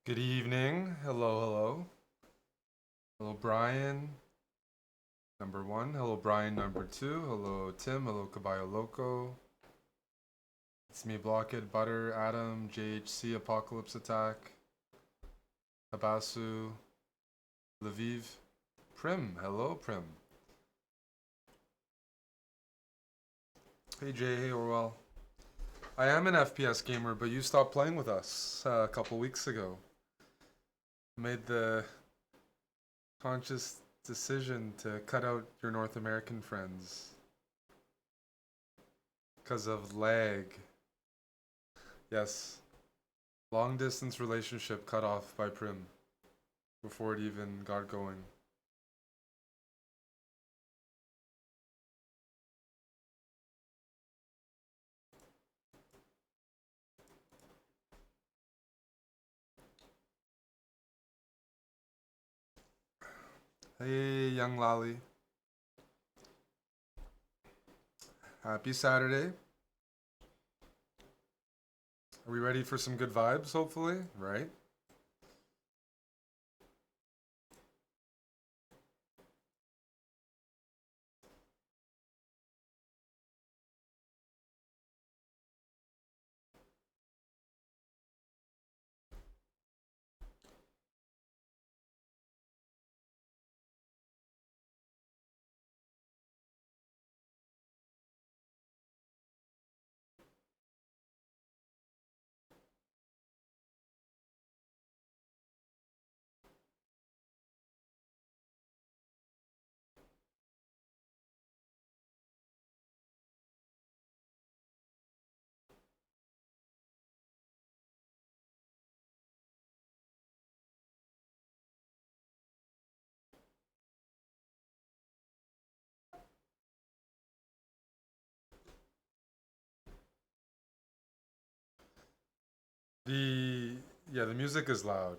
Good evening. Hello, hello. Hello, Brian, number one. Hello, Brian, number two. Hello, Tim. Hello, Caballo Loco. It's me, Blockhead, Butter, Adam, JHC, Apocalypse Attack, Habasu, Lviv, Prim. Hello, Prim. Hey, Jay. Hey, Orwell. I am an FPS gamer, but you stopped playing with us a couple weeks ago. Made the conscious decision to cut out your North American friends because of lag. Yes, long distance relationship cut off by Prim before it even got going. Hey, young Lolly. Happy Saturday. Are we ready for some good vibes, hopefully? Right? The yeah, the music is loud.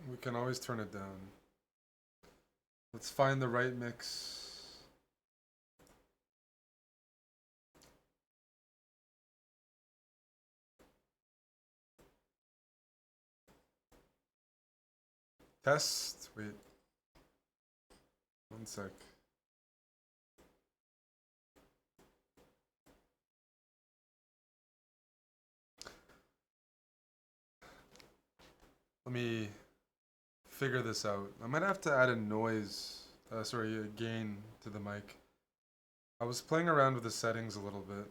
We can always turn it down. Let's find the right mix. Test. Wait, one sec. Let me figure this out. I might have to add a noise, sorry, a gain to the mic. I was playing around with the settings a little bit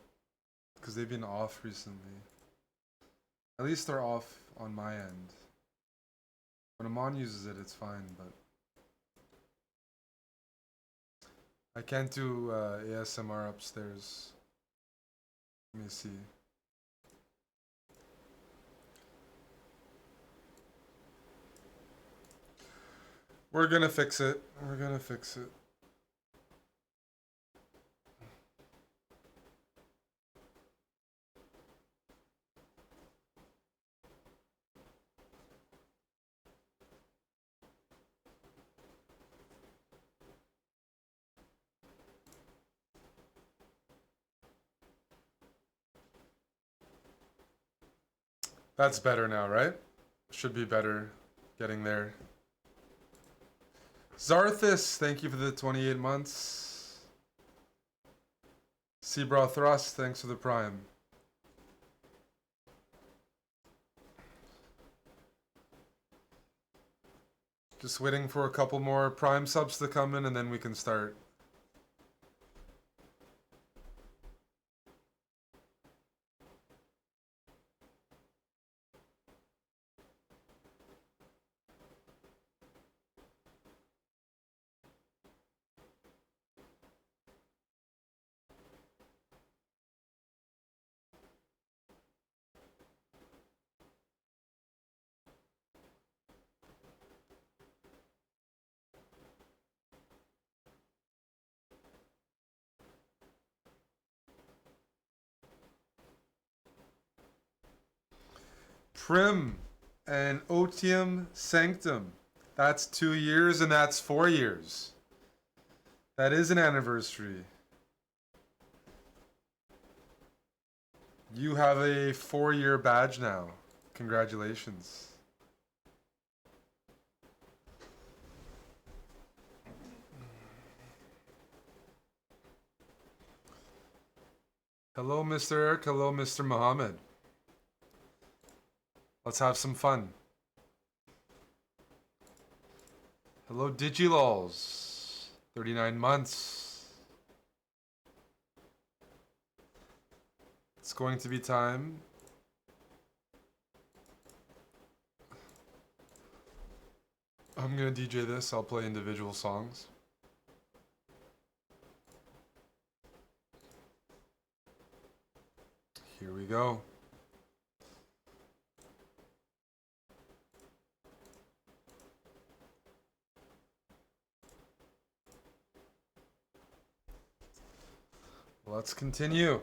because they've been off recently. At least they're off on my end. When Amon uses it, it's fine, but I can't do ASMR upstairs. Let me see. We're gonna fix it. We're gonna fix it. That's better now, right? Should be better. Getting there. Zarthus, thank you for the 28 months. Seabra Thrust, thanks for the prime. Just waiting for a couple more prime subs to come in and then we can start. Prim and Otium Sanctum. That's 2 years and that's 4 years. That is an anniversary. You have a 4-year badge now. Congratulations. Hello, Mr. Eric. Hello, Mr. Mohammed. Let's have some fun. Hello, Digilols. 39 months. It's going to be time. I'm gonna DJ this. I'll play individual songs. Here we go. Let's continue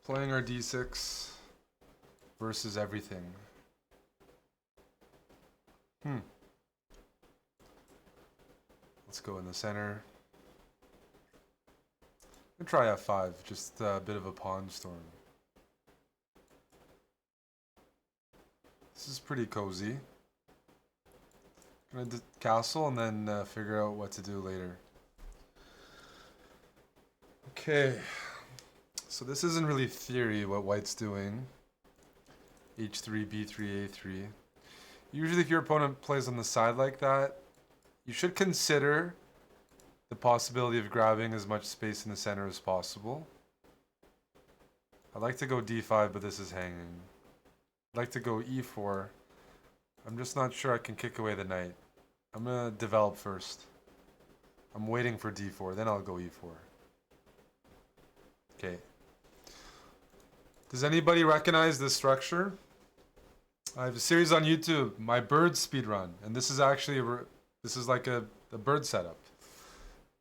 playing our D6 versus everything. Let's go in the center. I'm gonna try F5, just a bit of a pawn storm. This is pretty cozy. Gonna castle and then figure out what to do later. Okay, so this isn't really theory what white's doing. H3, B3, A3. Usually if your opponent plays on the side like that, you should consider the possibility of grabbing as much space in the center as possible. I'd like to go D5, but this is hanging. I'd like to go E4. I'm just not sure I can kick away the knight. I'm gonna develop first. I'm waiting for D4, then I'll go E4. Okay. Does anybody recognize this structure? I have a series on YouTube, my bird speedrun, and this is actually this is like a bird setup,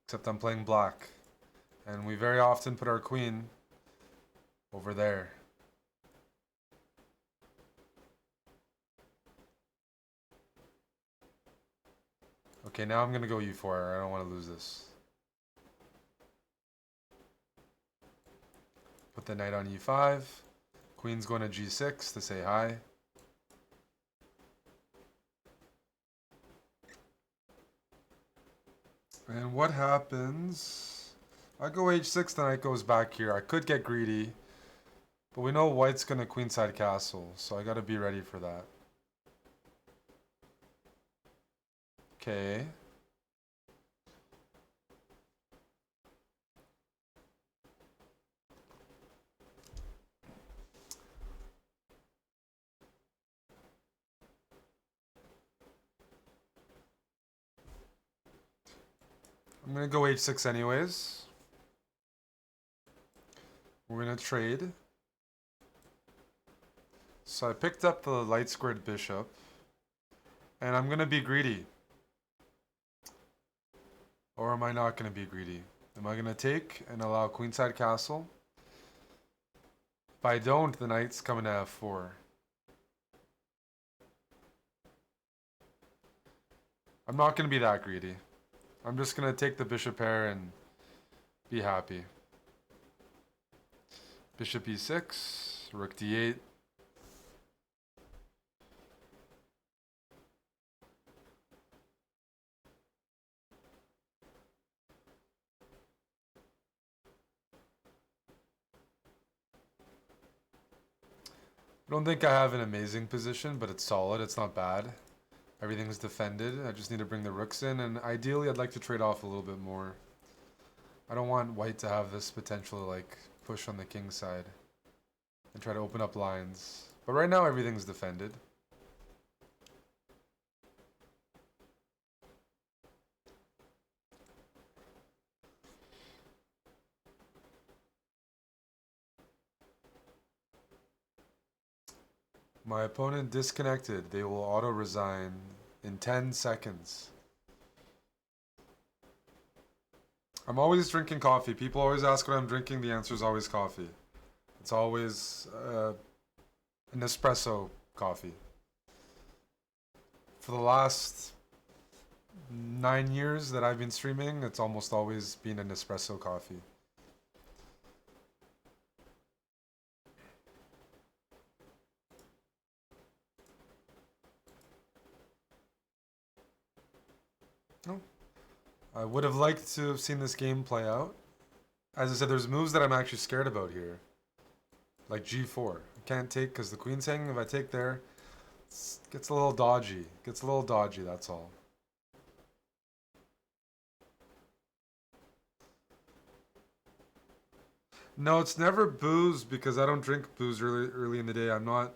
except I'm playing black, and we very often put our queen over there. Okay, now I'm gonna go E4. I don't want to lose this. Put the knight on E5. Queen's going to G6 to say hi. And what happens? I go H6, the knight goes back here. I could get greedy, but we know white's going to queenside castle, so I got to be ready for that. Okay. I'm going to go H6 anyways. We're going to trade. So I picked up the light squared bishop, and I'm going to be greedy. Or am I not going to be greedy? Am I going to take and allow queenside castle? If I don't, the knight's coming to F4. I'm not going to be that greedy. I'm just going to take the bishop pair and be happy. Bishop E6, rook D8. I don't think I have an amazing position, but it's solid. It's not bad. Everything's defended. I just need to bring the rooks in, and ideally I'd like to trade off a little bit more. I don't want white to have this potential to like push on the king side and try to open up lines. But right now everything's defended. My opponent disconnected. They will auto-resign in 10 seconds. I'm always drinking coffee. People always ask what I'm drinking. The answer is always coffee. It's always an espresso coffee. For the last 9 years that I've been streaming, it's almost always been an espresso coffee. I would have liked to have seen this game play out. As I said, there's moves that I'm actually scared about here. Like G4. I can't take because the queen's hanging. If I take there, it gets a little dodgy. Gets a little dodgy, that's all. No, it's never booze because I don't drink booze early in the day. I'm not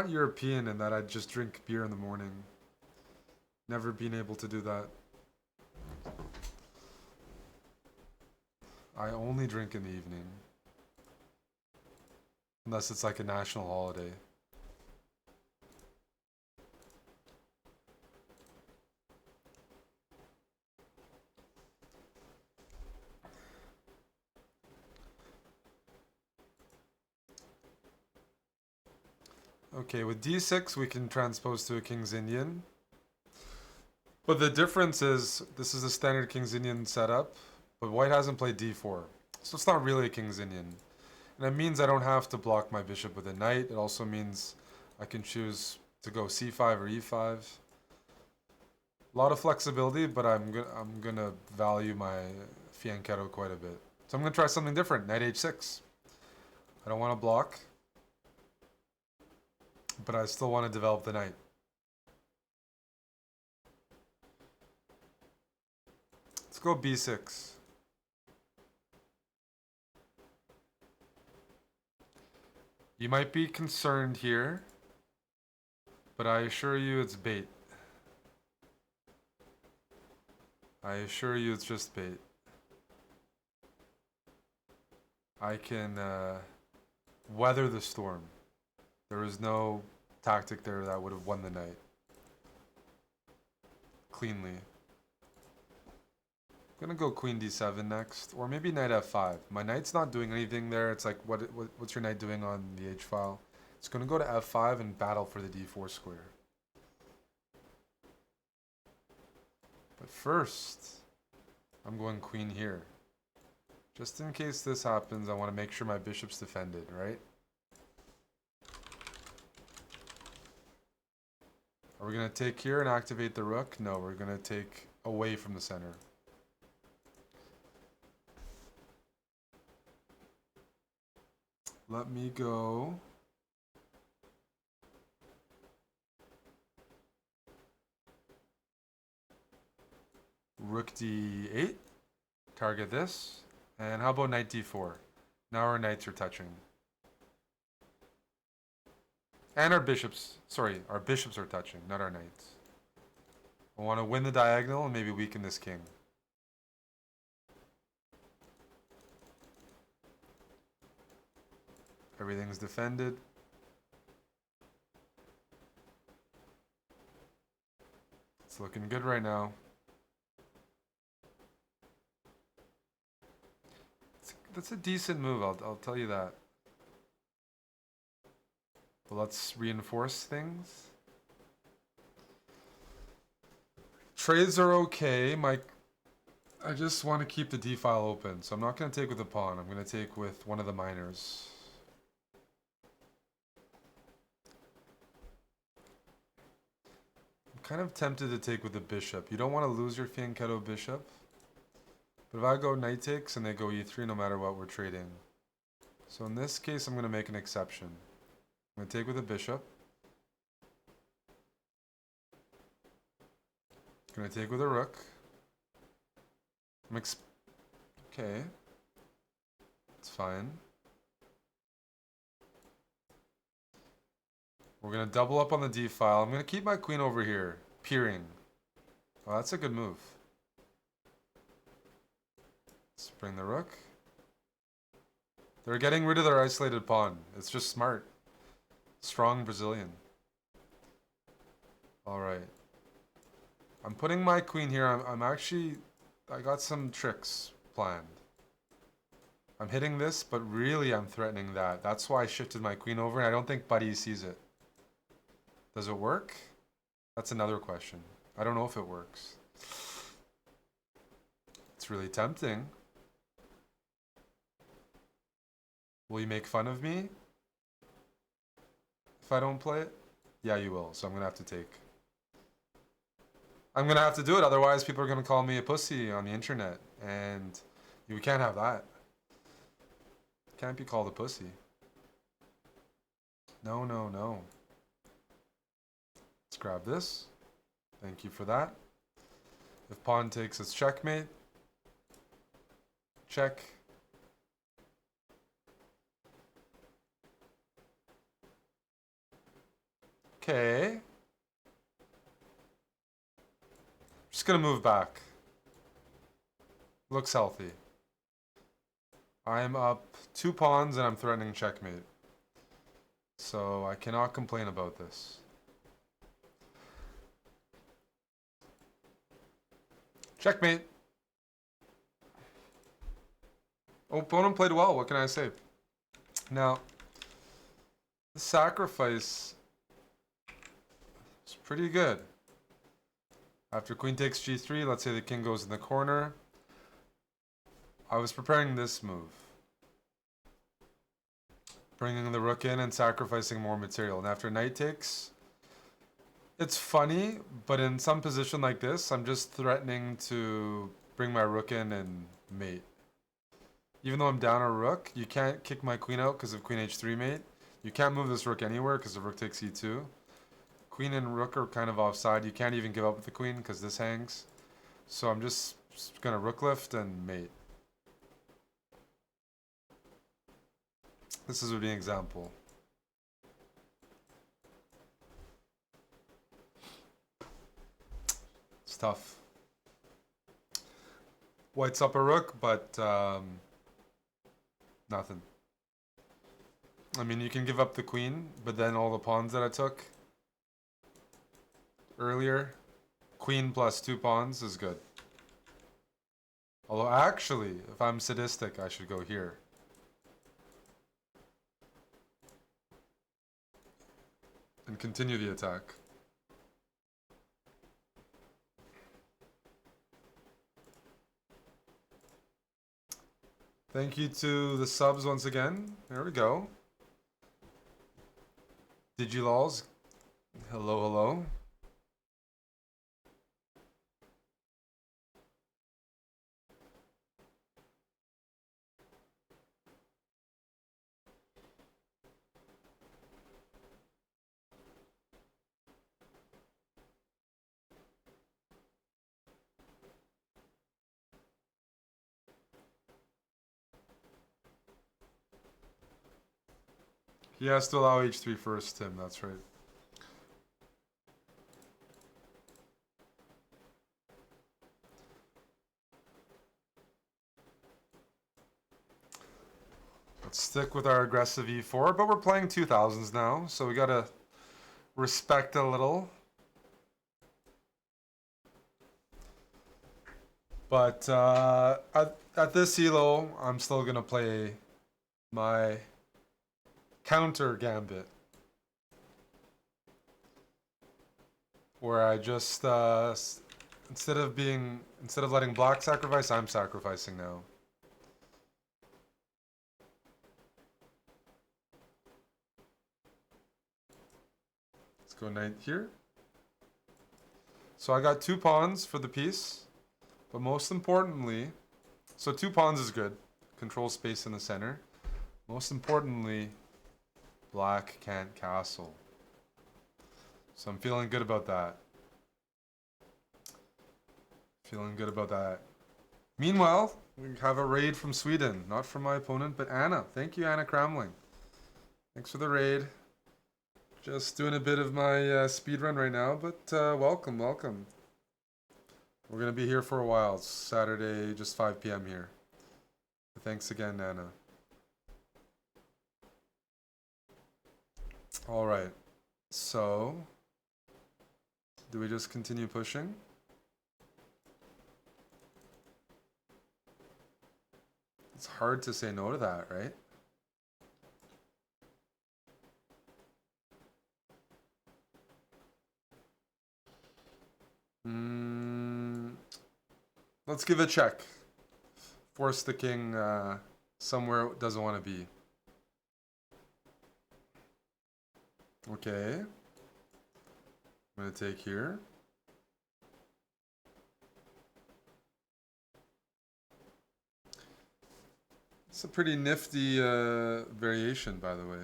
European in that I just drink beer in the morning. Never been able to do that. I only drink in the evening. Unless it's like a national holiday. Okay, with d6 we can transpose to a King's Indian. But the difference is, this is a standard King's Indian setup, but white hasn't played d4. So it's not really a King's Indian. And it means I don't have to block my bishop with a knight. It also means I can choose to go c5 or e5. A lot of flexibility, but I'm gonna value my fianchetto quite a bit. So I'm gonna try something different, knight h6. I don't want to block, but I still want to develop the knight. Let's go b6. You might be concerned here, but I assure you it's bait. I assure you it's just bait. I can weather the storm. There was no tactic there that would have won the night. Cleanly. I'm gonna go queen d7 next, or maybe knight f5. My knight's not doing anything there. It's like, what's your knight doing on the h-file? It's gonna go to f5 and battle for the d4 square. But first, I'm going queen here. Just in case this happens, I want to make sure my bishop's defended, right? Are we going to take here and activate the rook? No, we're going to take away from the center. Let me go. Rook d8. Target this. And how about knight d4? Now our knights are touching. And our bishops are touching, not our knights. I want to win the diagonal and maybe weaken this king. Everything's defended. It's looking good right now. That's a decent move, I'll tell you that. But let's reinforce things. Trades are okay. I just want to keep the d-file open, so I'm not going to take with the pawn. I'm going to take with one of the minors. I'm kind of tempted to take with the bishop. You don't want to lose your fianchetto bishop. But if I go knight takes and they go e3, no matter what, we're trading. So in this case, I'm going to make an exception. I'm going to take with a bishop. I'm going to take with a rook. Okay. It's fine. We're going to double up on the d-file. I'm going to keep my queen over here, peering. Oh, that's a good move. Let's bring the rook. They're getting rid of their isolated pawn. It's just smart. Strong Brazilian. Alright. I'm putting my queen here. I got some tricks planned. I'm hitting this, but really I'm threatening that. That's why I shifted my queen over, and I don't think Buddy sees it. Does it work? That's another question. I don't know if it works. It's really tempting. Will you make fun of me if I don't play it? Yeah, you will, so I'm going to have to take. I'm gonna have to do it, otherwise people are gonna call me a pussy on the internet, and we can't have that. Can't be called a pussy. No, no, no. Let's grab this. Thank you for that. If pawn takes, it's checkmate. Check. Okay. Just gonna move back. Looks healthy. I'm up 2 pawns and I'm threatening checkmate. So I cannot complain about this. Checkmate. Opponent played well, what can I say? Now, the sacrifice is pretty good. After queen takes g3, let's say the king goes in the corner. I was preparing this move. Bringing the rook in and sacrificing more material. And after knight takes, it's funny, but in some position like this, I'm just threatening to bring my rook in and mate. Even though I'm down a rook, you can't kick my queen out because of queen h3 mate. You can't move this rook anywhere because the rook takes e2. Queen and rook are kind of offside. You can't even give up with the queen because this hangs. So I'm just gonna rook lift and mate. This is would be an example. It's tough. White's up a rook, but nothing. I mean, you can give up the queen, but then all the pawns that I took earlier, queen plus 2 pawns is good. Although actually, if I'm sadistic, I should go here. And continue the attack. Thank you to the subs once again. There we go. Digilols. Hello, hello. He has to allow h3 first, Tim. That's right. Let's stick with our aggressive e4, but we're playing 2000s now, so we gotta respect a little. But at this elo, I'm still gonna play my counter gambit, where I just instead of letting black sacrifice, I'm sacrificing now. Let's go knight here. So I got 2 pawns for the piece, but most importantly, so 2 pawns is good. Control space in the center. Most importantly, black can't castle. So I'm feeling good about that. Feeling good about that. Meanwhile, we have a raid from Sweden. Not from my opponent, but Anna. Thank you, Anna Kramling. Thanks for the raid. Just doing a bit of my speed run right now, but welcome, welcome. We're going to be here for a while. It's Saturday, just 5 p.m. here. Thanks again, Anna. All right. So, do we just continue pushing? It's hard to say no to that, right? Let's give it a check. Force the king somewhere it doesn't want to be. Okay. I'm going to take here. It's a pretty nifty variation, by the way.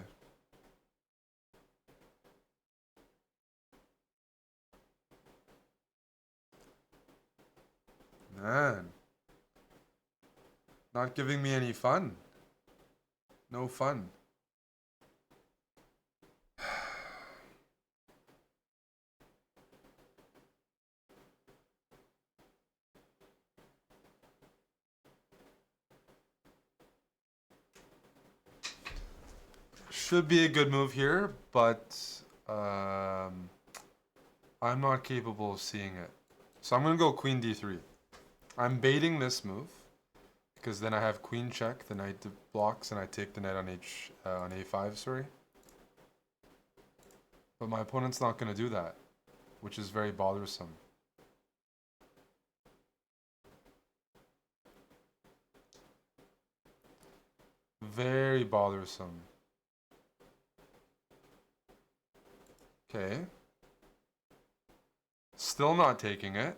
Man, not giving me any fun. No fun. Should be a good move here, but I'm not capable of seeing it. So I'm going to go queen d3. I'm baiting this move because then I have queen check, the knight blocks, and I take the knight on on a5, sorry. But my opponent's not going to do that, which is very bothersome. Very bothersome. Okay. Still not taking it.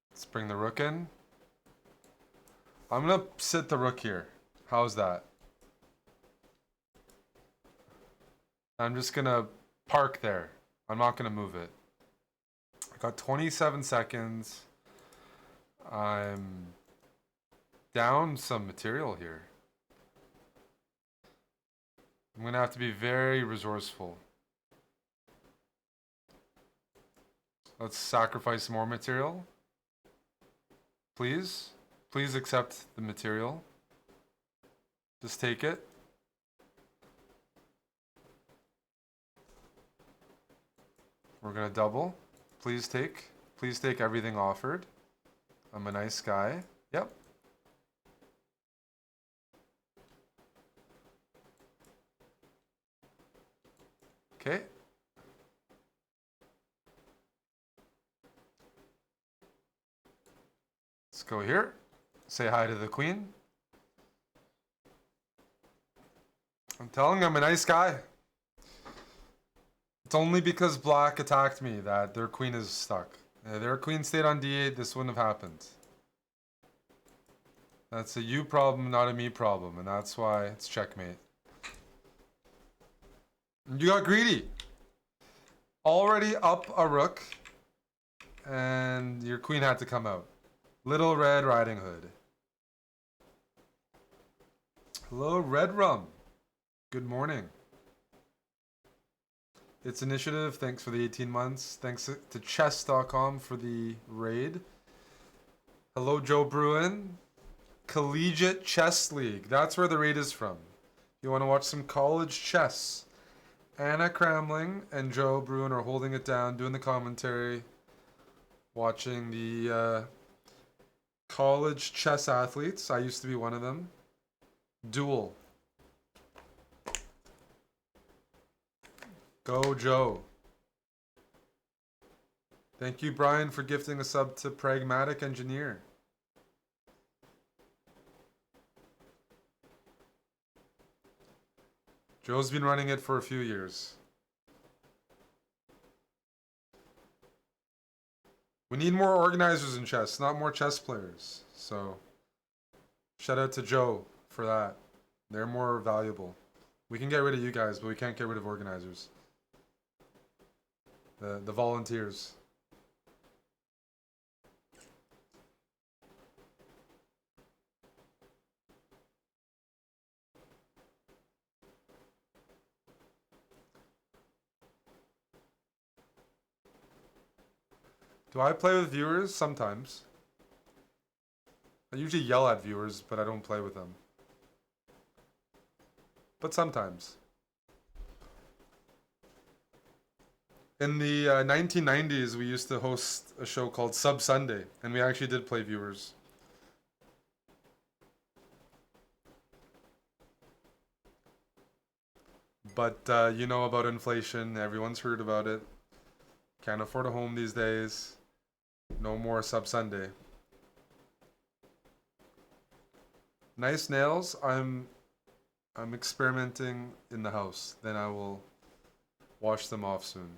Let's bring the rook in. I'm gonna sit the rook here. How's that? I'm just gonna park there. I'm not gonna move it. I got 27 seconds. I'm down some material here. I'm gonna have to be very resourceful. Let's sacrifice more material. Please. Please accept the material. Just take it. We're gonna double. Please take. Please take everything offered. I'm a nice guy. Yep. Okay. Let's go here. Say hi to the queen. I'm telling you, I'm a nice guy. It's only because black attacked me that their queen is stuck. If their queen stayed on d8, this wouldn't have happened. That's a you problem, not a me problem, and that's why it's checkmate. You got greedy. Already up a rook, and your queen had to come out. Little Red Riding Hood. Hello, Red Rum. Good morning. It's Initiative. Thanks for the 18 months. Thanks to chess.com for the raid. Hello, Joe Bruin. Collegiate Chess League. That's where the raid is from. You want to watch some college chess. Anna Cramling and Joe Bruin are holding it down, doing the commentary, watching the college chess athletes. I used to be one of them. Duel. Go, Joe. Thank you, Brian, for gifting a sub to Pragmatic Engineer. Joe's been running it for a few years. We need more organizers in chess, not more chess players. So, shout out to Joe for that. They're more valuable. We can get rid of you guys, but we can't get rid of organizers. The volunteers. Do I play with viewers? Sometimes. I usually yell at viewers, but I don't play with them. But sometimes. In the 1990s, we used to host a show called Sub Sunday, and we actually did play viewers. But you know about inflation, everyone's heard about it. Can't afford a home these days. No more Sub Sunday. Nice nails. I'm experimenting in the house. Then I will wash them off soon.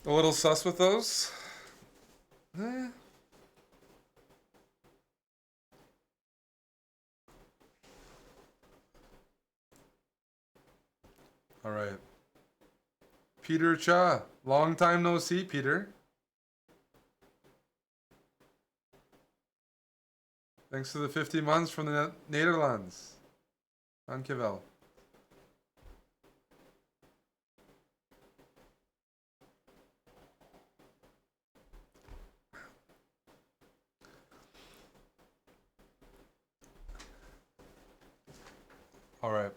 A little sus with those. Eh. All right. Peter Cha. Long time no see, Peter. Thanks to the 50 months from the Netherlands. Dankjewel. All right.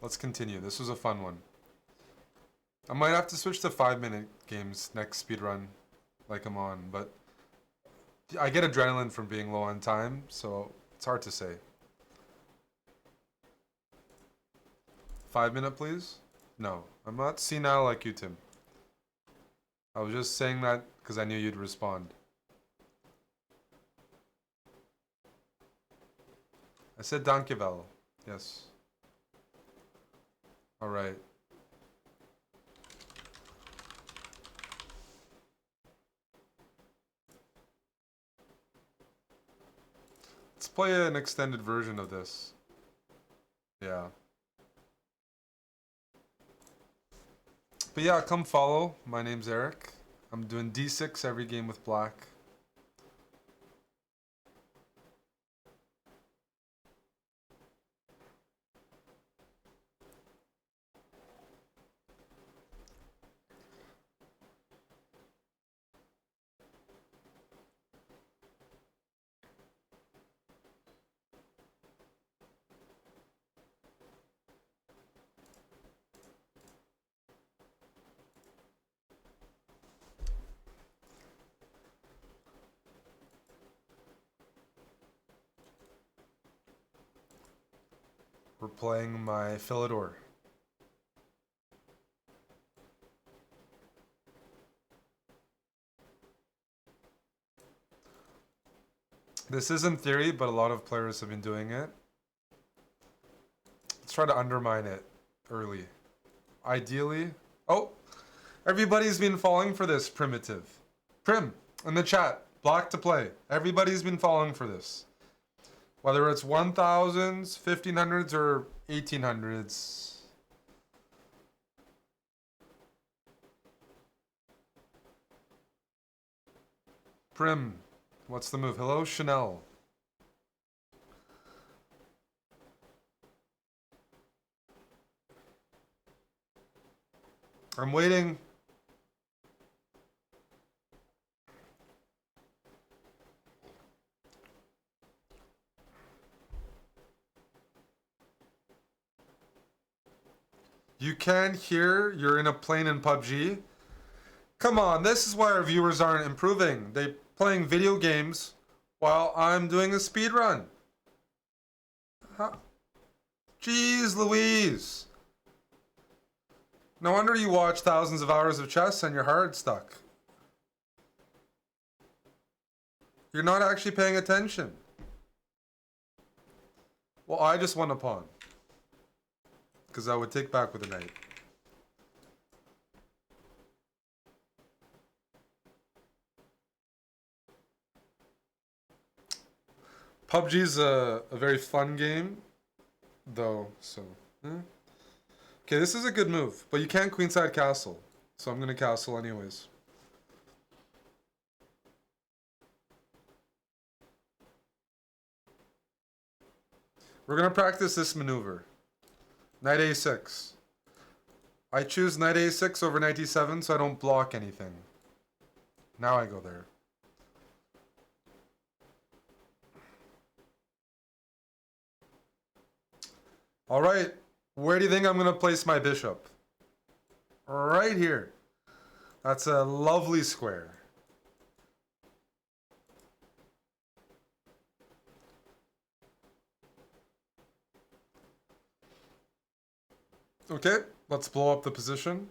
Let's continue. This was a fun one. I might have to switch to 5-minute games next speedrun, like I'm on, but I get adrenaline from being low on time, so it's hard to say. 5-minute, please? No, I'm not senile like you, Tim. I was just saying that because I knew you'd respond. I said dankjewel. Yes. All right. Let's play an extended version of this. Yeah. But yeah, come follow. My name's Eric. I'm doing D6 every game with black. We're playing my Philidor. This isn't theory, but a lot of players have been doing it. Let's try to undermine it early. Ideally... Oh! Everybody's been falling for this, Primitive. Prim, in the chat, black to play. Everybody's been falling for this. Whether it's 1000s, 1500s, or 1800s. Prim, what's the move? Hello, Chanel. I'm waiting. You can't hear you're in a plane in PUBG? Come on, this is why our viewers aren't improving. They're playing video games while I'm doing a speed run. Huh? Jeez Louise. No wonder you watch thousands of hours of chess and your heart stuck. You're not actually paying attention. Well, I just won a pawn. Because I would take back with a knight. PUBG's a very fun game, though, so... Okay, this is a good move, but you can't queenside castle. So I'm going to castle anyways. We're going to practice this maneuver. Knight a6. I choose knight a6 over knight e7 so I don't block anything. Now I go there. Alright, where do you think I'm going to place my bishop? Right here. That's a lovely square. Okay, let's blow up the position.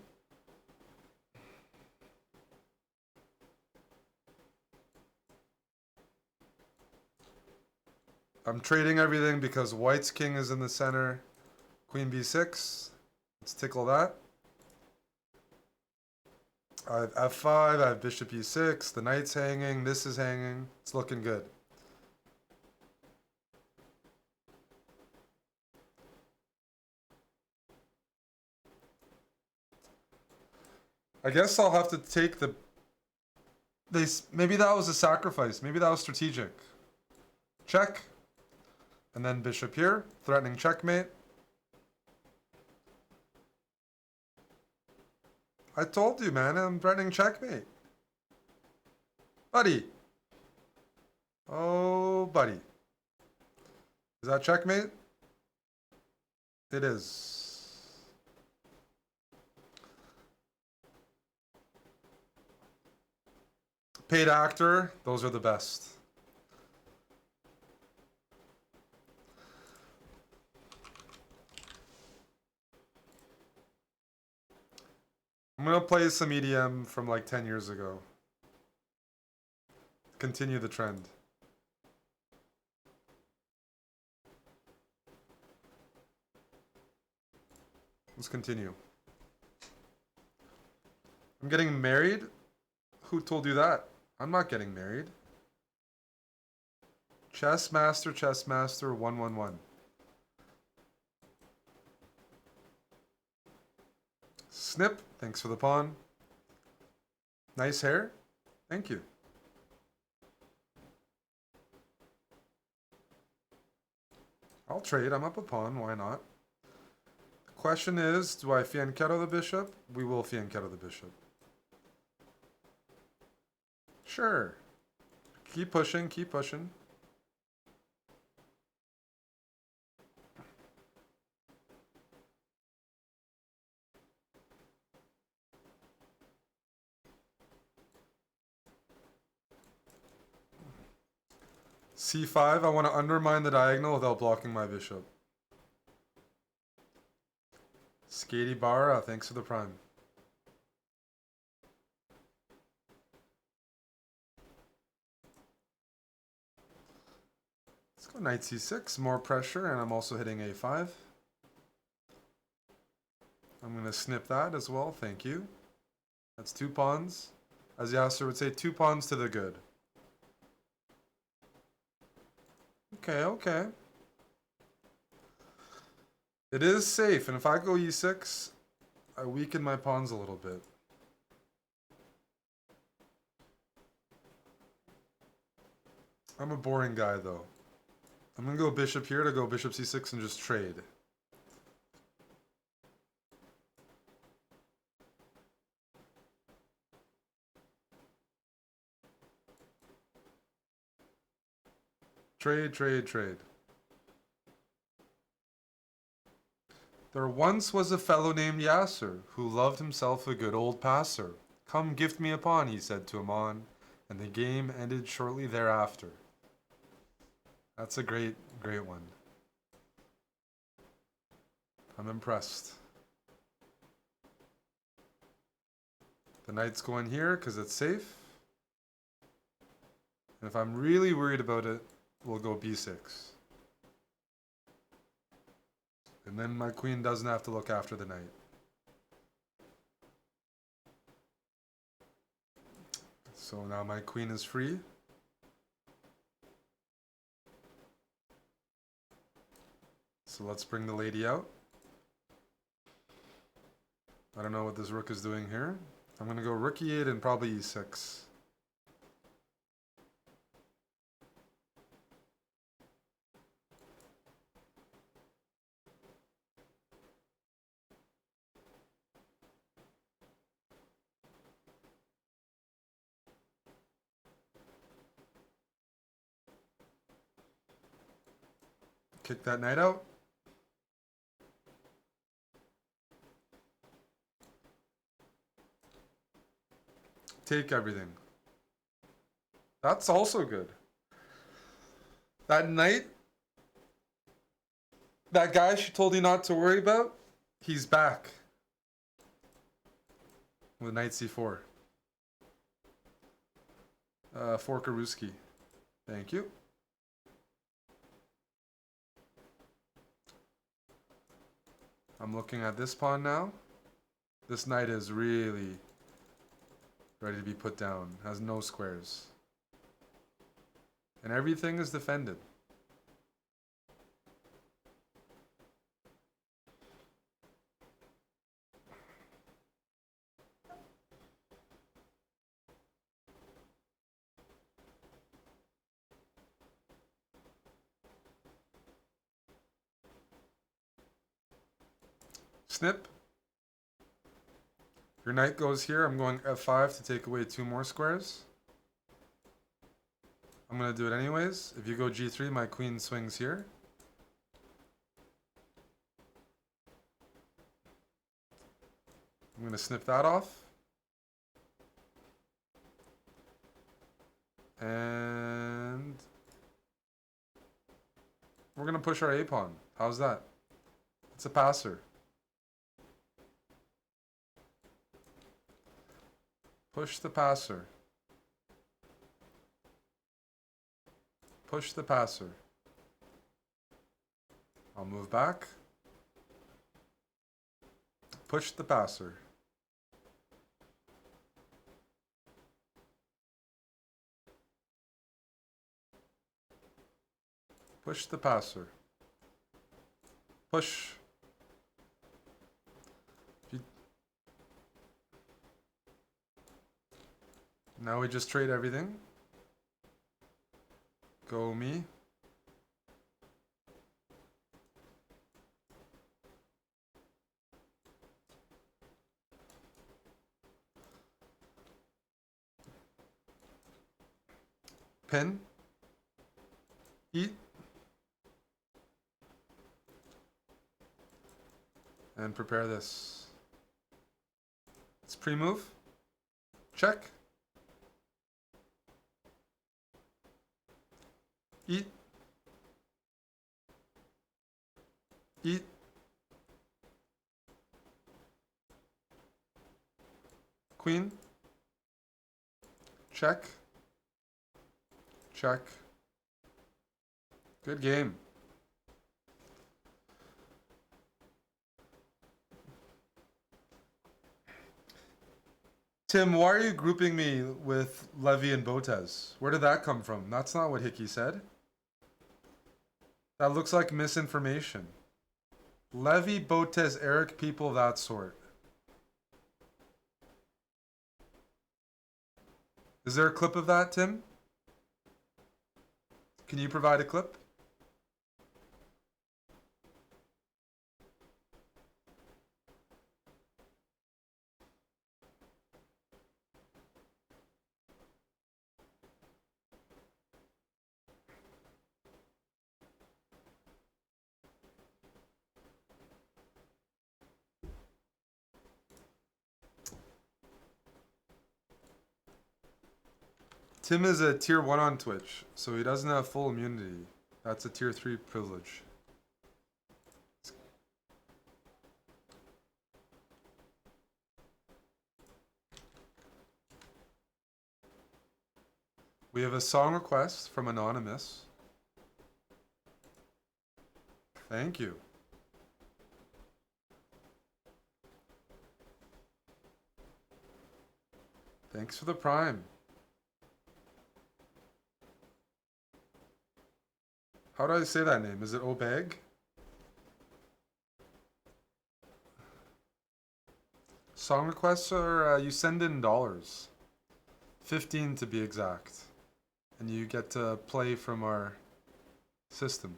I'm trading everything because white's king is in the center. Queen b6. Let's tickle that. I have f5, I have bishop e6, the knight's hanging, this is hanging. It's looking good. I guess I'll have to take the... Maybe that was a sacrifice. Maybe that was strategic. Check. And then bishop here. Threatening checkmate. I told you, man. I'm threatening checkmate. Buddy. Oh, buddy. Is that checkmate? It is. Paid actor. Those are the best. I'm gonna play some EDM from like 10 years ago. Continue the trend. Let's continue. I'm getting married? Who told you that? I'm not getting married. Chess Master, 111. Snip, thanks for the pawn. Nice hair. Thank you. I'll trade. I'm up a pawn. Why not? The question is, do I fianchetto the bishop? We will fianchetto the bishop. Sure. Keep pushing, keep pushing. C5, I want to undermine the diagonal without blocking my bishop. Skatey Barra, thanks for the prime. Let's go knight c6, more pressure, and I'm also hitting a5. I'm going to snip that as well, thank you. That's 2 pawns. As Yasser would say, 2 pawns to the good. Okay, okay. It is safe, and if I go e6, I weaken my pawns a little bit. I'm a boring guy, though. I'm going to go bishop here to go bishop c6 and just trade. Trade, trade, trade. There once was a fellow named Yasser, who loved himself a good old passer. Come gift me a pawn, he said to Amon, and the game ended shortly thereafter. That's a great, great one. I'm impressed. The knight's going here because it's safe. And if I'm really worried about it, we'll go b6. And then my queen doesn't have to look after the knight. So now my queen is free. So let's bring the lady out. I don't know what this rook is doing here. I'm going to go rook e8 and probably e6. Kick that knight out. Take everything. That's also good. That knight, that guy she told you not to worry about, he's back. With knight c4. Forkaruski. Thank you. I'm looking at this pawn now. This knight is really ready to be put down. Has no squares. And everything is defended. Snip. Your knight goes here. I'm going f5 to take away 2 more squares. I'm going to do it anyways. If you go g3, my queen swings here. I'm going to snip that off. And we're going to push our a-pawn. How's that? It's a passer. Push the passer. Push the passer. I'll move back. Push the passer. Push the passer. Push. Now we just trade everything. Go me. Pin. Eat. And prepare this. It's pre-move. Check. Eat. Eat. Queen. Check. Check. Good game. Tim, why are you grouping me with Levy and Botez? Where did that come from? That's not what Hickey said. That looks like misinformation. Levy, Botez, Eric, people of that sort. Is there a clip of that, Tim? Can you provide a clip? Tim is a tier 1 on Twitch, so he doesn't have full immunity. That's a tier 3 privilege. We have a song request from Anonymous. Thank you. Thanks for the prime. How do I say that name? Is it Obeg? Song requests are, you send in dollars. 15 to be exact. And you get to play from our system.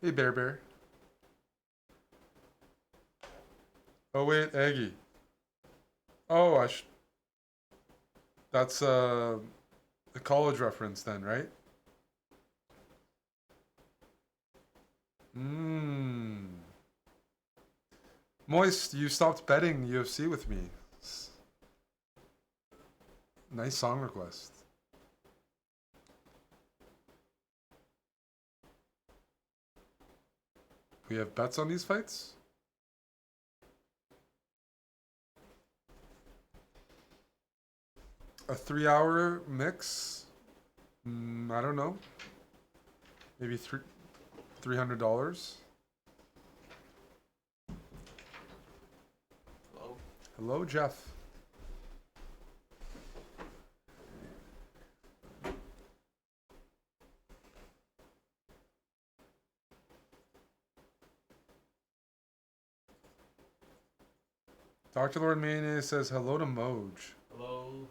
Hey, Bear Bear. Oh, wait, Aggie. Oh, that's a college reference then, right? Moist, you stopped betting UFC with me. Nice song request. We have bets on these fights? A 3-hour mix? I don't know. Maybe $300. Hello? Hello, Jeff. Dr. Lord Mayonnaise says hello to Moj. Hello,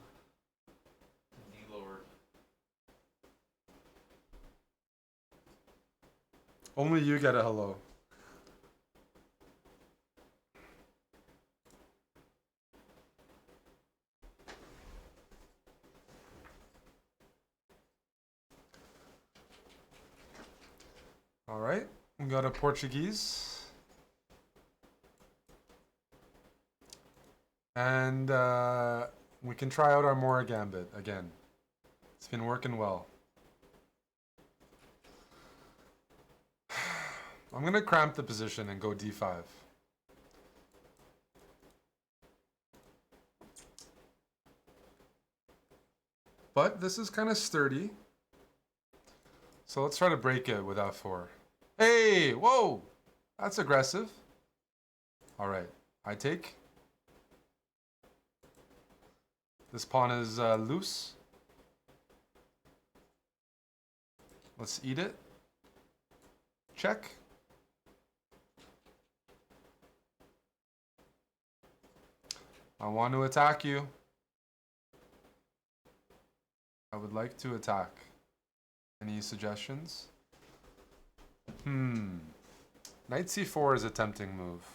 D Lord. Only you get a hello. All right, we got a Portuguese. And we can try out our Mora Gambit again. It's been working well. I'm going to cramp the position and go d5. But this is kind of sturdy. So let's try to break it with f4. Hey, whoa! That's aggressive. All right, I take. This pawn is loose. Let's eat it. Check. I want to attack you. I would like to attack. Any suggestions? Knight c4 is a tempting move.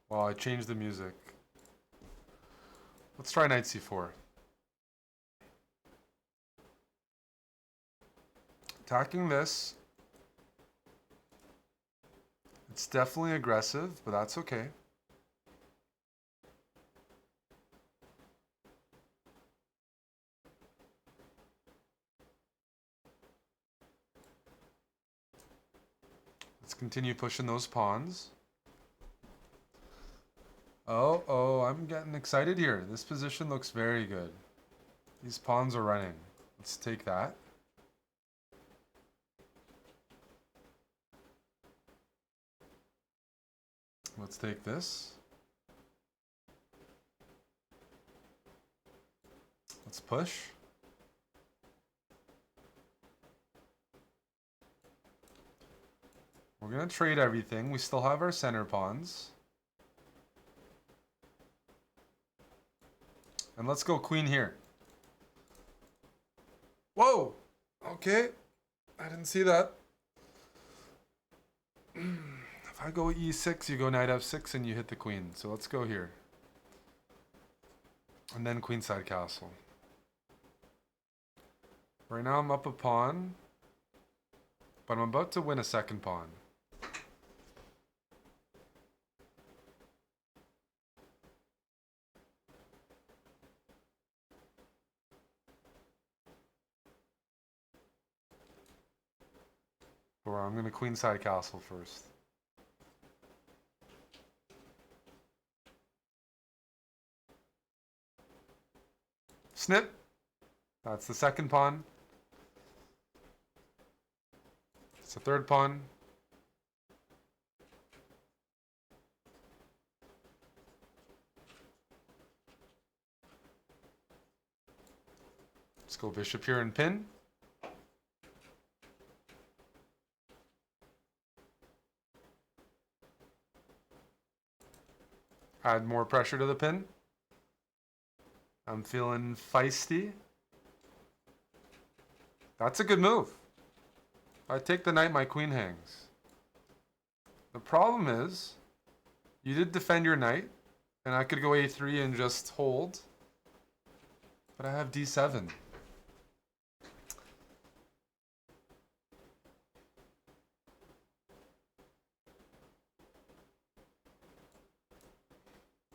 Well, I changed the music. Let's try knight c4. Attacking this. It's definitely aggressive, but that's okay. Let's continue pushing those pawns. Oh, I'm getting excited here. This position looks very good. These pawns are running. Let's take that. Let's take this. Let's push. We're going to trade everything. We still have our center pawns. And let's go queen here. Whoa! Okay. I didn't see that. If I go e6, you go knight f6 and you hit the queen. So let's go here. And then queenside castle. Right now I'm up a pawn. But I'm about to win a second pawn. Or I'm going to queenside castle first. Snip. That's the second pawn. It's the third pawn. Let's go bishop here and pin. Add more pressure to the pin. I'm feeling feisty. That's a good move. I take the knight, my queen hangs. The problem is, you did defend your knight, and I could go a3 and just hold. But I have d7.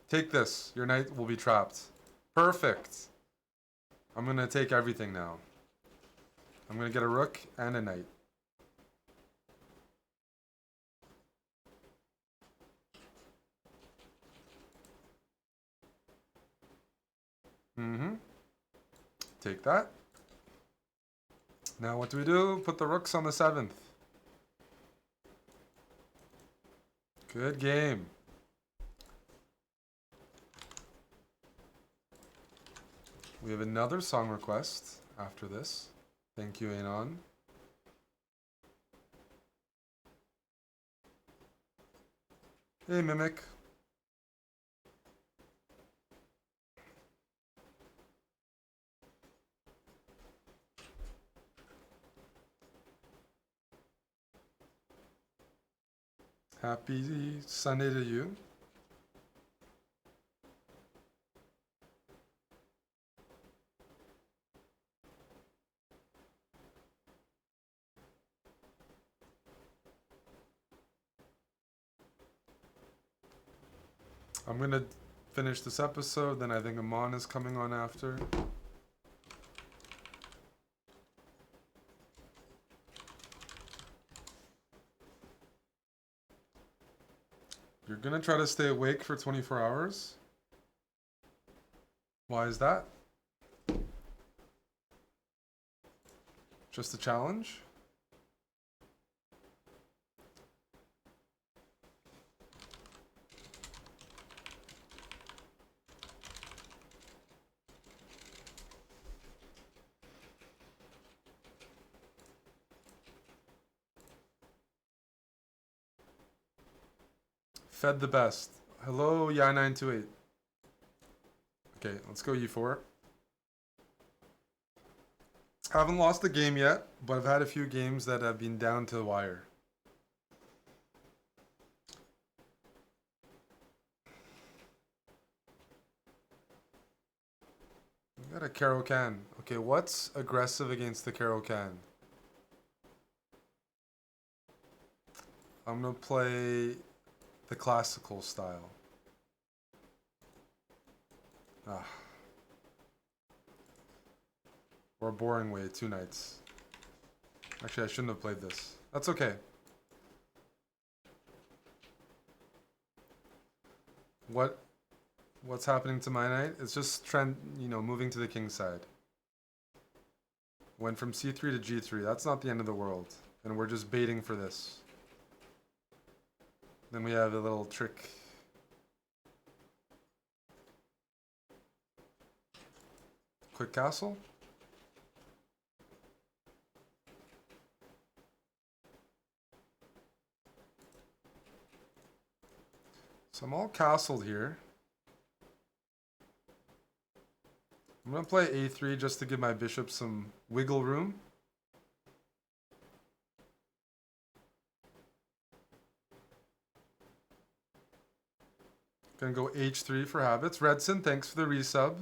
Take this. Your knight will be trapped. Perfect. I'm going to take everything now. I'm going to get a rook and a knight. Take that. Now what do? Put the rooks on the 7th. Good game. We have another song request after this. Thank you, Anon. Hey, Mimic. Happy Sunday to you. I'm gonna finish this episode, then I think Amon is coming on after. You're gonna try to stay awake for 24 hours? Why is that? Just a challenge? Fed the best. Hello, Yai928. Okay, let's go E4. Haven't lost a game yet, but I've had a few games that have been down to the wire. We got a Caro-Can. Okay, what's aggressive against the Caro-Can? I'm gonna play the classical style. Ah. Or a boring way, 2 knights. Actually, I shouldn't have played this. That's okay. What's happening to my knight? It's just moving to the king side. Went from c3 to g3. That's not the end of the world. And we're just baiting for this. Then we have a little trick. Quick castle. So I'm all castled here. I'm going to play a3 just to give my bishop some wiggle room. Gonna go h3 for habits. Redson, thanks for the resub.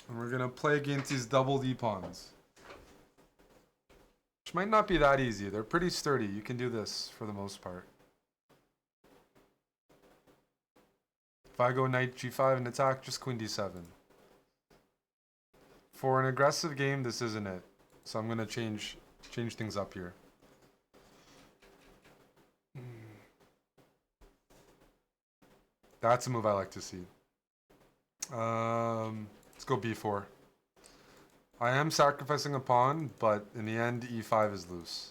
And we're gonna play against these double D pawns. Which might not be that easy. They're pretty sturdy. You can do this for the most part. If I go knight g5 and attack, just queen d7. For an aggressive game, this isn't it. So I'm gonna change things up here. That's a move I like to see. Let's go b4. I am sacrificing a pawn, but in the end, e5 is loose.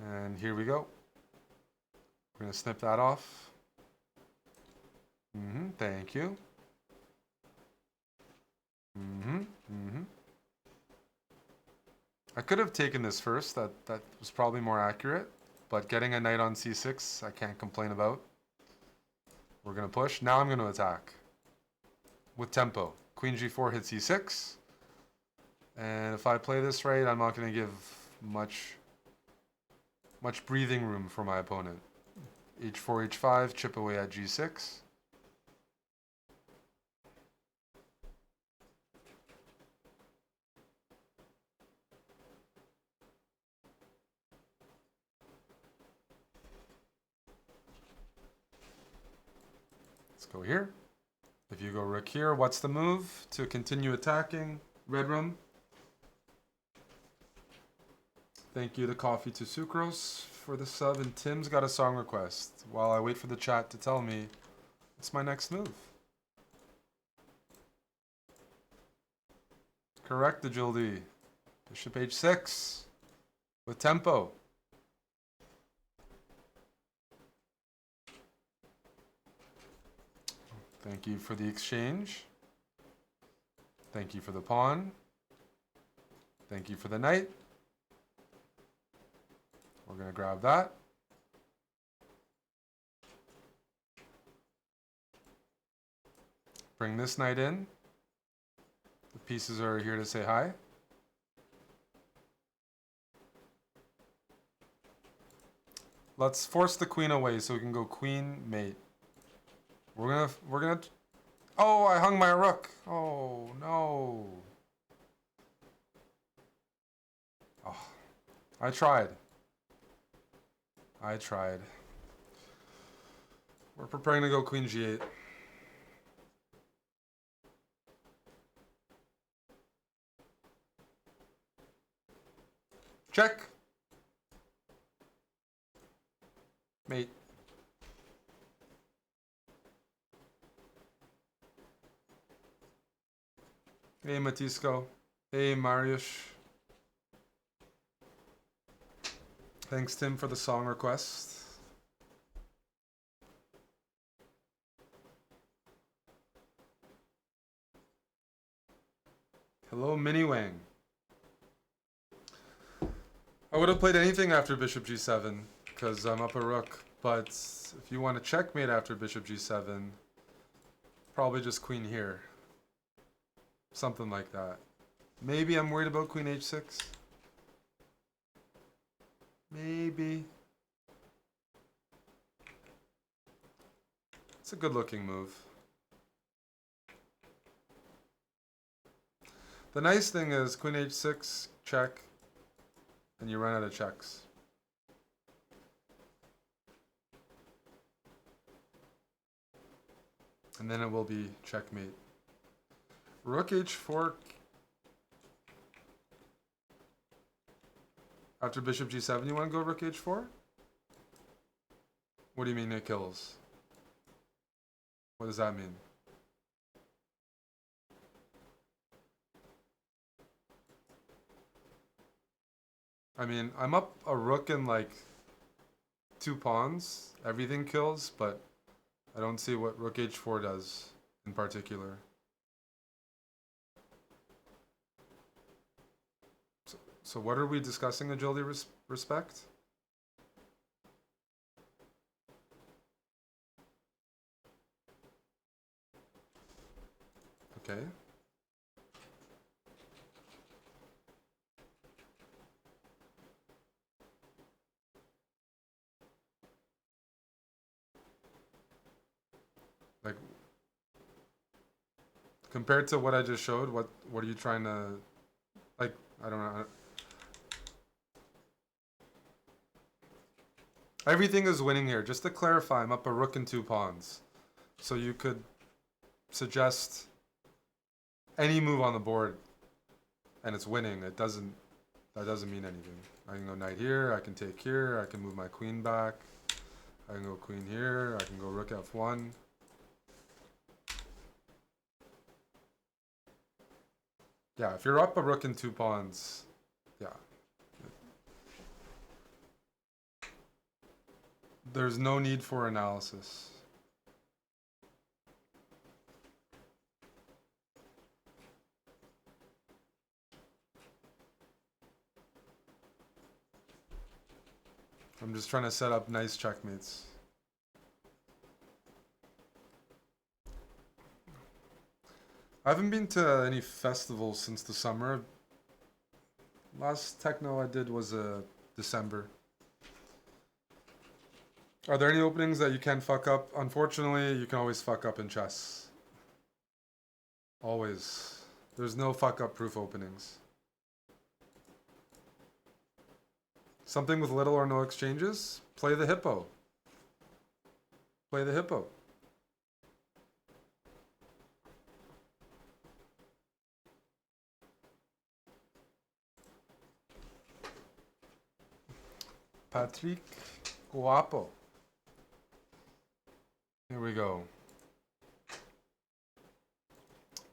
And here we go. We're going to snip that off. Thank you. I could have taken this first. That was probably more accurate. But getting a knight on c6, I can't complain about. We're going to push. Now I'm going to attack. With tempo. Queen g4 hits e6. And if I play this right, I'm not going to give much breathing room for my opponent. h4, h5, chip away at g6. Let's go here. If you go rook here, what's the move to continue attacking? Red room. Thank you to Coffee to Sucrose for the sub, and Tim's got a song request. While I wait for the chat to tell me, what's my next move? Correct, the Agility. Bishop h6 with tempo. Thank you for the exchange. Thank you for the pawn. Thank you for the knight. We're going to grab that. Bring this knight in. The pieces are here to say hi. Let's force the queen away so we can go queen mate. We're gonna. Oh, I hung my rook. Oh no. Oh, I tried. We're preparing to go queen g8. Check. Mate. Hey, Matisco. Hey, Mariusz. Thanks, Tim, for the song request. Hello, Mini Wang. I would have played anything after bishop g7 because I'm up a rook. But if you want to checkmate after bishop g7, probably just queen here. Something like that. Maybe I'm worried about queen h6. Maybe. It's a good looking move. The nice thing is queen h6, check, and you run out of checks. And then it will be checkmate. Rook h4. After bishop g7, you want to go rook h4? What do you mean it kills? What does that mean? I mean, I'm up a rook and like 2 pawns. Everything kills, but I don't see what rook h4 does in particular. So what are we discussing, agility respect? Okay. Like, compared to what I just showed, what are you trying to, like, I don't know. Everything is winning here. Just to clarify, I'm up a rook and 2 pawns. So you could suggest any move on the board and it's winning. That doesn't mean anything. I can go knight here, I can take here, I can move my queen back. I can go queen here, I can go rook f1. Yeah, if you're up a rook and 2 pawns, yeah. There's no need for analysis. I'm just trying to set up nice checkmates. I haven't been to any festivals since the summer. Last techno I did was December. Are there any openings that you can fuck up? Unfortunately, you can always fuck up in chess. Always. There's no fuck up proof openings. Something with little or no exchanges? Play the hippo. Play the hippo. Patrick Guapo. Here we go.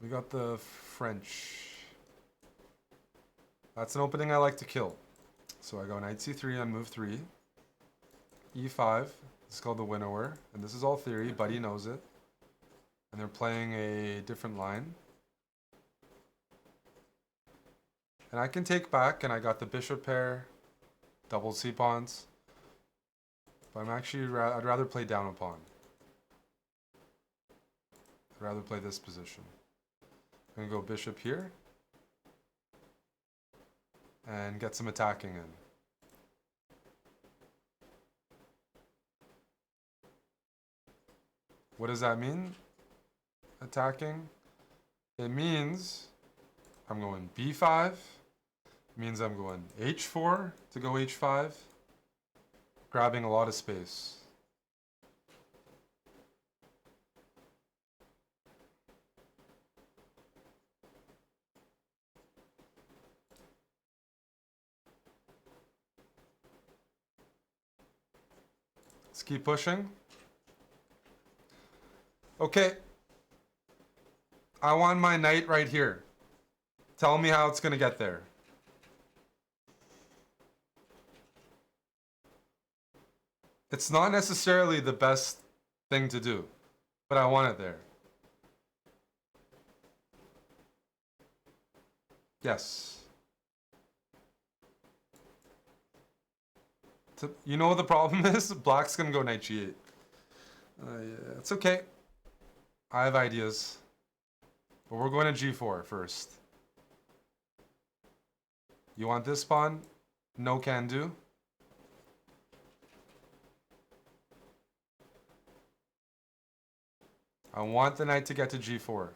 We got the French. That's an opening I like to kill. So I go knight c3 on move 3. e5. This is called the winnower. And this is all theory. Buddy knows it. And they're playing a different line. And I can take back, and I got the bishop pair. Double c-pawns. But I'm actually, I'd rather play down a pawn. I'd rather play this position. I'm gonna go bishop here. And get some attacking in. What does that mean? Attacking? It means I'm going b5. It means I'm going h4 to go h5. Grabbing a lot of space. Let's keep pushing. Okay. I want my knight right here. Tell me how it's going to get there. It's not necessarily the best thing to do, but I want it there. Yes. You know what the problem is? Black's going to go knight g8. Yeah, it's okay. I have ideas. But we're going to g4 first. You want this pawn? No can do. I want the knight to get to g4.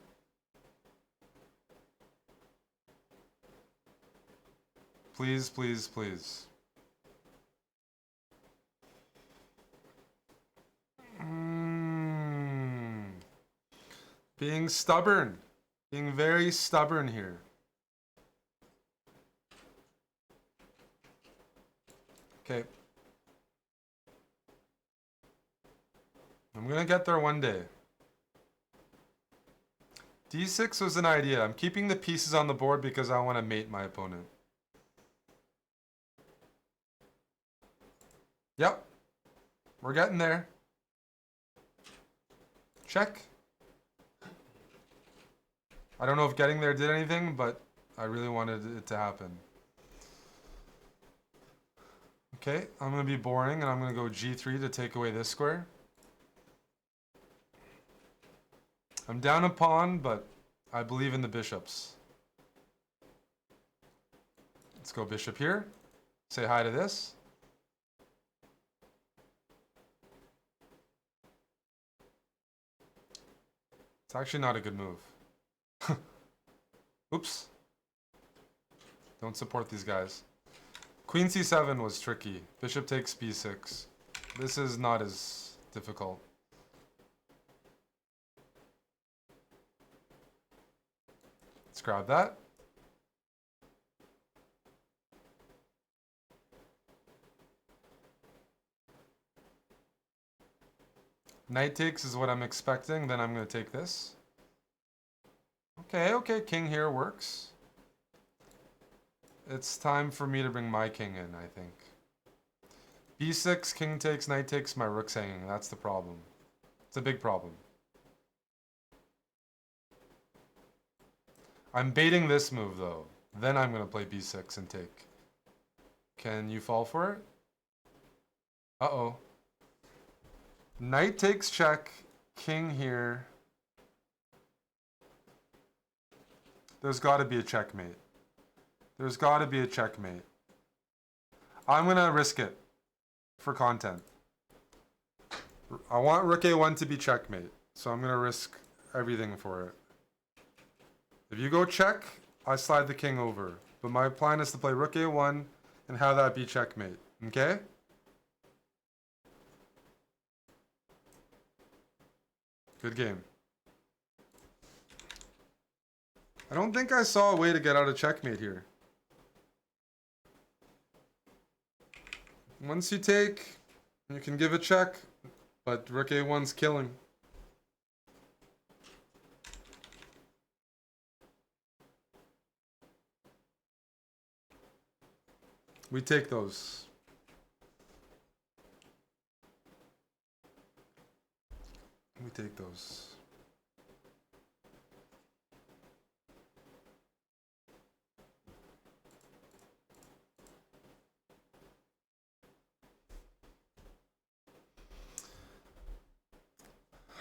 Please, please, please. Being stubborn. Being very stubborn here. Okay. I'm gonna get there one day. d6 was an idea. I'm keeping the pieces on the board because I want to mate my opponent. Yep. We're getting there. Check. I don't know if getting there did anything, but I really wanted it to happen. Okay, I'm going to be boring, and I'm going to go g3 to take away this square. I'm down a pawn, but I believe in the bishops. Let's go bishop here. Say hi to this. It's actually not a good move. Oops. Don't support these guys. Queen c7 was tricky. Bishop takes b6. This is not as difficult. Let's grab that. Knight takes is what I'm expecting. Then I'm going to take this. Okay, king here works. It's time for me to bring my king in, I think. b6, king takes, knight takes, my rook's hanging. That's the problem. It's a big problem. I'm baiting this move, though. Then I'm going to play b6 and take. Can you fall for it? Uh-oh. Knight takes check, king here. There's got to be a checkmate. There's got to be a checkmate. I'm going to risk it for content. I want rook a1 to be checkmate, so I'm going to risk everything for it. If you go check, I slide the king over. But my plan is to play rook a1 and have that be checkmate. Okay? Good game. I don't think I saw a way to get out of checkmate here. Once you take, you can give a check, but rook a1's killing. We take those. We take those.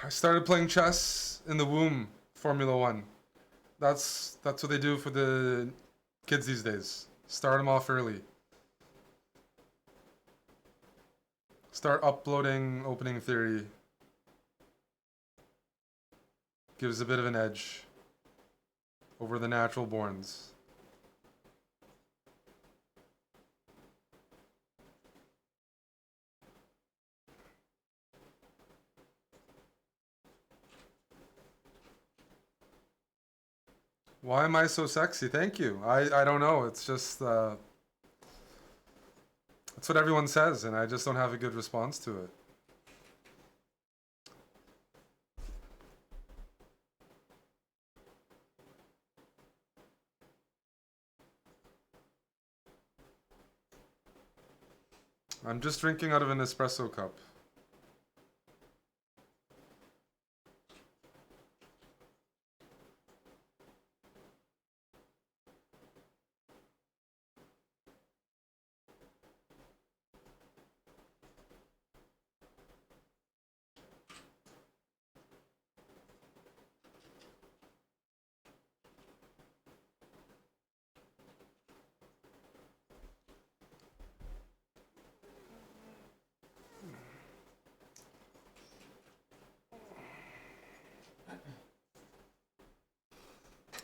I started playing chess in the womb, Formula One. That's what they do for the kids these days. Start them off early. Start uploading opening theory. Gives a bit of an edge over the natural borns. Why am I so sexy? Thank you. I don't know. It's just that's what everyone says, and I just don't have a good response to it. I'm just drinking out of an espresso cup.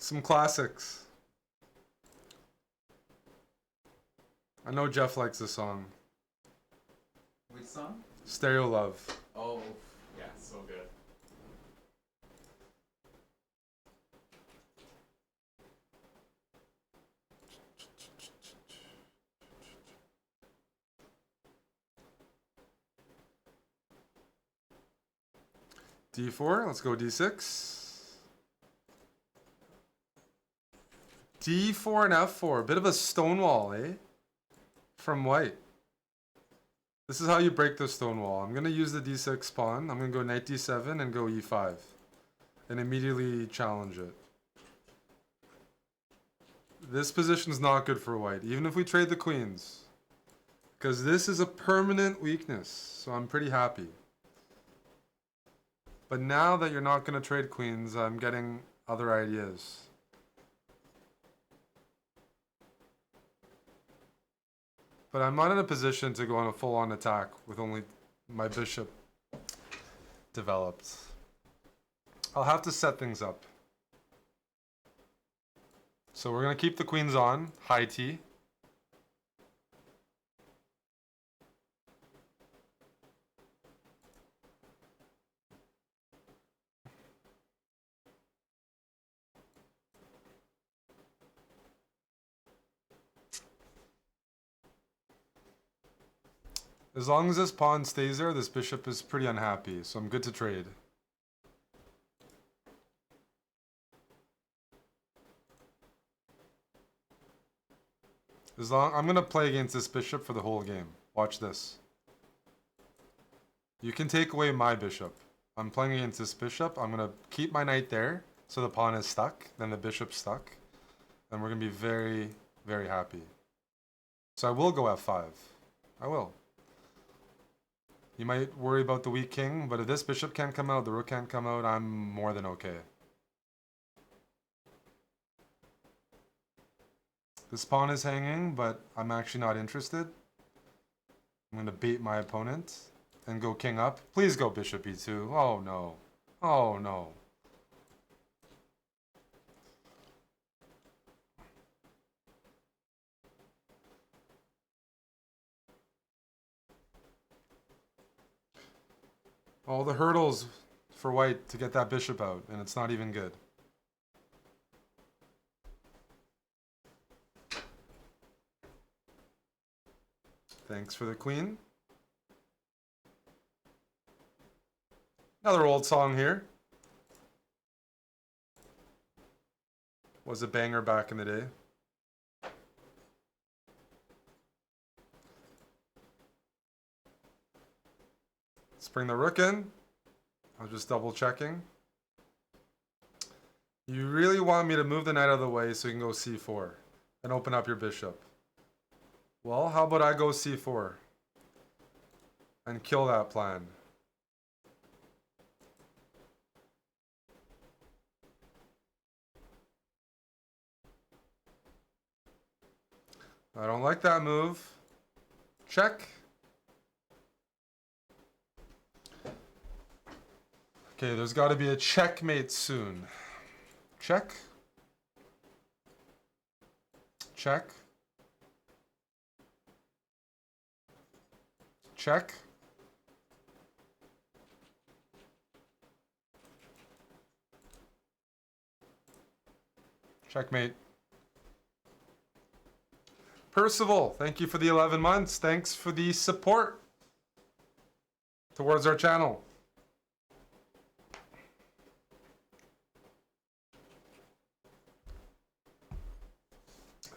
Some classics. I know Jeff likes the song. Which song? Stereo Love. Oh, yeah, so good. D4, let's go D6. D4 and F4, bit of a stonewall, eh? From white. This is how you break the stonewall. I'm gonna use the D6 pawn. I'm gonna go knight D7 and go E5. And immediately challenge it. This position's not good for white, even if we trade the queens. Because this is a permanent weakness, so I'm pretty happy. But now that you're not gonna trade queens, I'm getting other ideas. But I'm not in a position to go on a full-on attack with only my bishop developed. I'll have to set things up. So we're going to keep the queens on, high T. As long as this pawn stays there, this bishop is pretty unhappy, so I'm good to trade. I'm gonna play against this bishop for the whole game. Watch this. You can take away my bishop. I'm playing against this bishop. I'm gonna keep my knight there, so the pawn is stuck, then the bishop's stuck. And we're gonna be very, very happy. So I will go F5. I will. You might worry about the weak king, but if this bishop can't come out, the rook can't come out, I'm more than okay. This pawn is hanging, but I'm actually not interested. I'm going to bait my opponent and go king up. Please go bishop e2. Oh no. Oh no. All the hurdles for white to get that bishop out, and it's not even good. Thanks for the queen. Another old song here. Was a banger back in the day. Let's bring the rook in. I was just double checking. You really want me to move the knight out of the way so you can go c4 and open up your bishop. Well, how about I go c4 and kill that plan? I don't like that move. Check. Okay, there's got to be a checkmate soon. Check. Check. Check. Checkmate. Percival, thank you for the 11 months. Thanks for the support towards our channel.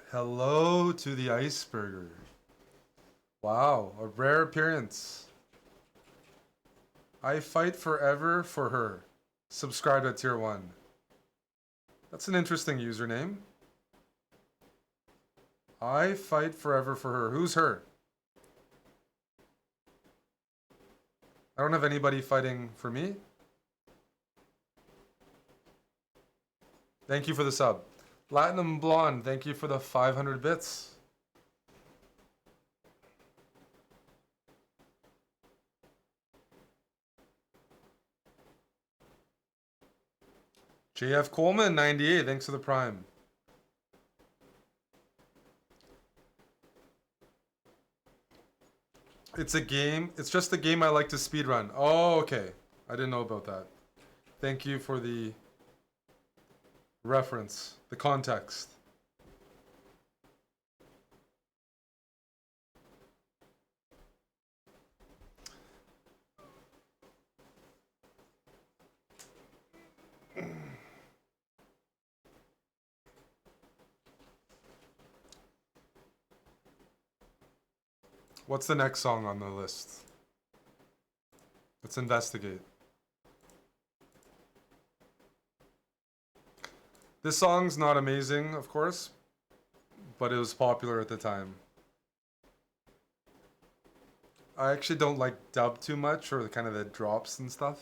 Hello to the Iceberger. Wow, a rare appearance. I fight forever for her. Subscribe at tier 1. That's an interesting username. I fight forever for her. Who's her? I don't have anybody fighting for me. Thank you for the sub. Platinum Blonde, thank you for the 500 bits. JF Coleman, 98, thanks for the prime. It's a game. It's just a game I like to speedrun. Oh, okay. I didn't know about that. Thank you for the reference, the context. What's the next song on the list? Let's investigate. This song's not amazing, of course, but it was popular at the time. I actually don't like dub too much, or kind of the drops and stuff.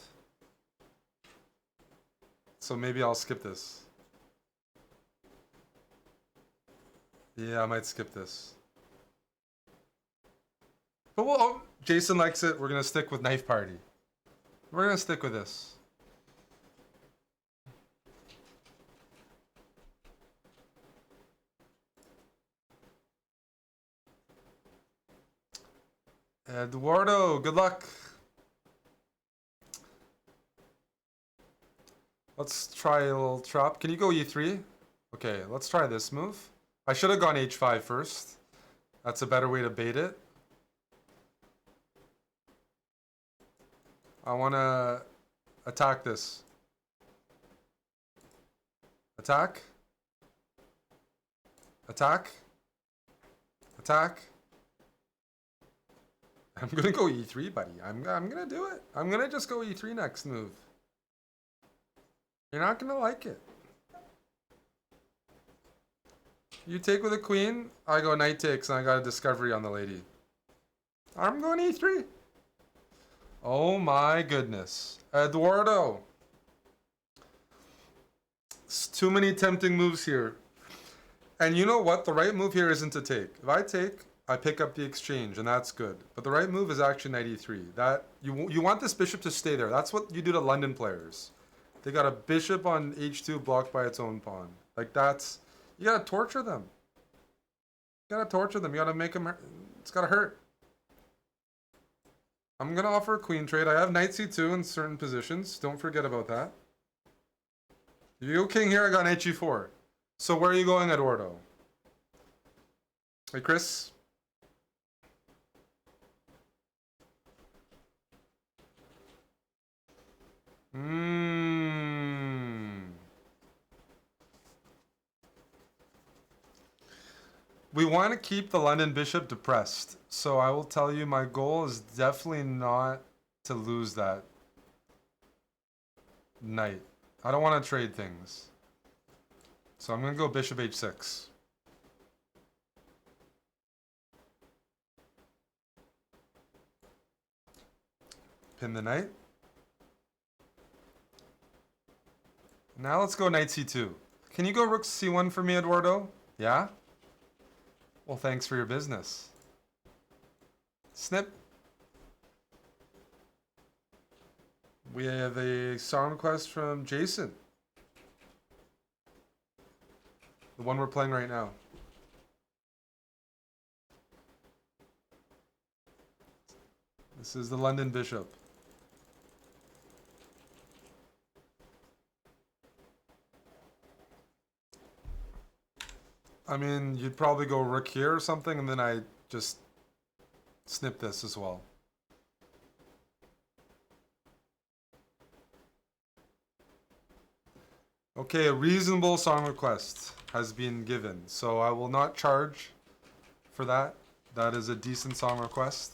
So maybe I'll skip this. Yeah, I might skip this. But well, Jason likes it. We're gonna stick with Knife Party. We're gonna stick with this. Eduardo, good luck. Let's try a little trap. Can you go E3? Okay, let's try this move. I should have gone H5 first. That's a better way to bait it. I want to attack this. Attack. Attack. Attack. I'm going to go E3, buddy. I'm going to do it. I'm going to just go E3 next move. You're not going to like it. You take with a queen, I go knight takes, and I got a discovery on the lady. I'm going E3. Oh my goodness. Eduardo. It's too many tempting moves here. And you know what? The right move here isn't to take. If I take, I pick up the exchange, and that's good. But the right move is actually knight e3. That you want this bishop to stay there. That's what you do to London players. They got a bishop on h2 blocked by its own pawn. Like that's... You gotta torture them. You gotta torture them. You gotta make them... It's gotta hurt. I'm gonna offer a queen trade. I have knight c2 in certain positions. Don't forget about that. If you go king here, I got knight g4. So where are you going, Eduardo? Hey, Chris? We want to keep the London bishop depressed. So I will tell you my goal is definitely not to lose that knight. I don't want to trade things. So I'm going to go bishop h6. Pin the knight. Now let's go knight c2. Can you go rook c1 for me, Eduardo? Yeah? Well, thanks for your business. Snip. We have a song request from Jason. The one we're playing right now. This is the London Bishop. I mean, you'd probably go rook here or something, and then I just snip this as well. Okay, a reasonable song request has been given, so I will not charge for that. That is a decent song request.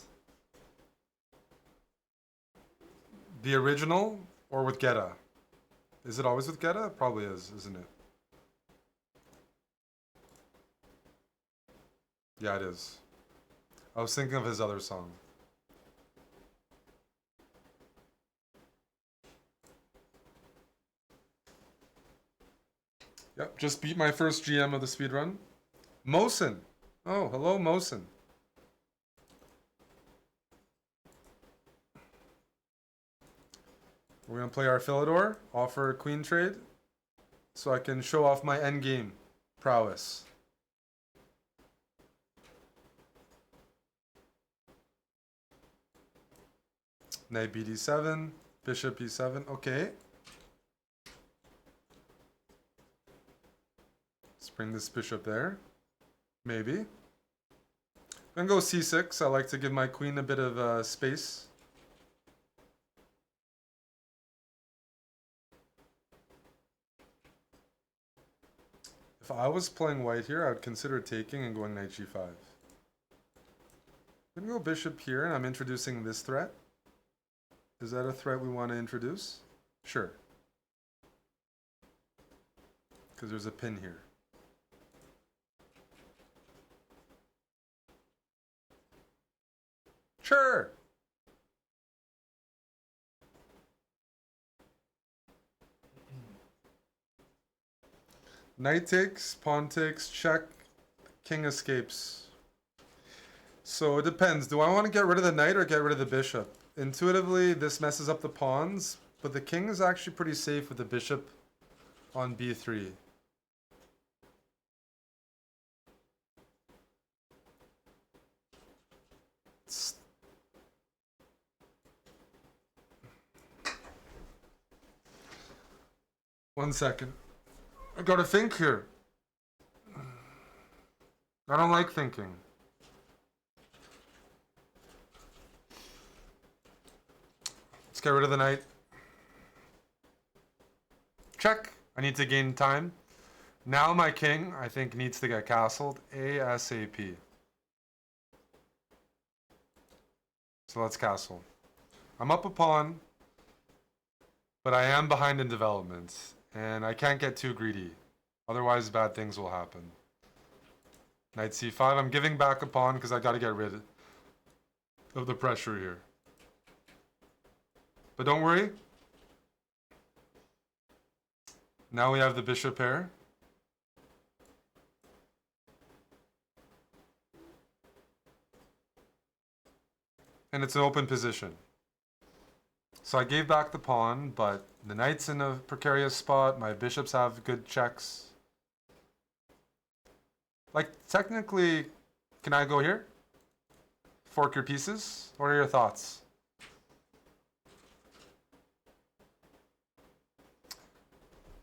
The original or with Geta? Is it always with Geta? It probably is, isn't it? Yeah, it is. I was thinking of his other song. Yep, just beat my first GM of the speedrun. Mosin. Oh, hello, Mosin. We're going to play our Philidor, offer a queen trade, so I can show off my endgame prowess. Knight bd7, bishop e7, okay. Let's bring this bishop there. Maybe. I'm going to go c6. I like to give my queen a bit of space. If I was playing white here, I would consider taking and going knight g5. I'm going to go bishop here, and I'm introducing this threat. Is that a threat we want to introduce? Sure. Because there's a pin here. Sure. Knight takes, pawn takes, check, king escapes. So it depends. Do I want to get rid of the knight or get rid of the bishop? Intuitively, this messes up the pawns, but the king is actually pretty safe with the bishop on b3. One second. I gotta think here. I don't like thinking. Let's get rid of the knight. Check. I need to gain time. Now my king, I think, needs to get castled ASAP. So let's castle. I'm up a pawn, but I am behind in development, and I can't get too greedy. Otherwise, bad things will happen. Knight c5. I'm giving back a pawn because I got to get rid of the pressure here. But don't worry. Now we have the bishop pair. And it's an open position. So I gave back the pawn, but the knight's in a precarious spot. My bishops have good checks. Like, technically, can I go here? Fork your pieces? What are your thoughts?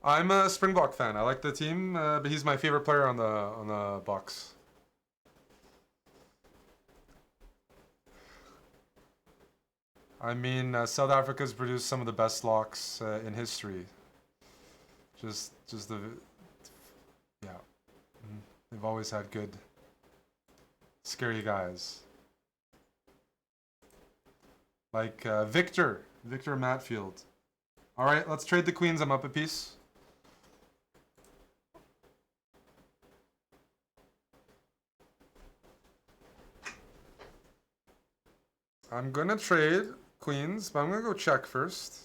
I'm a Springbok fan. I like the team, but he's my favorite player on the box. I mean, South Africa's produced some of the best locks in history. Just the, yeah. They've always had good, scary guys. Like Victor Matfield. All right, let's trade the queens. I'm up a piece. I'm gonna trade queens, but I'm gonna go check first.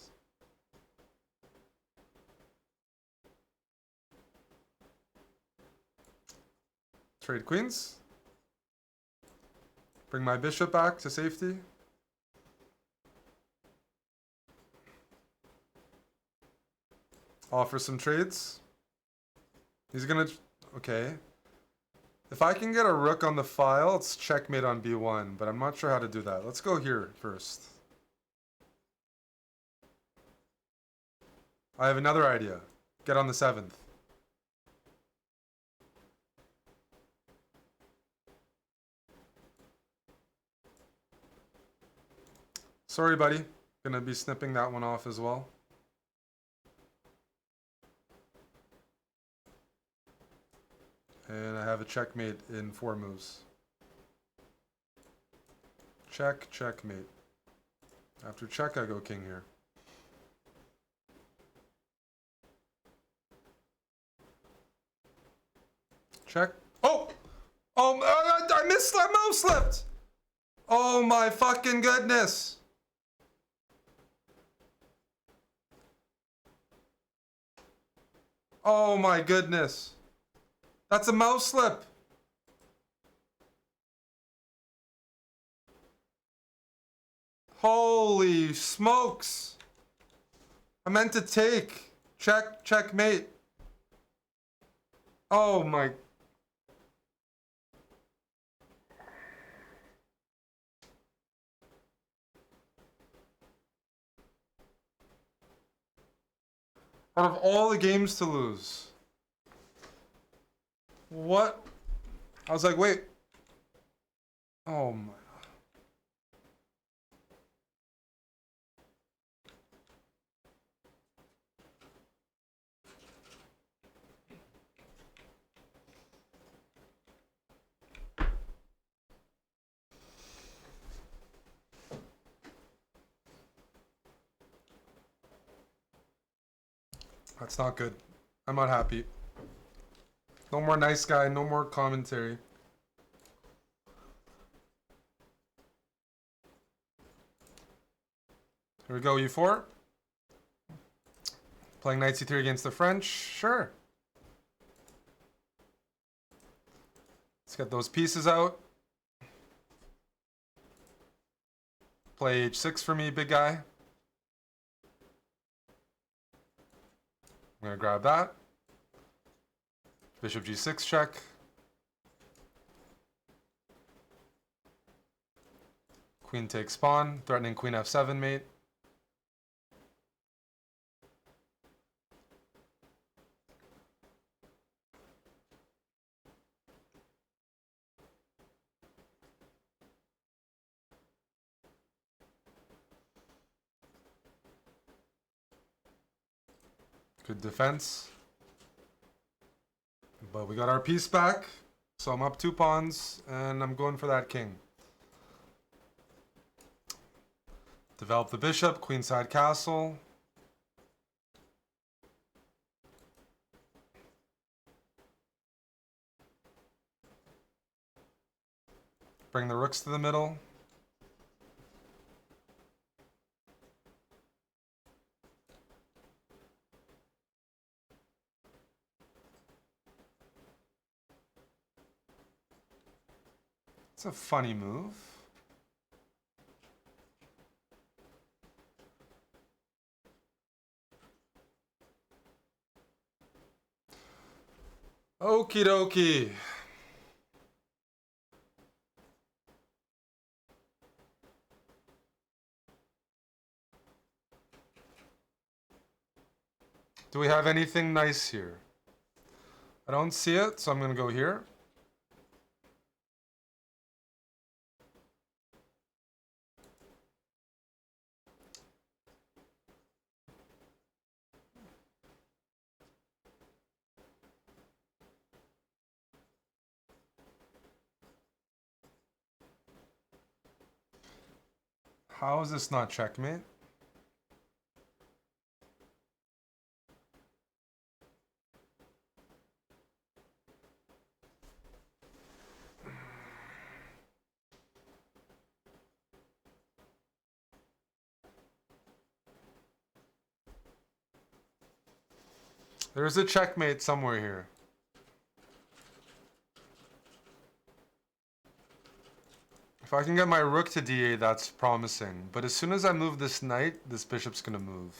Trade queens. Bring my bishop back to safety. Offer some trades. He's gonna... Okay. If I can get a rook on the file, it's checkmate on b1, but I'm not sure how to do that. Let's go here first. I have another idea. Get on the 7th. Sorry, buddy. Gonna be snipping that one off as well. And I have a checkmate in 4 moves. Check, checkmate. After check, I go king here. Check. Oh! Oh, I missed that mouse slipped! Oh my fucking goodness! Oh my goodness. That's a mouse slip. Holy smokes. I meant to take. Check, checkmate. Oh my. Out of all the games to lose. What? I was like, wait. Oh my. That's not good. I'm not happy. No more nice guy, no more commentary. Here we go, e4. Playing knight c3 against the French, sure. Let's get those pieces out. Play h6 for me, big guy. I'm gonna grab that. Bishop g6 check. Queen takes pawn, threatening queen f7 mate. Good defense. But we got our piece back. So I'm up 2 pawns and I'm going for that king. Develop the bishop, queenside castle. Bring the rooks to the middle. It's a funny move. Okie dokie. Do we have anything nice here? I don't see it, so I'm going to go here. How is this not checkmate? There's a checkmate somewhere here. If I can get my rook to d8, that's promising. But as soon as I move this knight, this bishop's gonna move.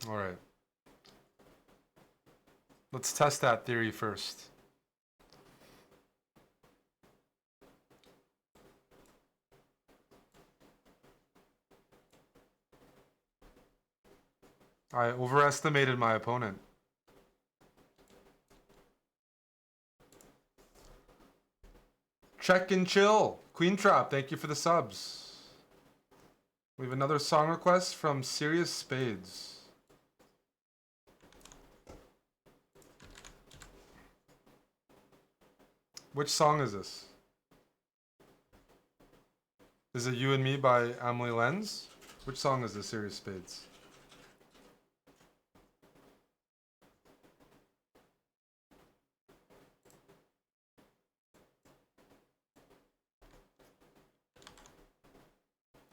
Alright. Let's test that theory first. I overestimated my opponent. Check and chill. Queen Trap, thank you for the subs. We have another song request from Serious Spades. Which song is this? Is it You and Me by Emily Lenz? Which song is this, Serious Spades?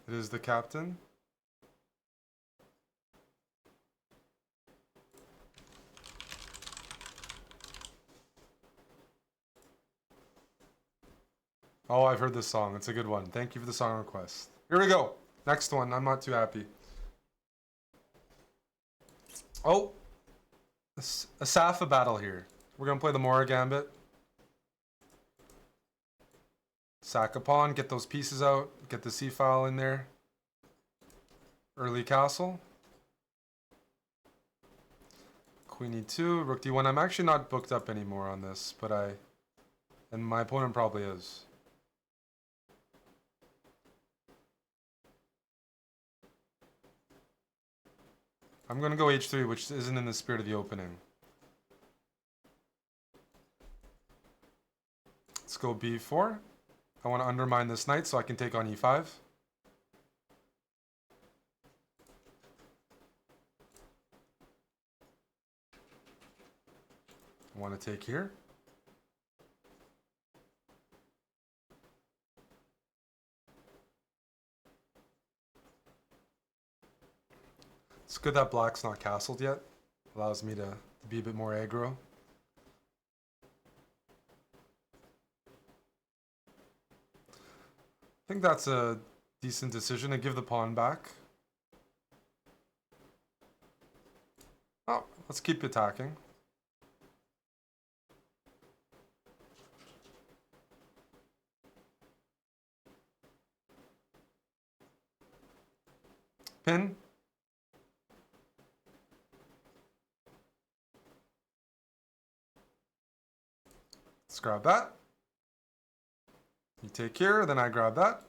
It is The Captain. Oh, I've heard this song. It's a good one. Thank you for the song request. Here we go. Next one. I'm not too happy. Oh, a Safa battle here. We're going to play the Mora Gambit. Sack a pawn, get those pieces out, get the c-file in there. Early castle. Queen e2, rook d1. I'm actually not booked up anymore on this, but and my opponent probably is. I'm going to go h3, which isn't in the spirit of the opening. Let's go b4. I want to undermine this knight so I can take on e5. I want to take here. It's good that black's not castled yet. Allows me to be a bit more aggro. I think that's a decent decision to give the pawn back. Oh, let's keep attacking. Pin. Let's grab that. You take here, then I grab that.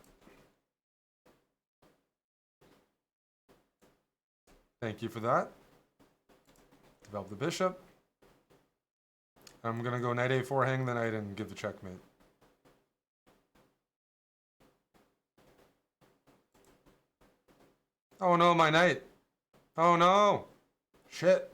Thank you for that. Develop the bishop. I'm going to go knight a4, hang the knight, and give the checkmate. Oh no, my knight. Oh no. Shit.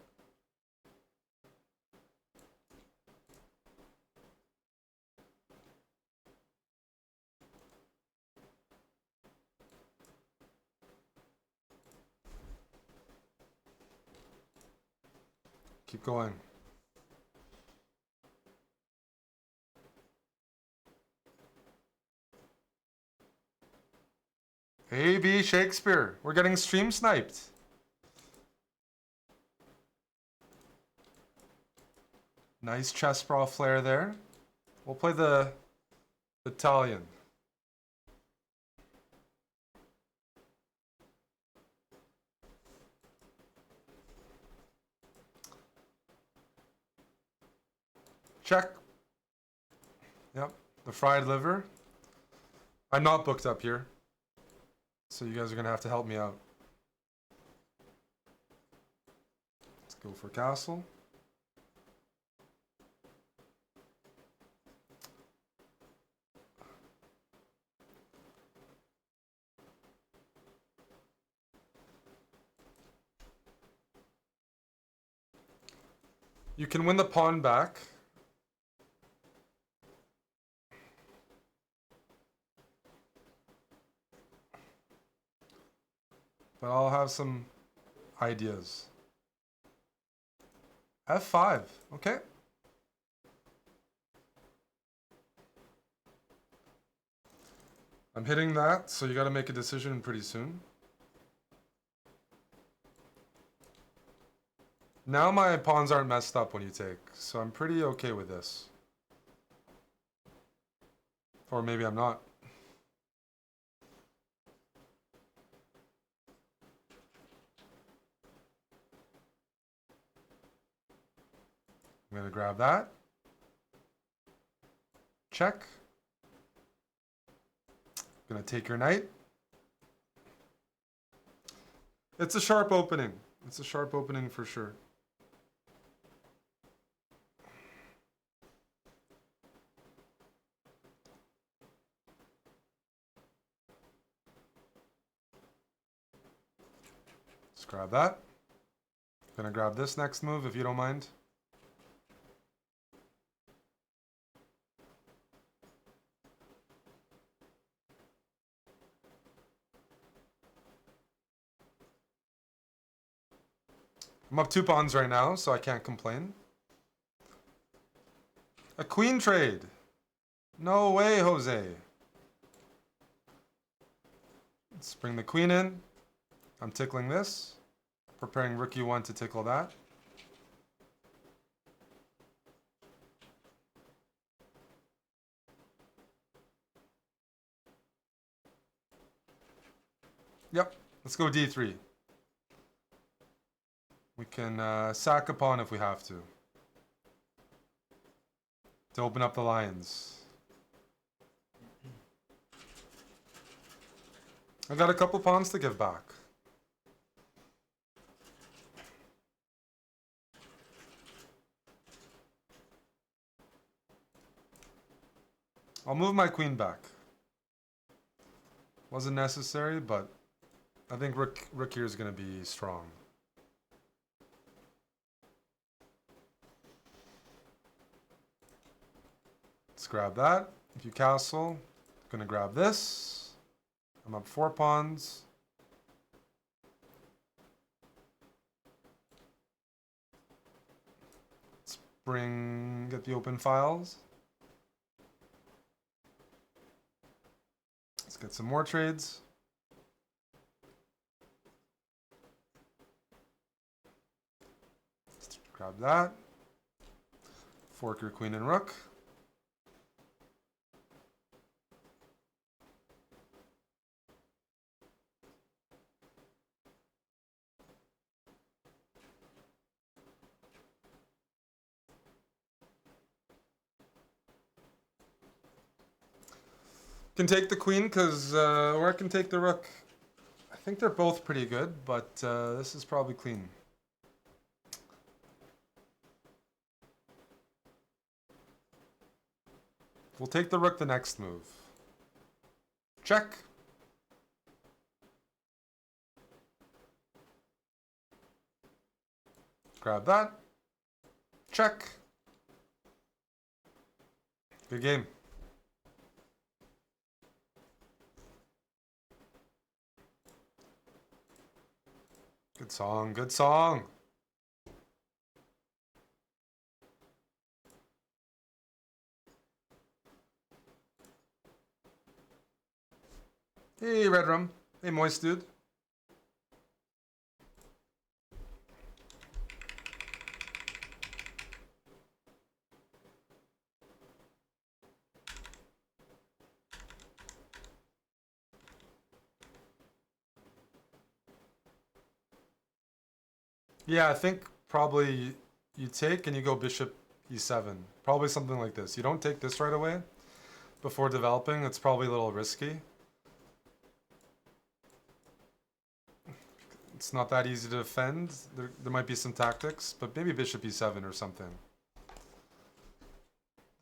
Keep going. A.B. Shakespeare. We're getting stream sniped. Nice chess brawl flair there. We'll play the Italian. Check. Yep, the fried liver. I'm not booked up here, so you guys are gonna have to help me out. Let's go for castle. You can win the pawn back. But I'll have some ideas. F5, okay. I'm hitting that, so you gotta make a decision pretty soon. Now my pawns aren't messed up when you take, so I'm pretty okay with this. Or maybe I'm not. I'm gonna grab that. Check. Gonna take your knight. It's a sharp opening. It's a sharp opening for sure. Let's grab that. Gonna grab this next move if you don't mind. I'm up 2 pawns right now, so I can't complain. A queen trade. No way, Jose. Let's bring the queen in. I'm tickling this. Preparing rook e1 to tickle that. Yep, let's go d3. We can sack a pawn if we have to open up the lines. I got a couple pawns to give back. I'll move my queen back. Wasn't necessary, but I think rook here is going to be strong. Let's grab that. If you castle, I'm going to grab this. I'm up 4 pawns. Let's get the open files. Let's get some more trades. Let's grab that. Fork your queen and rook. Can take the queen because, or I can take the rook. I think they're both pretty good, but this is probably clean. We'll take the rook the next move. Check. Grab that. Check. Good game. Good song, good song. Hey, Red Rum. Hey, Moist Dude. Yeah, I think probably you take and you go bishop e7. Probably something like this. You don't take this right away before developing. It's probably a little risky. It's not that easy to defend. There might be some tactics, but maybe bishop e7 or something.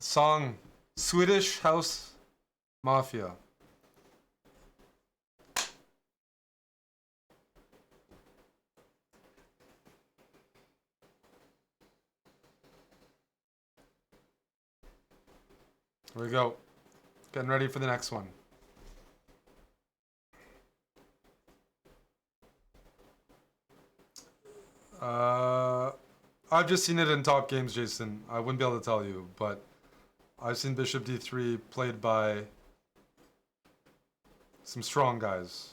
Song, Swedish House Mafia. Here we go. Getting ready for the next one. I've just seen it in top games, Jason. I wouldn't be able to tell you, but I've seen bishop d3 played by Some strong guys.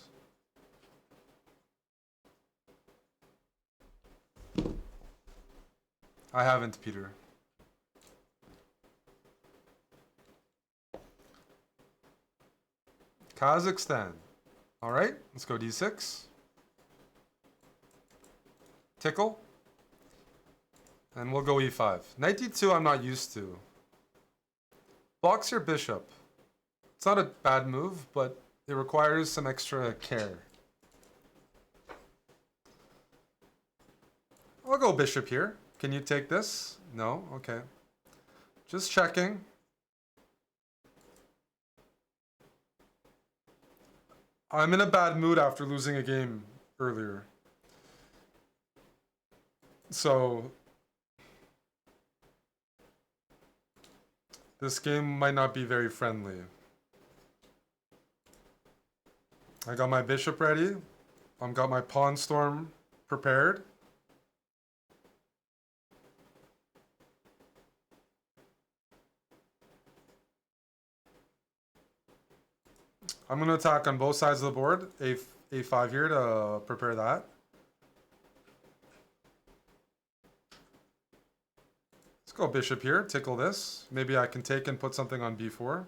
I haven't, Peter. Kazakhstan. Alright, let's go d6. Tickle. And we'll go e5. Knight d2 I'm not used to. Blocks your bishop. It's not a bad move, but it requires some extra care. I'll go bishop here. Can you take this? No? Okay. Just checking. I'm in a bad mood after losing a game earlier. So this game might not be very friendly. I got my bishop ready. I've got my pawn storm prepared. I'm going to attack on both sides of the board. A5 here to prepare that. Let's go bishop here, tickle this. Maybe I can take and put something on b4.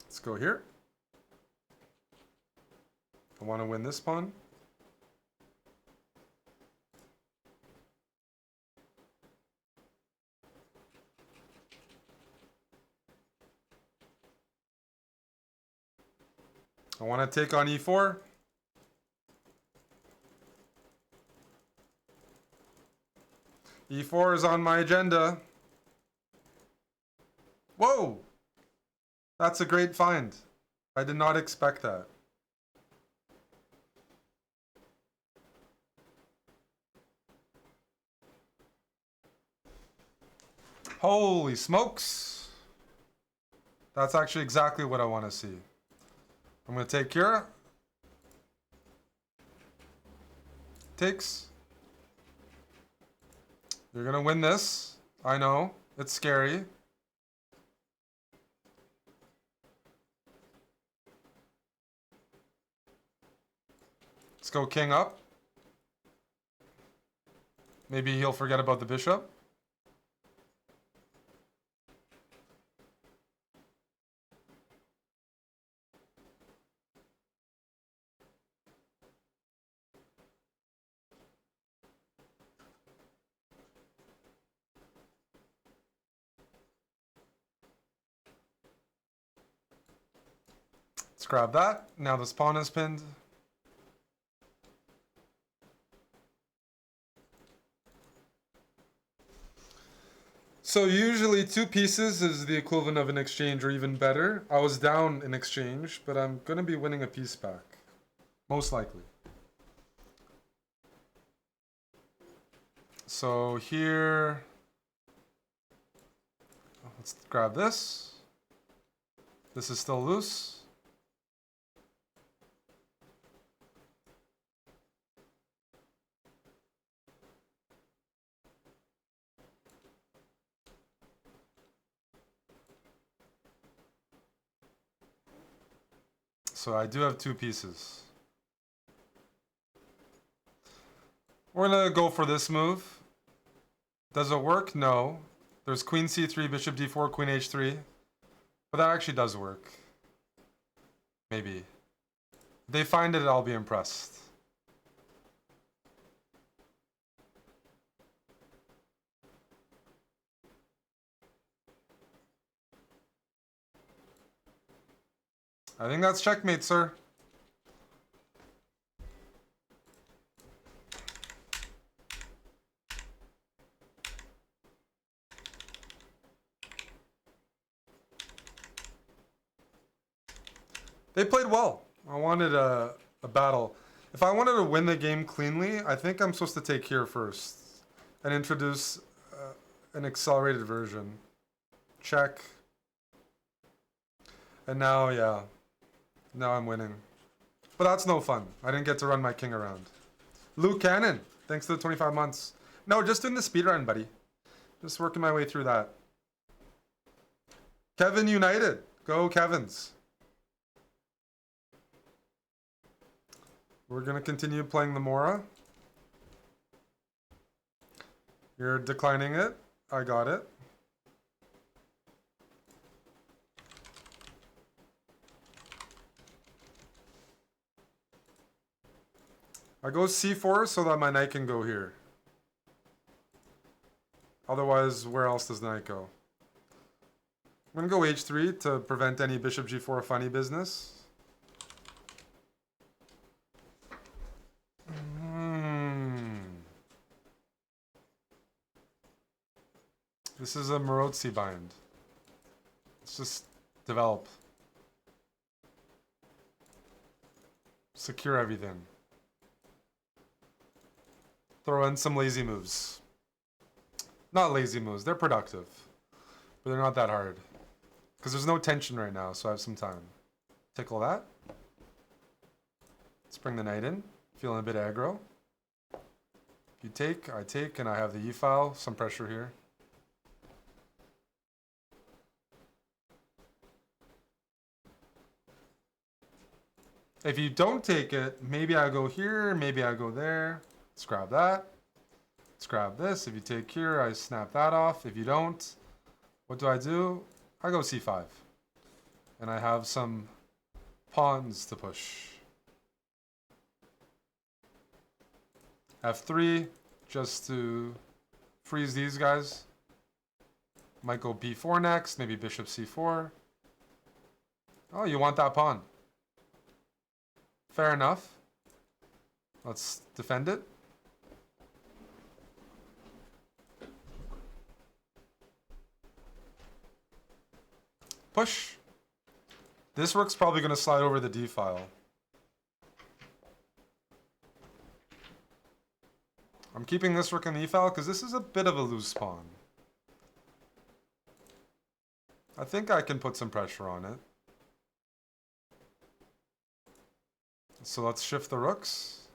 Let's go here. I want to win this pawn. I want to take on e4. E4 is on my agenda. Whoa! That's a great find. I did not expect that. Holy smokes! That's actually exactly what I want to see. I'm going to take here. Takes. You're going to win this. I know. It's scary. Let's go king up. Maybe he'll forget about the bishop. Let's grab that. Now this pawn is pinned. So usually 2 pieces is the equivalent of an exchange or even better. I was down in exchange, but I'm going to be winning a piece back. Most likely. So here, let's grab this. This is still loose. So I do have 2 pieces. We're gonna go for this move. Does it work? No. There's queen c3, bishop d4, queen h3. But that actually does work. Maybe. If they find it, I'll be impressed. I think that's checkmate, sir. They played well. I wanted a battle. If I wanted to win the game cleanly, I think I'm supposed to take here first and introduce an accelerated version. Check. And now, yeah. Now I'm winning. But that's no fun. I didn't get to run my king around. Luke Cannon, thanks to the 25 months. No, just doing the speedrun, buddy. Just working my way through that. Kevin United. Go Kevins. We're going to continue playing the Mora. You're declining it. I got it. I go c4 so that my knight can go here. Otherwise, where else does knight go? I'm going to go h3 to prevent any bishop g4 funny business. This is a Marozzi bind. Let's just develop. Secure everything. Throw in some lazy moves. Not lazy moves, they're productive. But they're not that hard. Because there's no tension right now, so I have some time. Tickle that. Let's bring the knight in. Feeling a bit aggro. If you take, I take, and I have the e-file. Some pressure here. If you don't take it, maybe I go here, maybe I go there. Let's grab that. Let's grab this. If you take here, I snap that off. If you don't, what do? I go c5. And I have some pawns to push. f3, just to freeze these guys. Might go b4 next, maybe bishop c4. Oh, you want that pawn. Fair enough. Let's defend it. Push. This rook's probably going to slide over the d-file. I'm keeping this rook in the e-file because this is a bit of a loose pawn. I think I can put some pressure on it. So let's shift the rooks.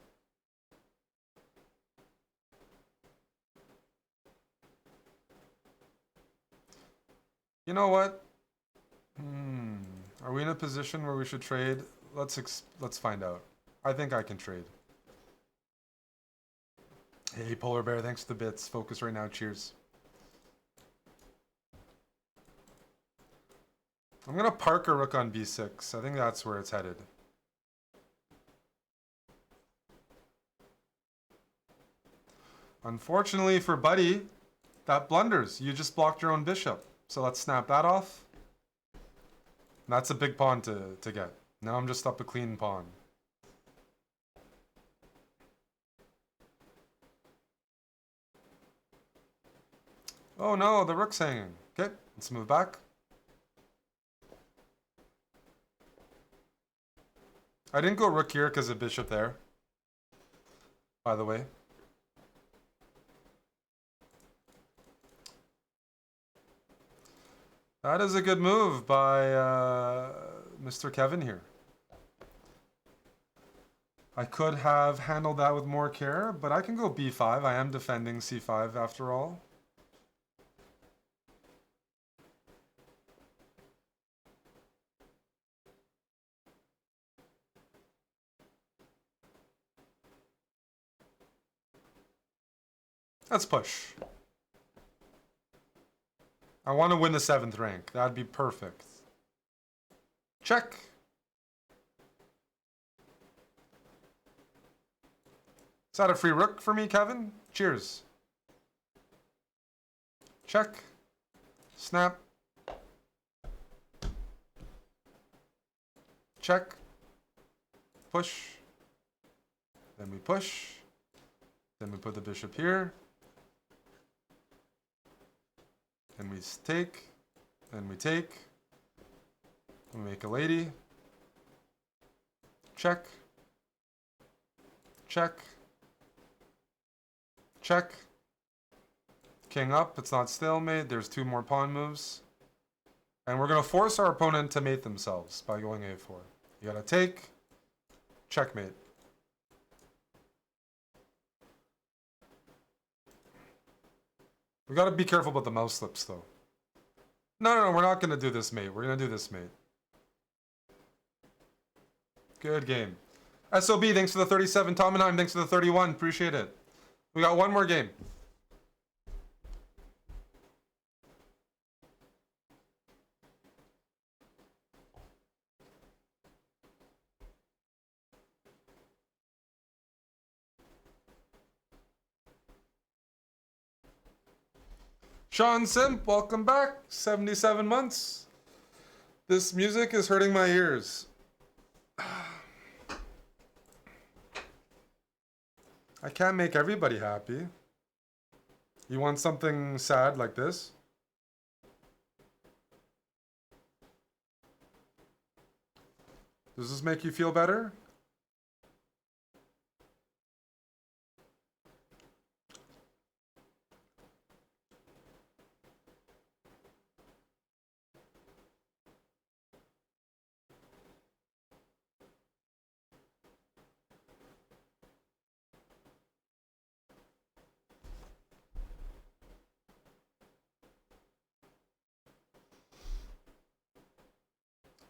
You know what? Are we in a position where we should trade? Let's find out. I think I can trade. Hey, Polar Bear, thanks for the bits. Focus right now. Cheers. I'm going to park a rook on b6. I think that's where it's headed. Unfortunately for Buddy, that blunders. You just blocked your own bishop. So let's snap that off. That's a big pawn to get. Now I'm just up a clean pawn. Oh no, the rook's hanging. Okay, let's move back. I didn't go rook here because of bishop there, by the way. That is a good move by Mr. Kevin here. I could have handled that with more care, but I can go b5. I am defending c5 after all. Let's push. I want to win the 7th rank. That'd be perfect. Check. Is that a free rook for me, Kevin? Cheers. Check. Snap. Check. Push. Then we push. Then we put the bishop here. And we take, and we take, we make a lady, check, check, check, king up, it's not stalemate, there's 2 more pawn moves, and we're going to force our opponent to mate themselves by going a4. You gotta take, checkmate. We gotta be careful about the mouse slips, though. No, we're not gonna do this, mate. We're gonna do this, mate. Good game. SOB, thanks for the 37. Tomenheim, thanks for the 31. Appreciate it. We got one more game. Sean Simp, welcome back. 77 months. This music is hurting my ears. I can't make everybody happy. You want something sad like this? Does this make you feel better?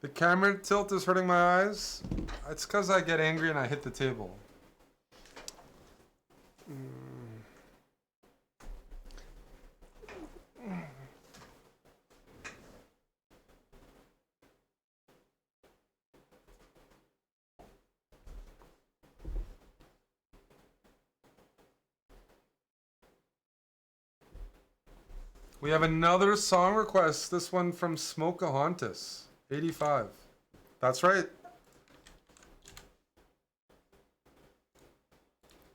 The camera tilt is hurting my eyes. It's because I get angry and I hit the table. We have another song request. This one from Smokahontas, 85. That's right.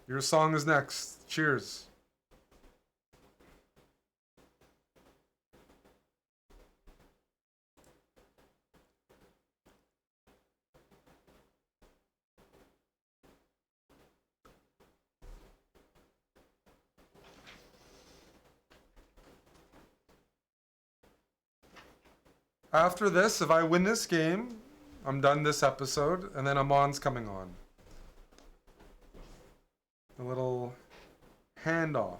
Your song is next. Cheers. After this, if I win this game, I'm done this episode, and then Amon's coming on. A little handoff.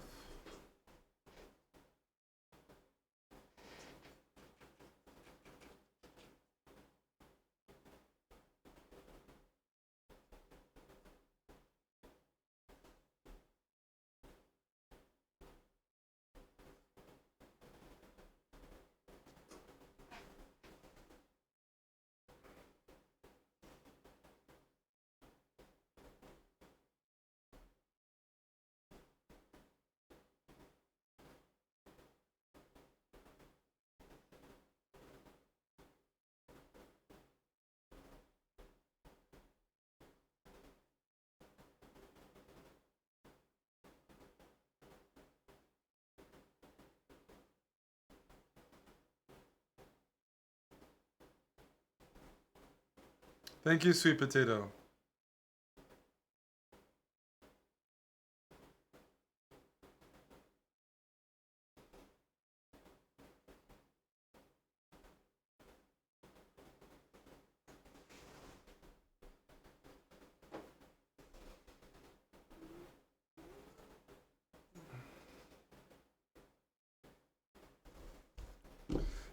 Thank you, Sweet Potato.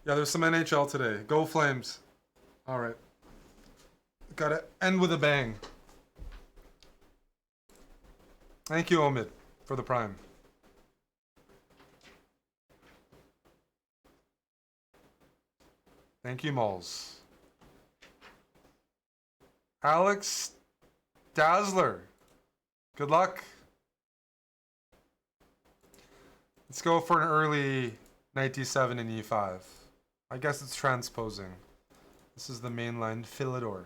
Yeah, there's some NHL today. Go Flames. All right. Gotta end with a bang. Thank you, Omid, for the prime. Thank you, Moles. Alex Dazzler. Good luck. Let's go for an early 97 in E5. I guess it's transposing. This is the mainline Philidor.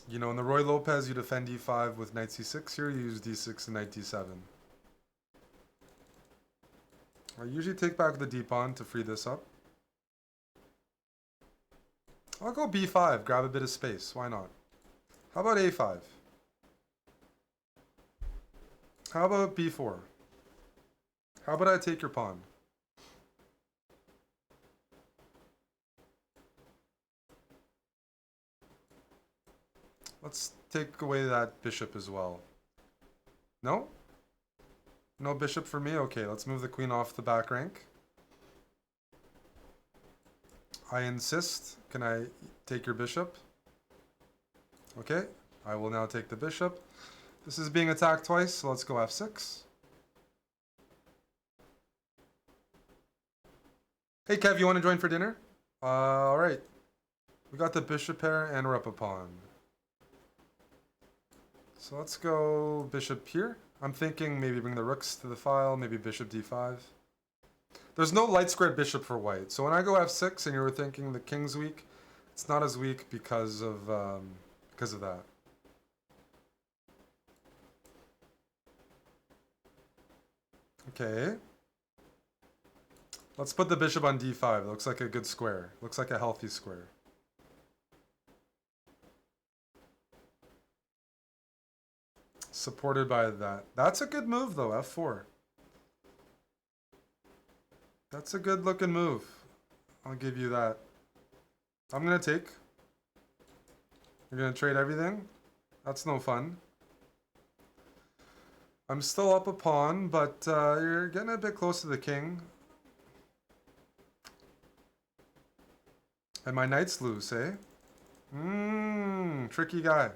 You know, in the Roy Lopez, you defend E5 with knight C6. Here you use D6 and knight D7. I usually take back the d-pawn to free this up. I'll go B5, grab a bit of space. Why not? How about A5? How about B4? How about I take your pawn? Let's take away that bishop as well. No? No bishop for me? Okay, let's move the queen off the back rank. I insist. Can I take your bishop? Okay, I will now take the bishop. This is being attacked twice, so let's go f6. Hey Kev, you want to join for dinner? Alright. We got the bishop pair and we're up a pawn. So let's go bishop here. I'm thinking maybe bring the rooks to the file, maybe bishop d5. There's no light squared bishop for white. So when I go f6 and you were thinking the king's weak, it's not as weak because of that. Okay. Let's put the bishop on d5. It looks like a good square. Looks like a healthy square. Supported by that. That's a good move though, f4. That's a good looking move. I'll give you that. I'm gonna take. You're gonna trade everything? That's no fun. I'm still up a pawn, but you're getting a bit close to the king. And my knight's loose, eh? Tricky guy.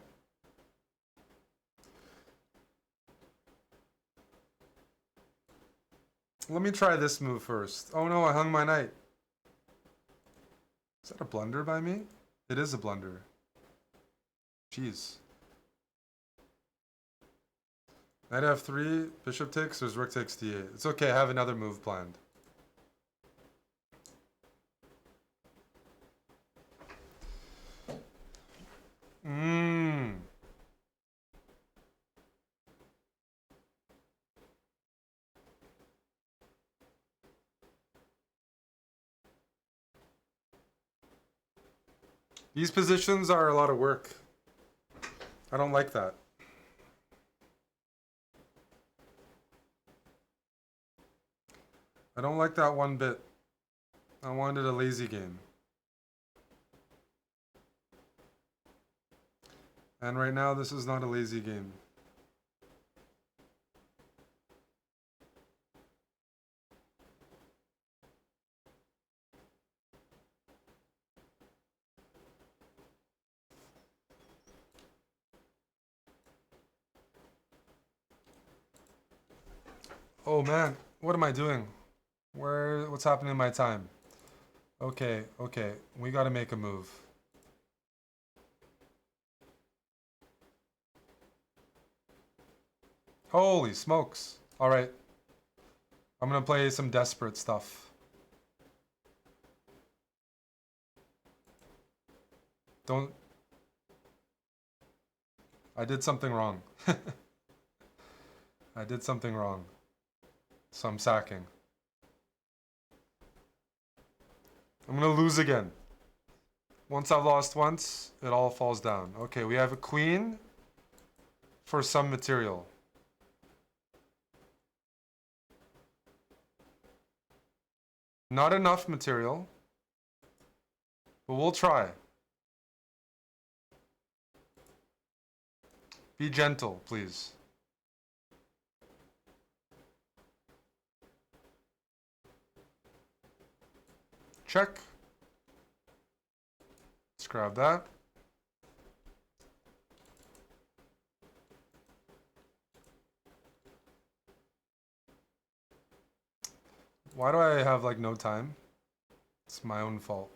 Let me try this move first. Oh no, I hung my knight. Is that a blunder by me? It is a blunder. Jeez. Knight f3, bishop takes, there's rook takes d8. It's okay, I have another move planned. These positions are a lot of work. I don't like that. I don't like that one bit. I wanted a lazy game. And right now, this is not a lazy game. Oh man, what am I doing? What's happening in my time? Okay, we gotta make a move. Holy smokes. Alright. I'm gonna play some desperate stuff. Don't... I did something wrong. I did something wrong. So I'm sacking. I'm gonna lose again. Once I've lost once, it all falls down. Okay, we have a queen for some material. Not enough material, but we'll try. Be gentle, please. Check. Let's grab that. Why do I have like no time? It's my own fault.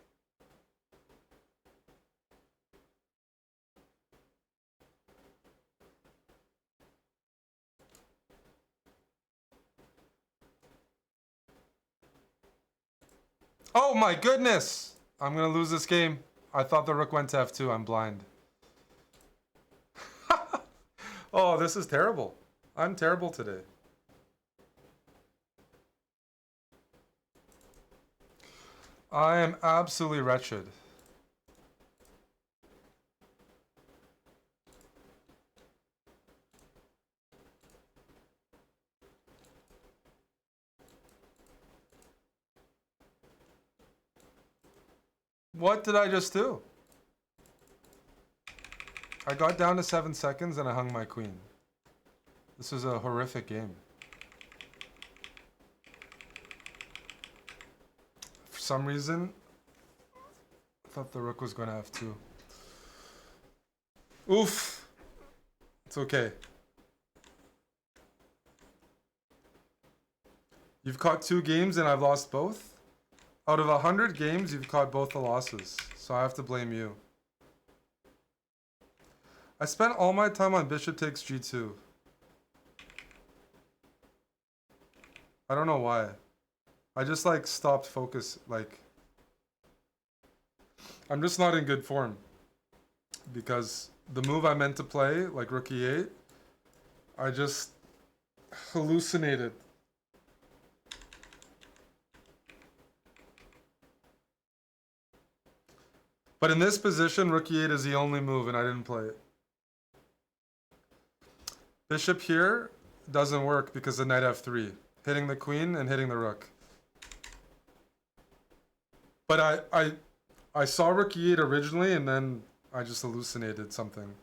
Oh my goodness! I'm gonna lose this game. I thought the rook went to f2. I'm blind. Oh, this is terrible. I'm terrible today. I am absolutely wretched. What did I just do? I got down to 7 seconds and I hung my queen. This is a horrific game. some reason, I thought the rook was going to f2. Oof. It's okay. You've caught 2 games and I've lost both? Out of 100 games, you've caught both the losses. So I have to blame you. I spent all my time on bishop takes g2. I don't know why. I just like stopped focus. Like, I'm just not in good form. Because the move I meant to play, like rook e8, I just hallucinated. But in this position, rook e8 is the only move and I didn't play it. Bishop here doesn't work because of knight f3. Hitting the queen and hitting the rook. But I saw rook e8 originally and then I just hallucinated something.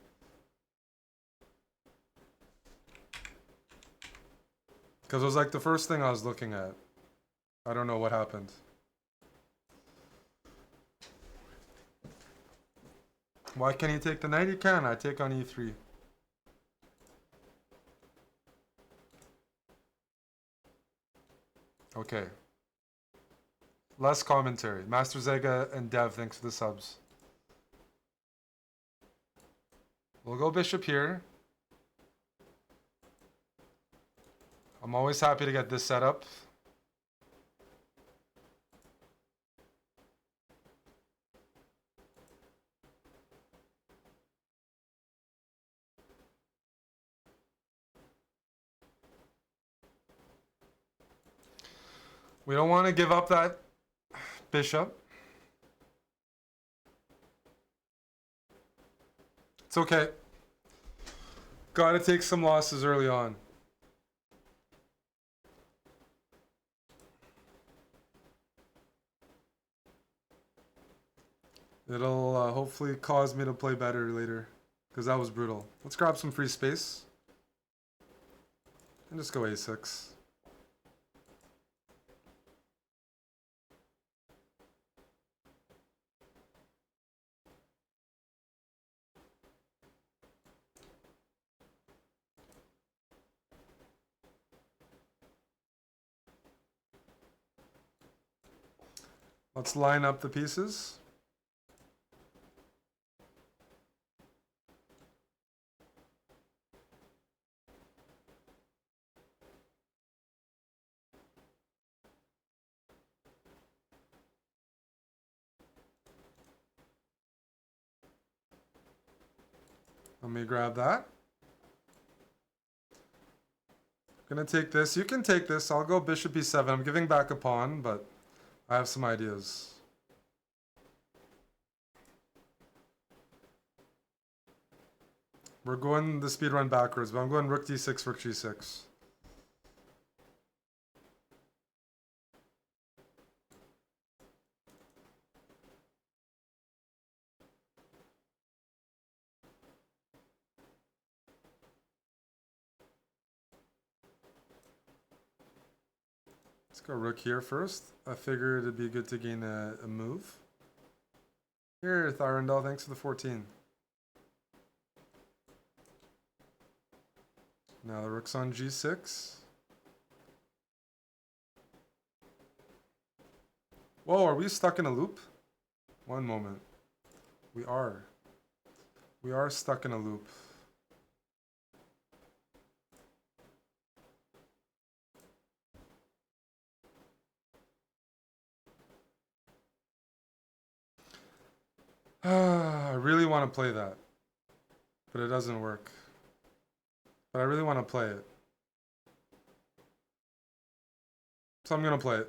Because it was like the first thing I was looking at. I don't know what happened. Why can't he take the knight? He can. I take on e3. Okay. Less commentary. Master Zega and Dev, thanks for the subs. We'll go bishop here. I'm always happy to get this set up. We don't want to give up that bishop. It's okay. Gotta take some losses early on. It'll hopefully cause me to play better later. Because that was brutal. Let's grab some free space. And just go a6. Let's line up the pieces. Let me grab that. Gonna take this. You can take this. I'll go bishop e7. I'm giving back a pawn, but I have some ideas. We're going the speed run backwards, but I'm going rook d6, rook g6. Let's go rook here first. I figured it'd be good to gain a move. Here, Thyrendal, thanks for the 14. Now the rook's on g6. Whoa, are we stuck in a loop? One moment. We are. We are stuck in a loop. I really want to play that, but it doesn't work. But I really want to play it. So I'm going to play it.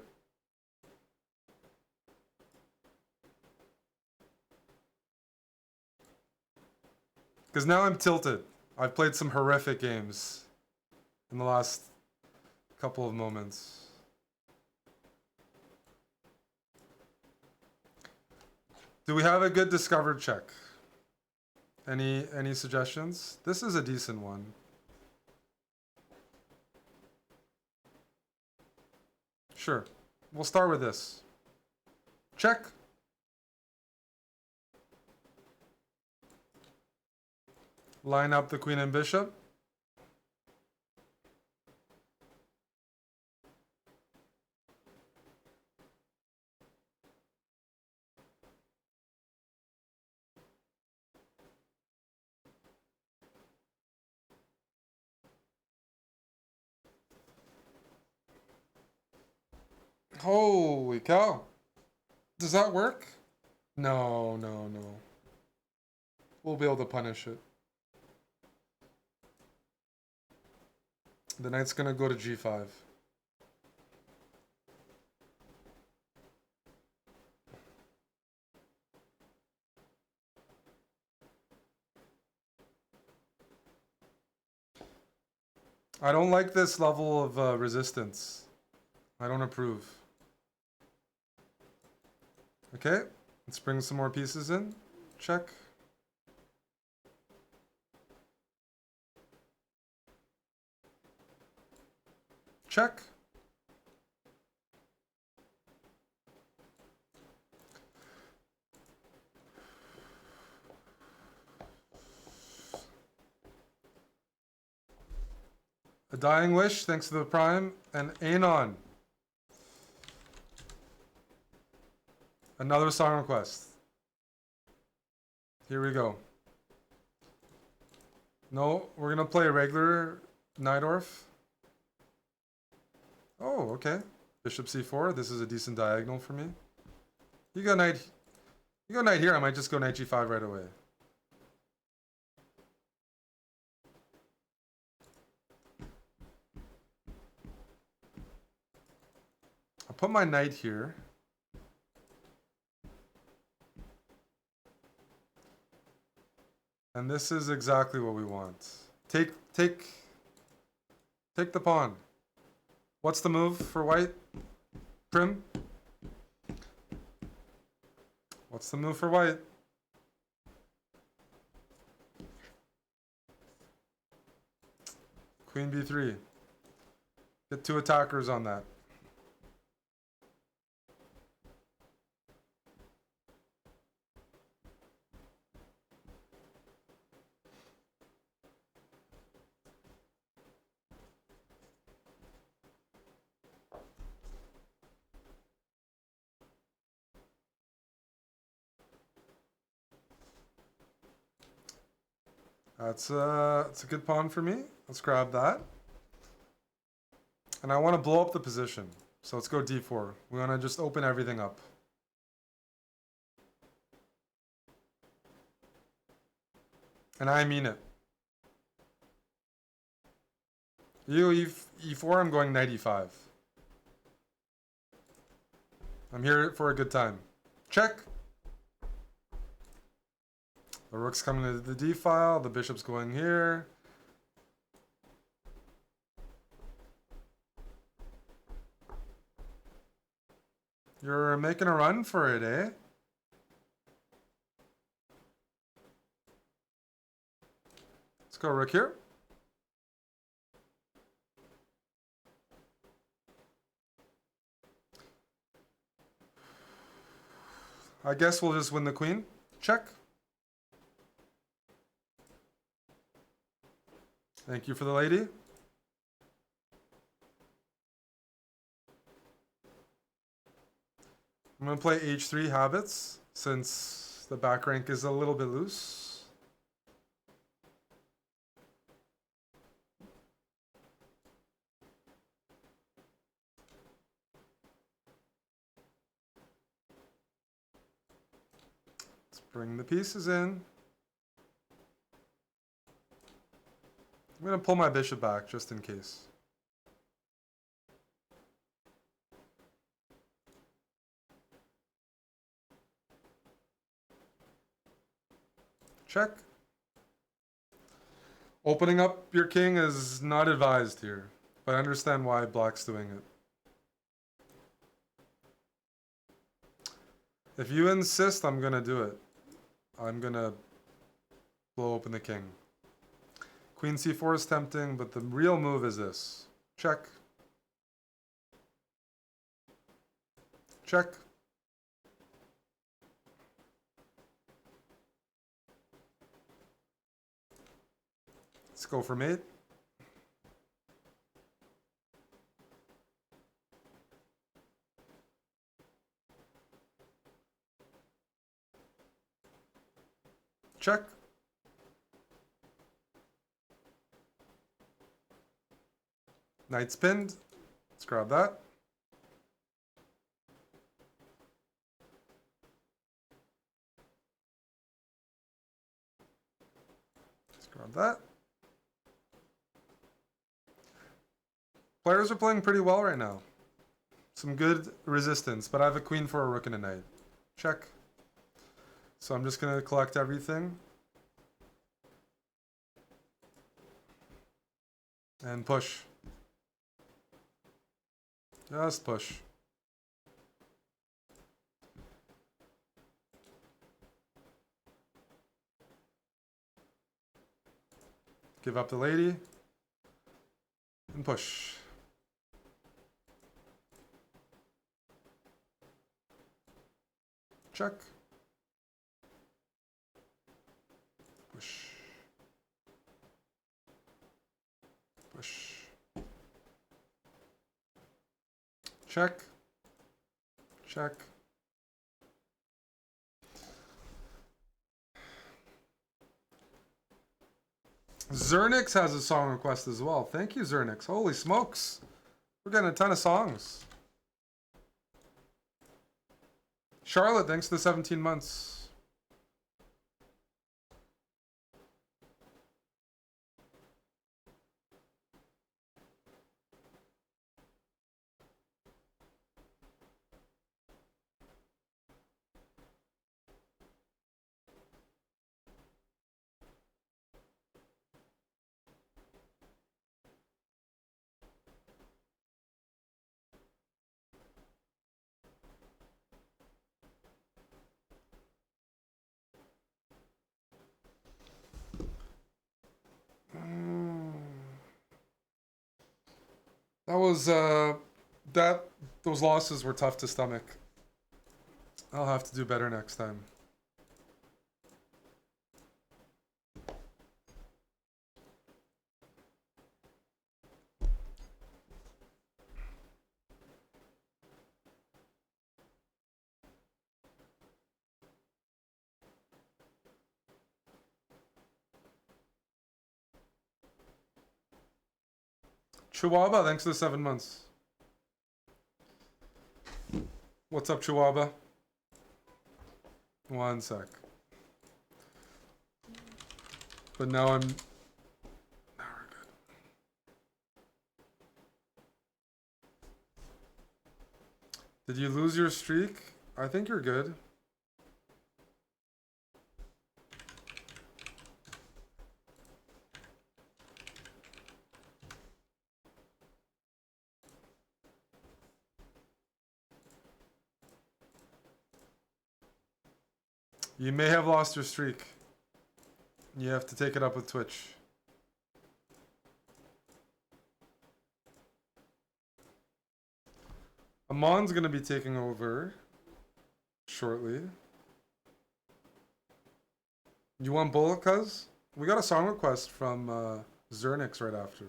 Because now I'm tilted. I've played some horrific games in the last couple of moments. Do we have a good discovered check? Any suggestions? This is a decent one. Sure. We'll start with this. Check. Line up the queen and bishop. Holy cow. Does that work? No, no, no. We'll be able to punish it. The knight's gonna go to g5. I don't like this level of resistance. I don't approve. Okay, let's bring some more pieces in. Check. Check. A Dying Wish, thanks to the Prime, and Anon. Another song request. Here we go. No, we're gonna play a regular Najdorf. Oh, okay. Bishop c4. This is a decent diagonal for me. You go knight. You go knight here. I might just go knight g5 right away. I'll put my knight here. And this is exactly what we want. Take the pawn. What's the move for white? Prim? What's the move for white? Queen b3. Get two attackers on that. It's a good pawn for me. Let's grab that. And I want to blow up the position. So let's go d4. We want to just open everything up. And I mean it. You e4, I'm going knight e5. I'm here for a good time. Check. The rook's coming to the d file. The bishop's going here. You're making a run for it, eh? Let's go rook here. I guess we'll just win the queen. Check. Thank you for the lady. I'm going to play h3 habits since the back rank is a little bit loose. Let's bring the pieces in. I'm going to pull my bishop back just in case. Check. Opening up your king is not advised here, but I understand why black's doing it. If you insist, I'm going to do it. I'm going to blow open the king. Queen c4 is tempting, but the real move is this. Check. Check. Let's go for mate. Check. Knight spinned. Let's grab that. Let's grab that. Players are playing pretty well right now. Some good resistance, but I have a queen for a rook and a knight. Check. So I'm just going to collect everything. And push. Just push. Give up the lady. And push. Check. Push. Push. Check. Check. Zernix has a song request as well. Thank you, Zernix. Holy smokes. We're getting a ton of songs. Charlotte, thanks for the 17 months. That was those losses were tough to stomach. I'll have to do better next time. Chihuahua, thanks for the 7 months. What's up, Chihuahua? One sec. But now I'm... Now we're good. Did you lose your streak? I think you're good. You may have lost your streak. You have to take it up with Twitch. Amon's gonna be taking over shortly. You want bullet, cuz? We got a song request from Zernix right after.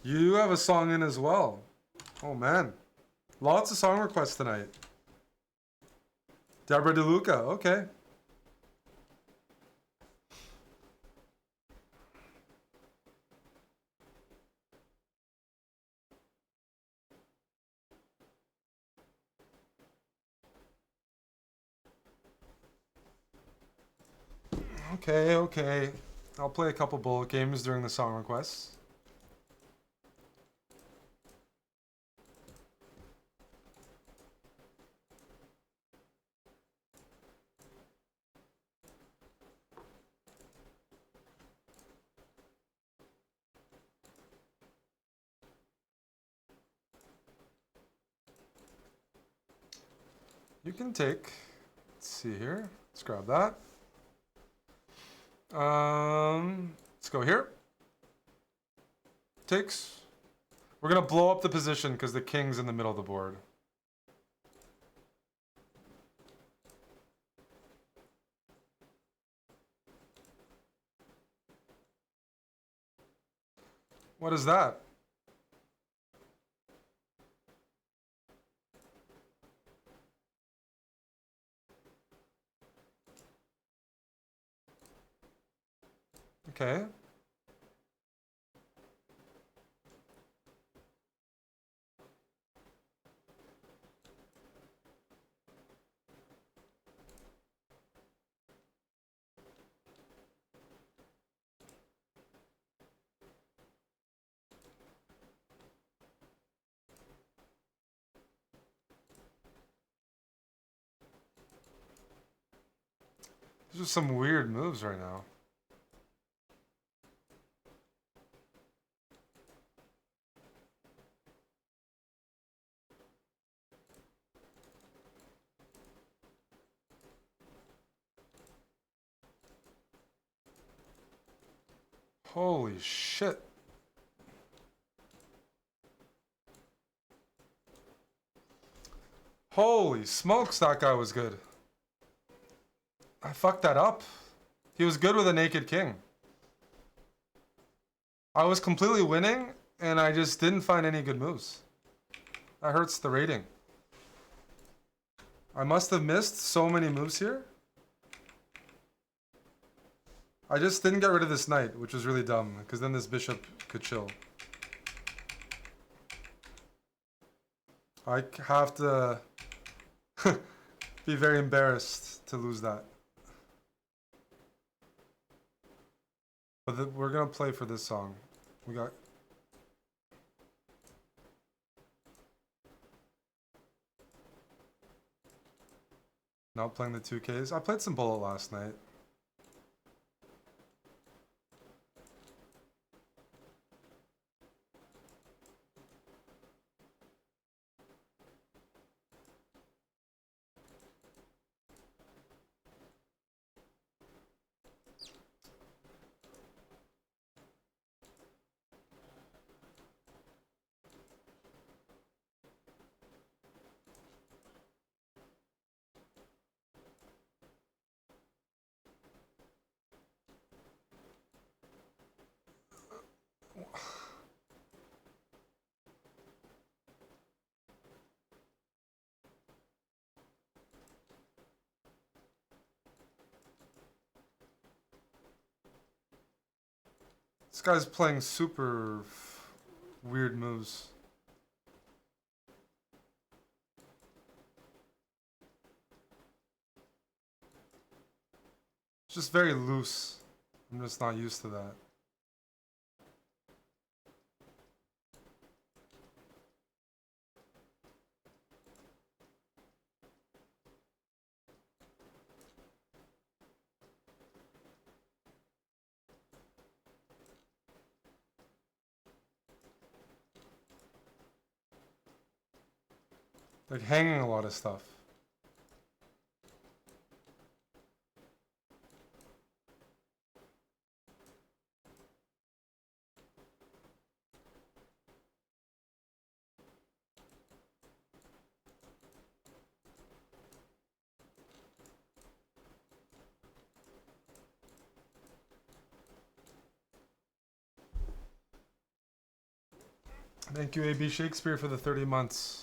You have a song in as well. Oh man. Lots of song requests tonight. Deborah DeLuca, okay. Okay, okay. I'll play a couple bullet games during the song requests. You can take, let's see here. Let's grab that. Let's go here. takes. We're gonna blow up the position because the king's in the middle of the board. What is that? Okay. These are some weird moves right now. Holy shit. Holy smokes, that guy was good. I fucked that up. He was good with a naked king. I was completely winning, and I just didn't find any good moves. That hurts the rating. I must have missed so many moves here. I just didn't get rid of this knight, which was really dumb, because then this bishop could chill. I have to be very embarrassed to lose that. But we're gonna play for this song. We got... Not playing the 2Ks. I played some Bullet last night. This guy's playing super weird moves. It's just very loose. I'm just not used to that. Like hanging a lot of stuff. Thank you, AB Shakespeare, for the 30 months.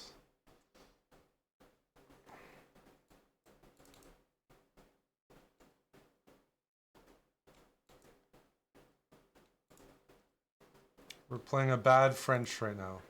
We're playing a bad French right now.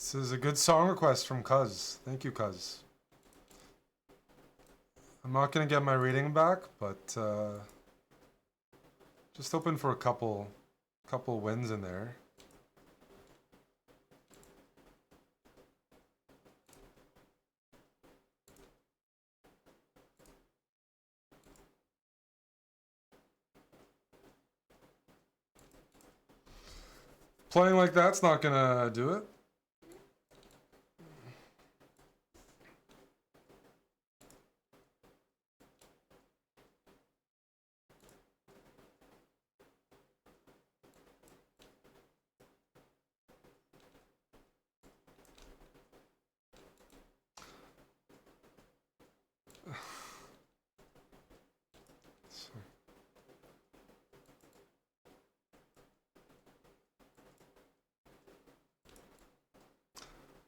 This is a good song request from Cuz. Thank you, Cuz. I'm not gonna get my rating back, but just hoping for a couple wins in there. Playing like that's not gonna do it.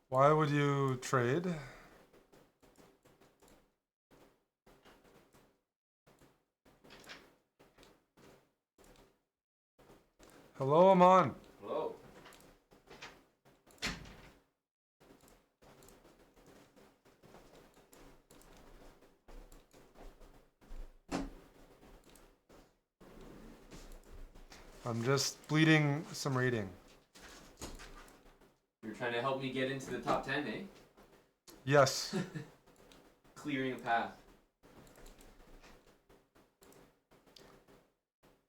Why would you trade? Hello, Aman. Hello. I'm just bleeding some rating. You're trying to help me get into the top 10, eh? Yes. Clearing a path.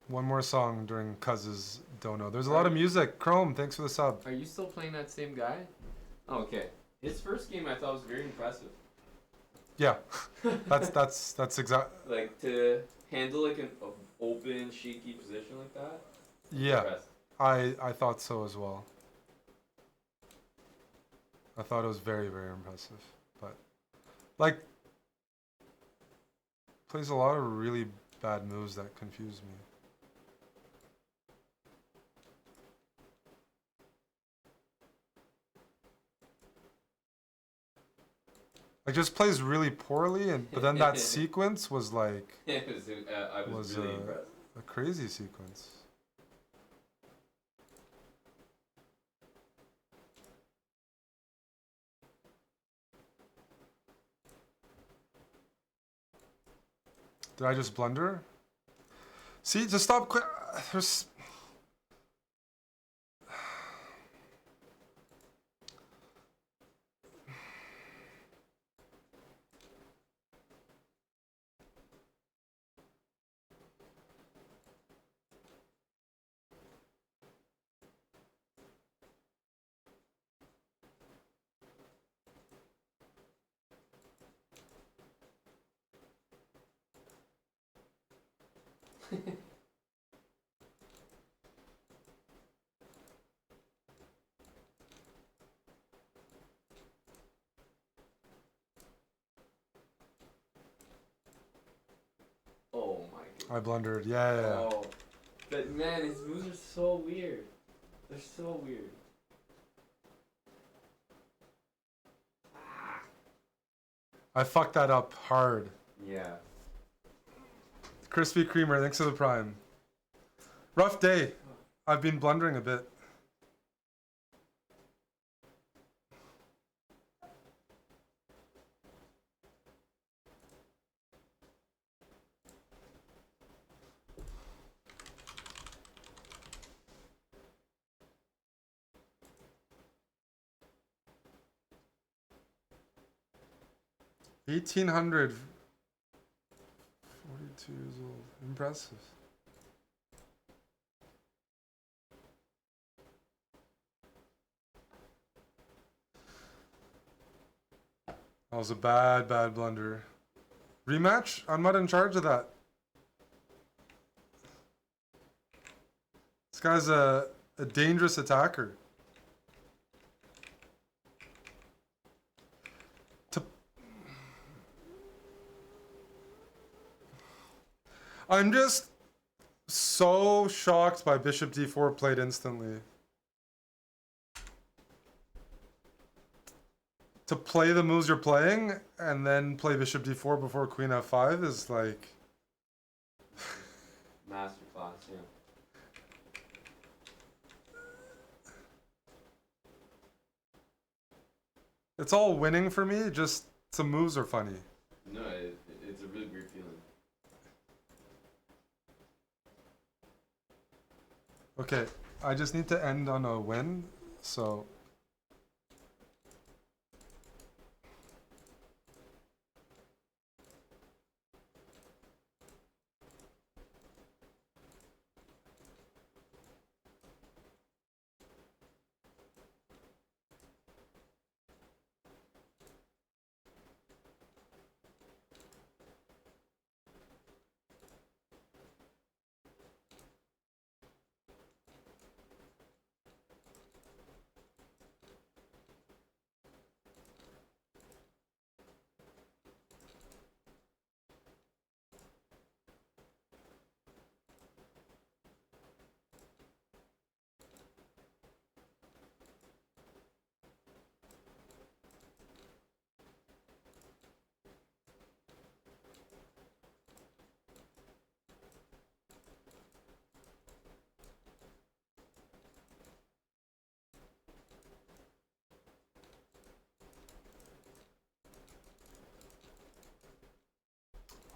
One more song during Cuz's Dono. There's a lot of music. Chrome, thanks for the sub. Are you still playing that same guy? Oh, okay. His first game I thought was very impressive. Yeah. That's exact. Like to handle like an open, shaky position like that. Yeah. Impressed. I thought so as well. I thought it was very, very impressive. But like plays a lot of really bad moves that confuse me. Like just plays really poorly, but then that sequence was like I was really impressed. a crazy sequence. Did I just blunder? See, just stop. There's. Oh my god. I blundered. Yeah. Oh. But man, his moves are so weird. They're so weird. I fucked that up hard. Yeah. Crispy Creamer, thanks for the prime. Rough day. I've been blundering a bit. $1,800. 42 years old. Impressive. That was a bad blunder. Rematch? I'm not in charge of that. This guy's a dangerous attacker. I'm just so shocked by Bishop D4 played instantly. To play the moves you're playing and then play Bishop D4 before Queen F5 is like... Masterclass, yeah. It's all winning for me. Just some moves are funny. No, it's a really weird feeling. Okay, I just need to end on a win. So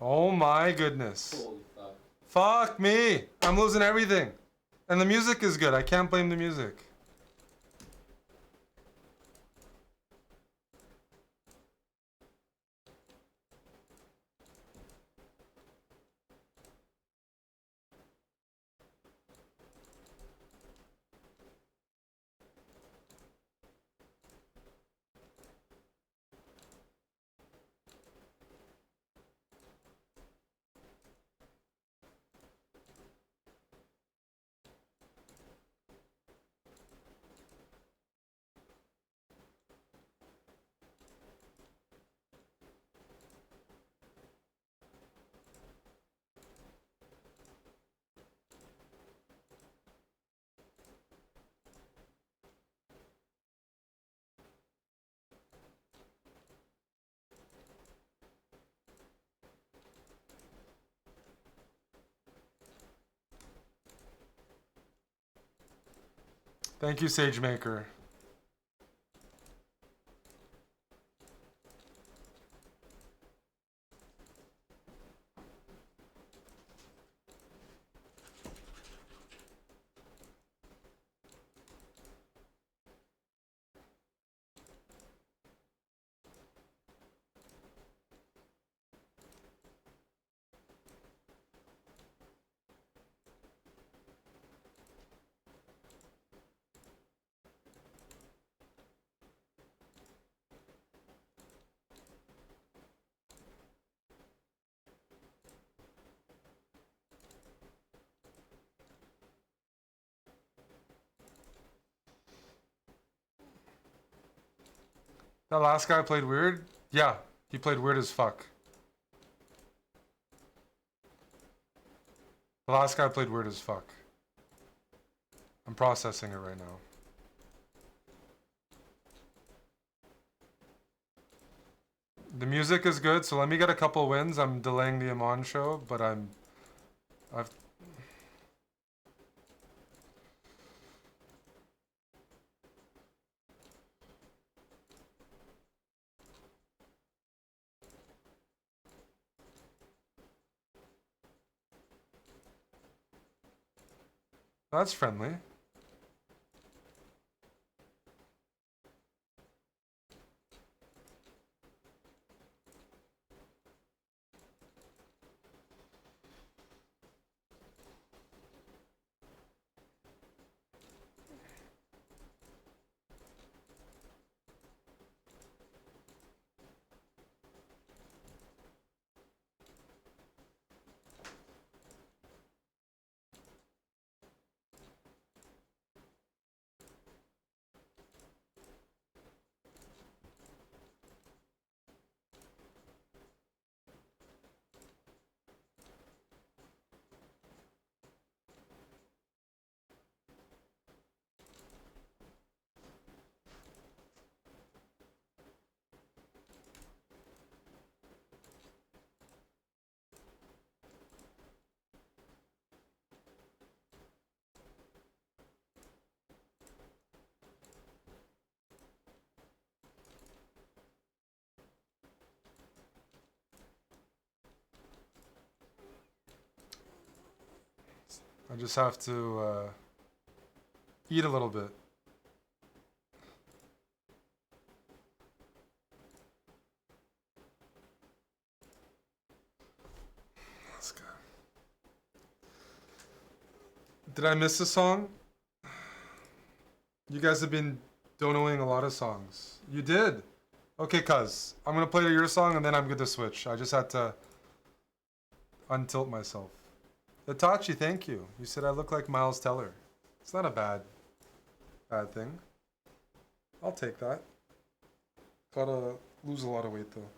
oh my goodness. Holy fuck. Fuck me. I'm losing everything. And the music is good. I can't blame the music. Thank you, SageMaker. That last guy played weird? Yeah, he played weird as fuck. The last guy played weird as fuck. I'm processing it right now. The music is good, so let me get a couple wins. I'm delaying the Amon show, but I've that's friendly. I just have to eat a little bit. Let's go. Did I miss a song? You guys have been donoing a lot of songs. You did? Okay, cuz. I'm gonna play your song and then I'm good to switch. I just had to untilt myself. Itachi, thank you. You said I look like Miles Teller. It's not a bad thing. I'll take that. Gotta lose a lot of weight though.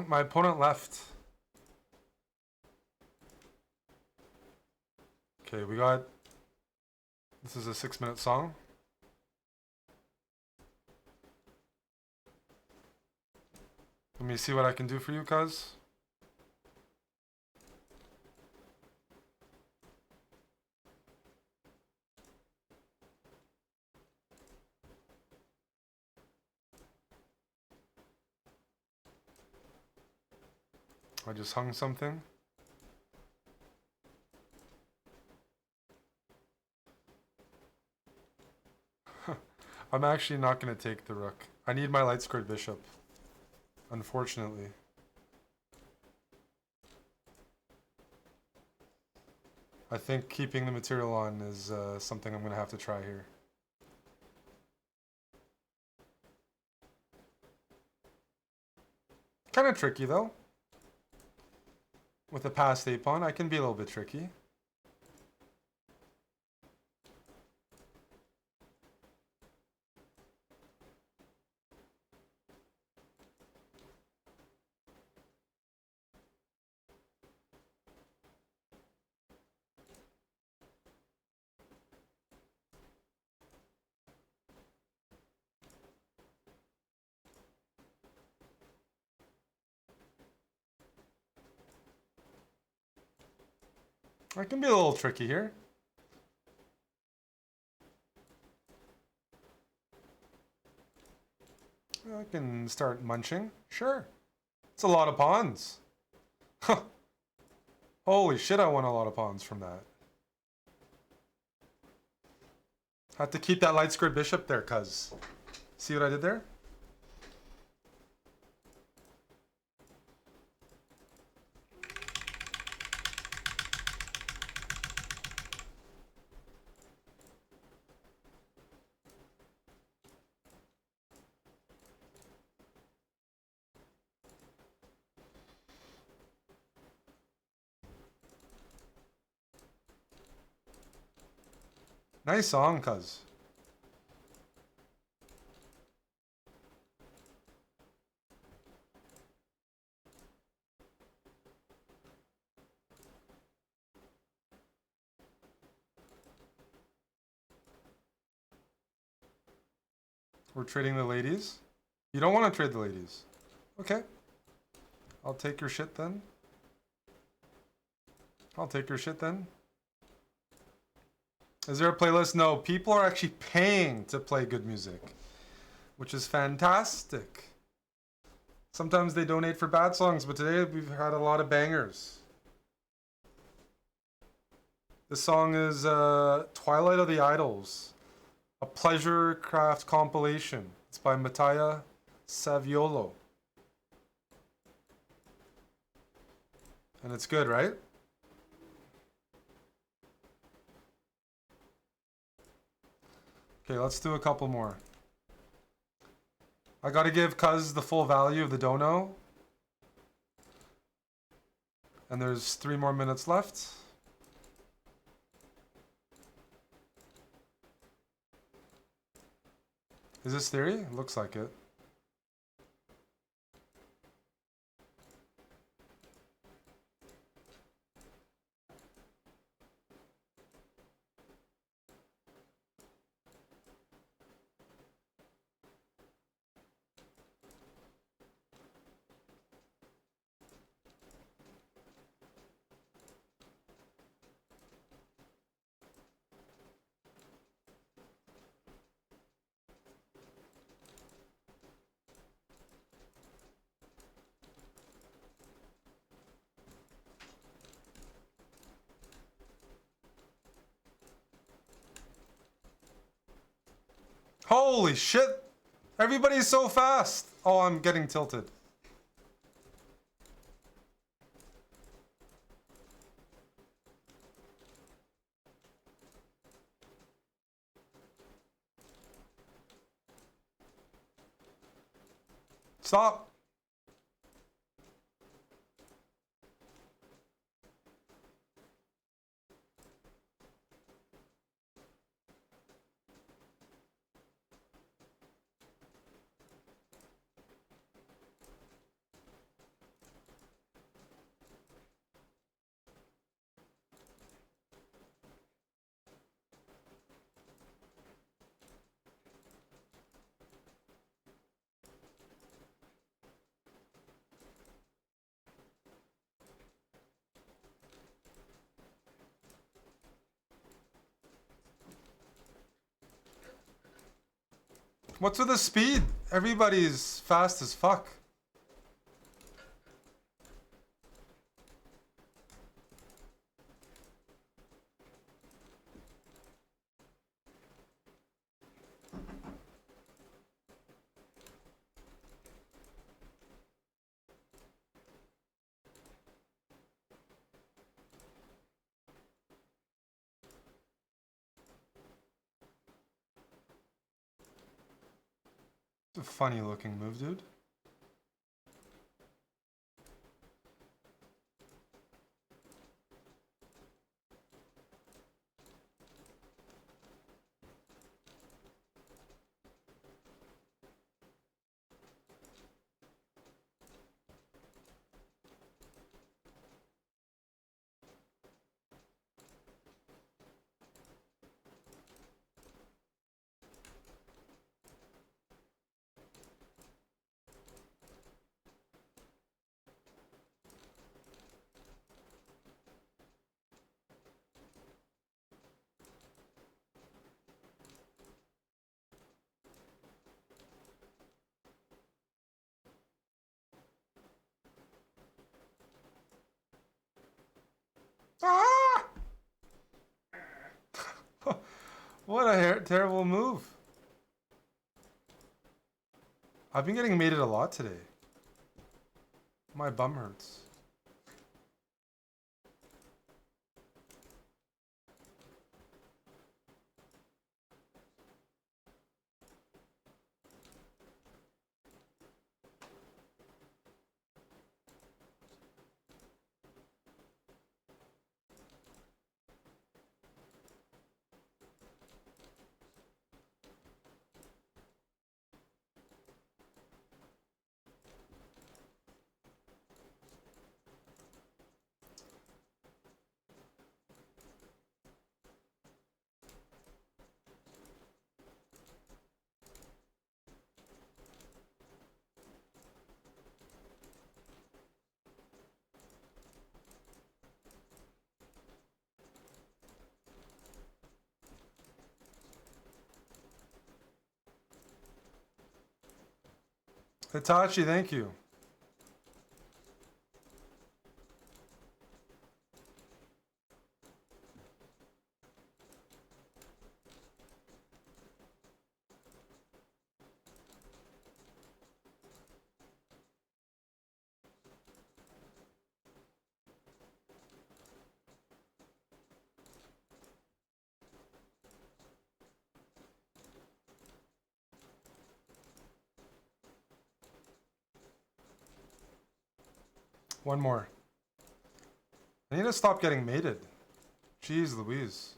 My opponent left. Okay, this is a 6-minute song. Let me see what I can do for you, cuz. I just hung something. I'm actually not going to take the rook. I need my light squared bishop. Unfortunately. I think keeping the material on is something I'm going to have to try here. Kind of tricky though. With a passed a pawn, I can be a little bit tricky. I can be a little tricky here. I can start munching. Sure. It's a lot of pawns. Holy shit, I won a lot of pawns from that. Had to keep that light squared bishop there, cuz. See what I did there? Nice song, cuz. We're trading the ladies. You don't want to trade the ladies. Okay. I'll take your shit then. I'll take your shit then. Is there a playlist? No, people are actually paying to play good music, which is fantastic. Sometimes they donate for bad songs, but today we've had a lot of bangers. This song is Twilight of the Idols, a pleasure craft compilation. It's by Mattia Saviolo. And it's good, right? Okay, let's do a couple more. I gotta give cuz the full value of the dono. And there's 3 more minutes left. Is this theory? Looks like it. Holy shit! Everybody's so fast! Oh, I'm getting tilted. Stop! What's with the speed? Everybody's fast as fuck. It's a funny looking move, dude. Ah! What a terrible move. I've been getting mated a lot today. My bum hurts. Hitachi, thank you. One more. I need to stop getting mated. Jeez Louise.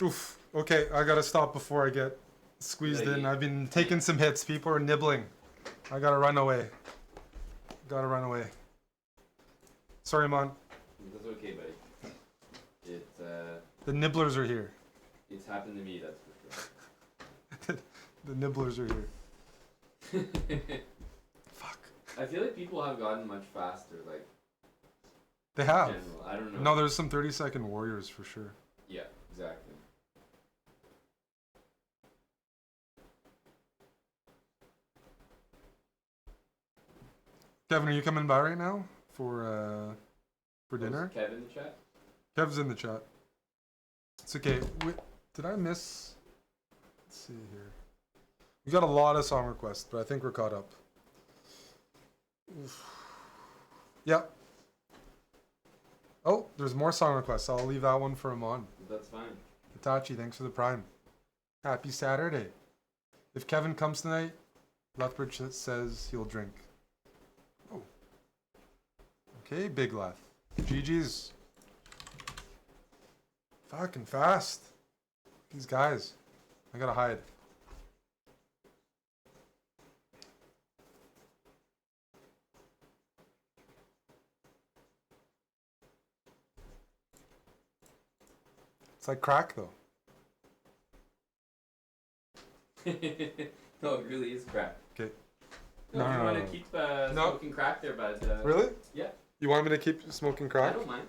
Oof. Okay, I gotta stop before I get squeezed in. I've been taking some hits. People are nibbling. I gotta run away. Gotta run away. Sorry, Mon. That's okay, buddy. The nibblers are here. It's happened to me, that's for The nibblers are here. sure. Fuck. I feel like people have gotten much faster, like They in have. general. I don't know. No, there's some 30-second warriors for sure. Yeah, exactly. Kevin, are you coming by right now for Was dinner? Kev in the chat? Kev's in the chat. It's okay. Did I miss? Let's see here. We got a lot of song requests, but I think we're caught up. Oof. Yep. Oh, there's more song requests. I'll leave that one for Amon. That's fine. Hitachi, thanks for the prime. Happy Saturday. If Kevin comes tonight, Lethbridge says he'll drink. Oh. Okay, Big Leth. GG's. Fucking fast. These guys. I gotta hide. It's like crack though. No, it really is crack. Okay. No, if you No. want to keep smoking crack there, bud. Really? Yeah. You want me to keep smoking I crack? don't mind.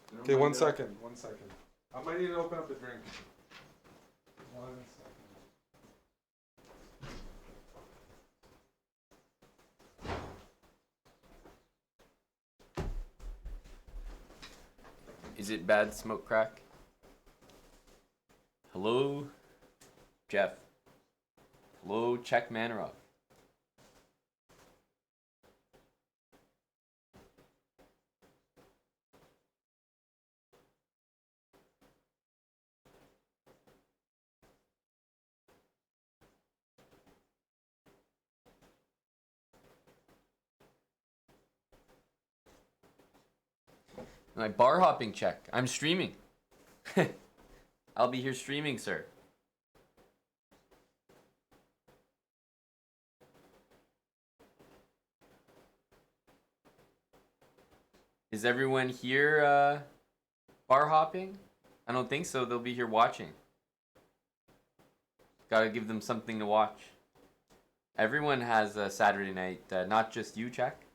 I don't Okay, mind one at all. second. One second. I might need to open up a drink. 1 second. Is it bad smoke crack? Hello, Jeff. Hello, Czech Manarov. My bar hopping check. I'm streaming. I'll be here streaming, sir. Is everyone here bar hopping? I don't think so. They'll be here watching. Gotta give them something to watch. Everyone has a Saturday night, not just you, Czech.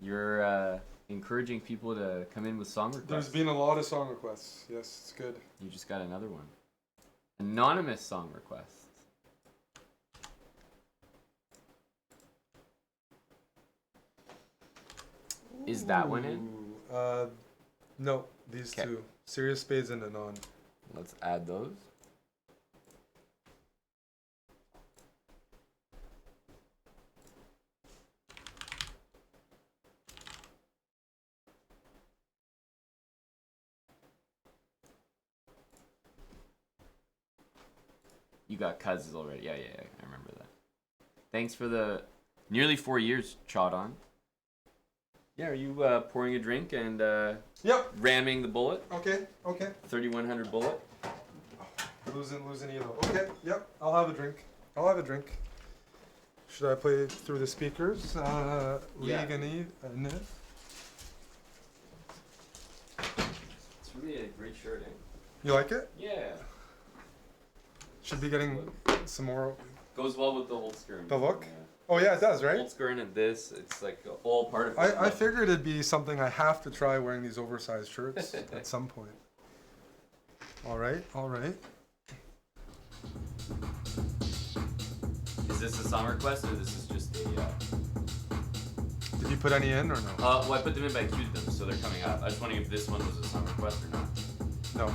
You're encouraging people to come in with song requests. There's been a lot of song requests. Yes, it's good. You just got another one. Anonymous song requests. Is that one in? Ooh, no, these 'Kay. two. Serious Spades and Anon. Let's add those. You got cousins already. Yeah, I remember that. Thanks for the nearly 4 years, Chod on. Yeah, are you pouring a drink and Yep. ramming the bullet? Okay. 3100 bullet? Losing Elo. Okay. Yep. I'll have a drink. Should I play through the speakers? Yeah. League and Eve. It's really a great shirt, eh? You like it? Yeah. Should be getting some more. Goes well with the Holtzkern. The look? Yeah. Oh yeah, it does, right? Holtzkern and this, it's like all part of it. I figured it'd be something I have to try wearing these oversized shirts at some point. All right. Is this a song request or this is just a... Did you put any in or no? well, I put them in, but I queued them, so they're coming up. I was wondering if this one was a song request or not. No.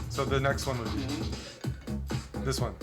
So the next one would be this one.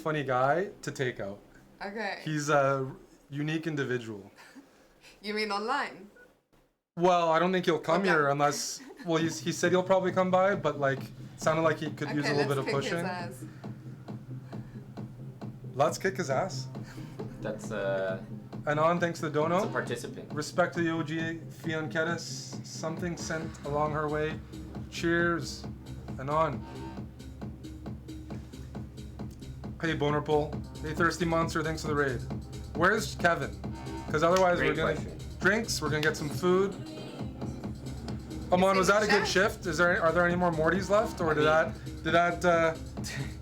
funny guy to take out. Okay. He's a unique individual. You mean online? Well, I don't think he'll come Okay. here unless. Well, he said he'll probably come by, but like, sounded like he could use a little bit of let's kick pushing. his ass. Let's kick his ass. That's Anon, thanks to the that's a dono. participant. Respect to the OG Fionketis. Something sent along her way. Cheers. Anon. Hey, Boner Pull. Hey, Thirsty Monster, thanks for the raid. Where's Kevin? Because otherwise Great we're gonna question. drinks. We're gonna get some food. Amon, was that a good shift? Are there any more Mortys left, or did that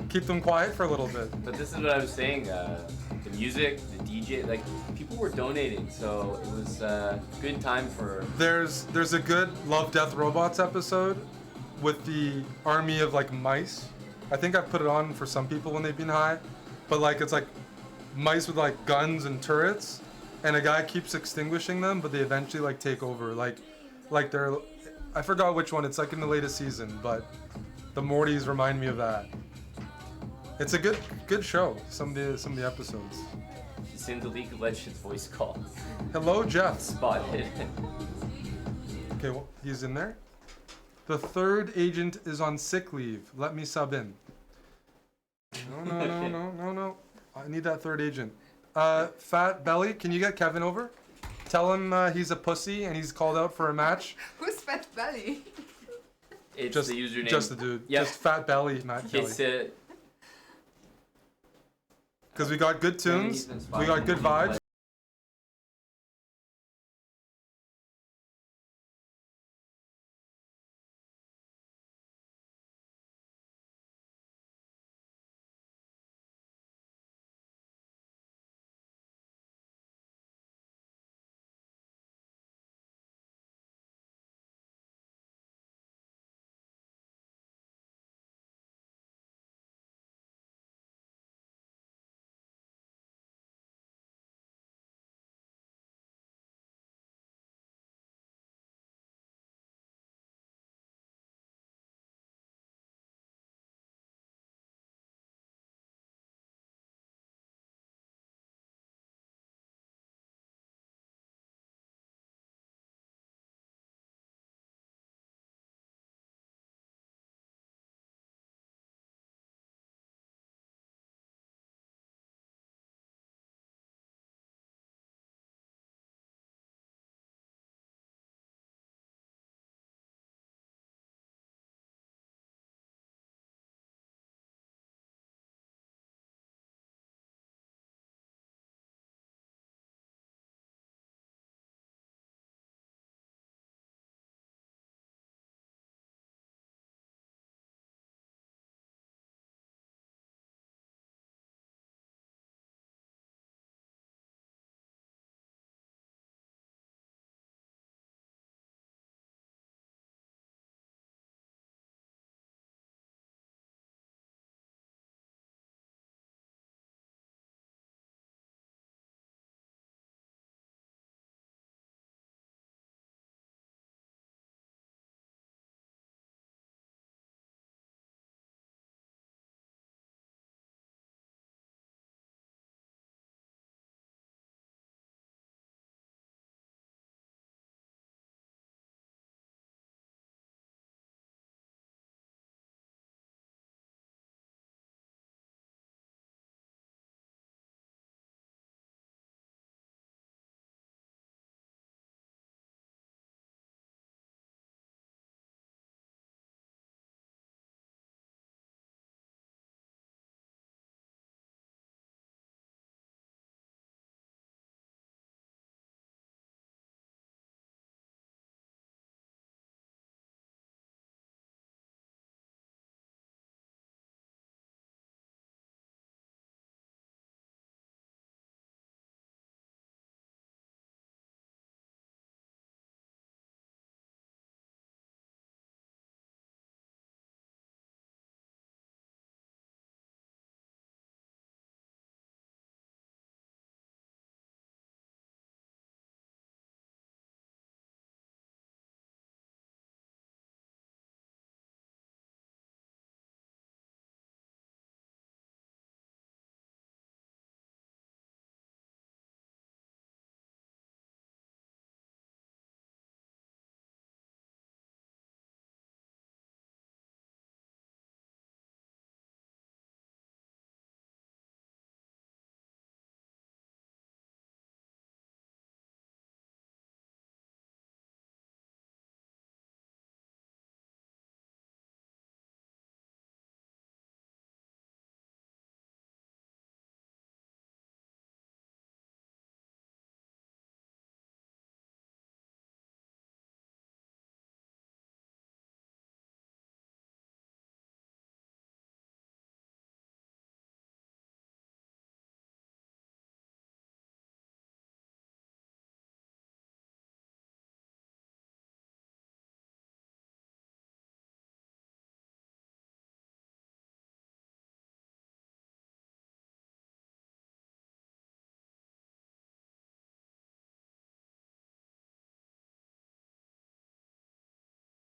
keep them quiet for a little bit? But this is what I was saying. The music, the DJ, like people were donating, so it was good time for. There's a good Love Death Robots episode with the army of like mice. I think I've put it on for some people when they've been high, but like it's like mice with like guns and turrets, and a guy keeps extinguishing them, but they eventually like take over. Like they're, I forgot which one. It's like in the latest season, but the Mortys remind me of that. It's a good show. Some of the episodes. It's in the League of Legends voice call. Hello, Jeff. Spotted. Okay, well, he's in there. The third agent is on sick leave. Let me sub in. No. I need that third agent. Fat Belly, can you get Kevin over? Tell him he's a pussy and he's called out for a match. Who's Fat Belly? It's Just the username. Just the dude. Yep. Just Fat Belly, Matt Kelly. It's Because we got good tunes. We got good vibes.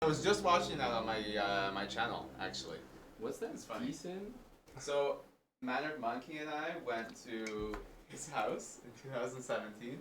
I was just watching that on my my channel actually. What's that? It's funny. Decent? So Mannered Monkey and I went to his house in 2017.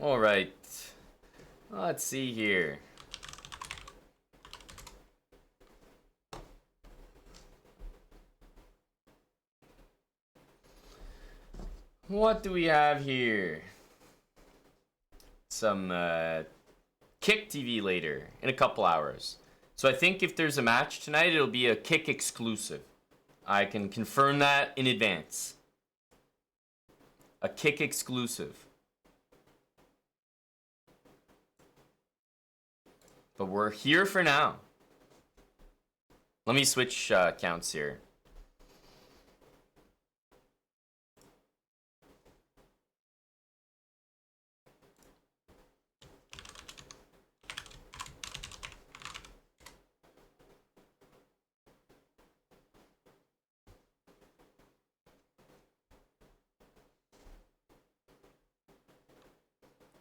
All right. Let's see here. What do we have here? Some Kick TV later in a couple hours. So I think if there's a match tonight, it'll be a Kick exclusive. I can confirm that in advance. A Kick exclusive. But we're here for now. Let me switch counts here.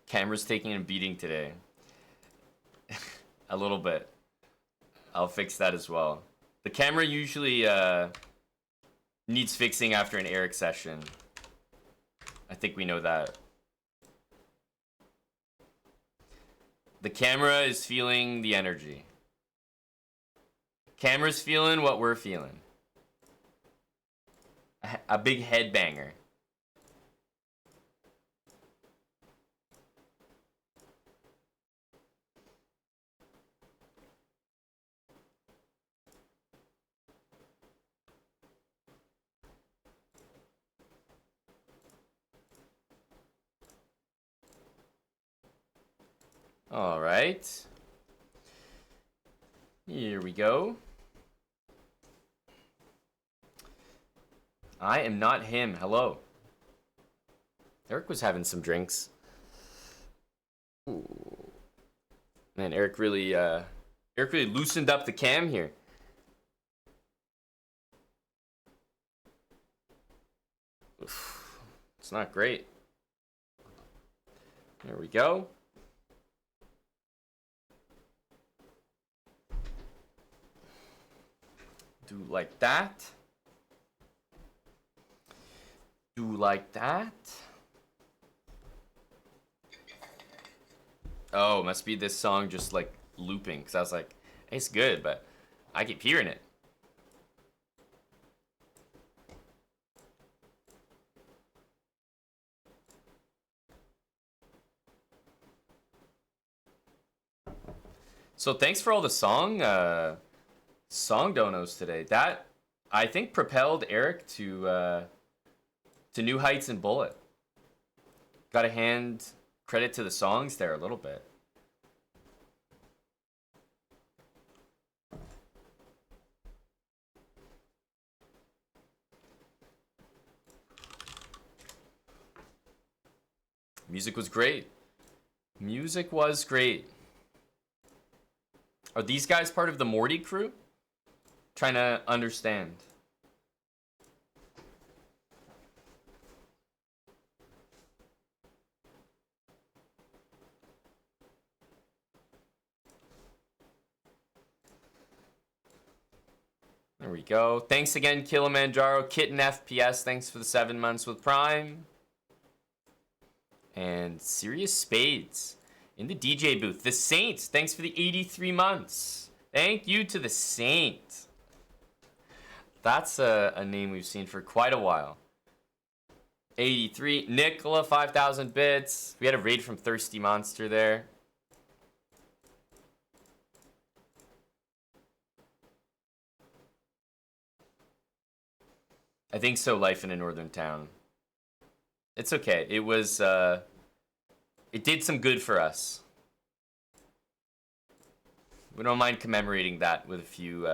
Camera's taking a beating today. A little bit. I'll fix that as well. The camera usually needs fixing after an Eric session. I think we know that. The camera is feeling the energy. Camera's feeling what we're feeling. A big headbanger. All right. Here we go. I am not him. Hello. Eric was having some drinks. Ooh. Man, Eric really loosened up the cam here. Oof. It's not great. There we go. Do like that. Do like that. Oh, must be this song just like looping, because I was like, it's good, but I keep hearing it. So thanks for all the song donos today. That, I think, propelled Eric to new heights in Bullet. Got to hand credit to the songs there a little bit. Music was great. Music was great. Are these guys part of the Morty crew? Trying to understand. There we go. Thanks again, Kilimanjaro. Kitten FPS, thanks for the 7 months with Prime. And Serious Spades in the DJ booth. The Saint, thanks for the 83 months. Thank you to the Saint. That's a name we've seen for quite a while. 83. Nicola, 5,000 bits. We had a raid from Thirsty Monster there. I think so, Life in a Northern Town. It's okay. It was, it did some good for us. We don't mind commemorating that with a few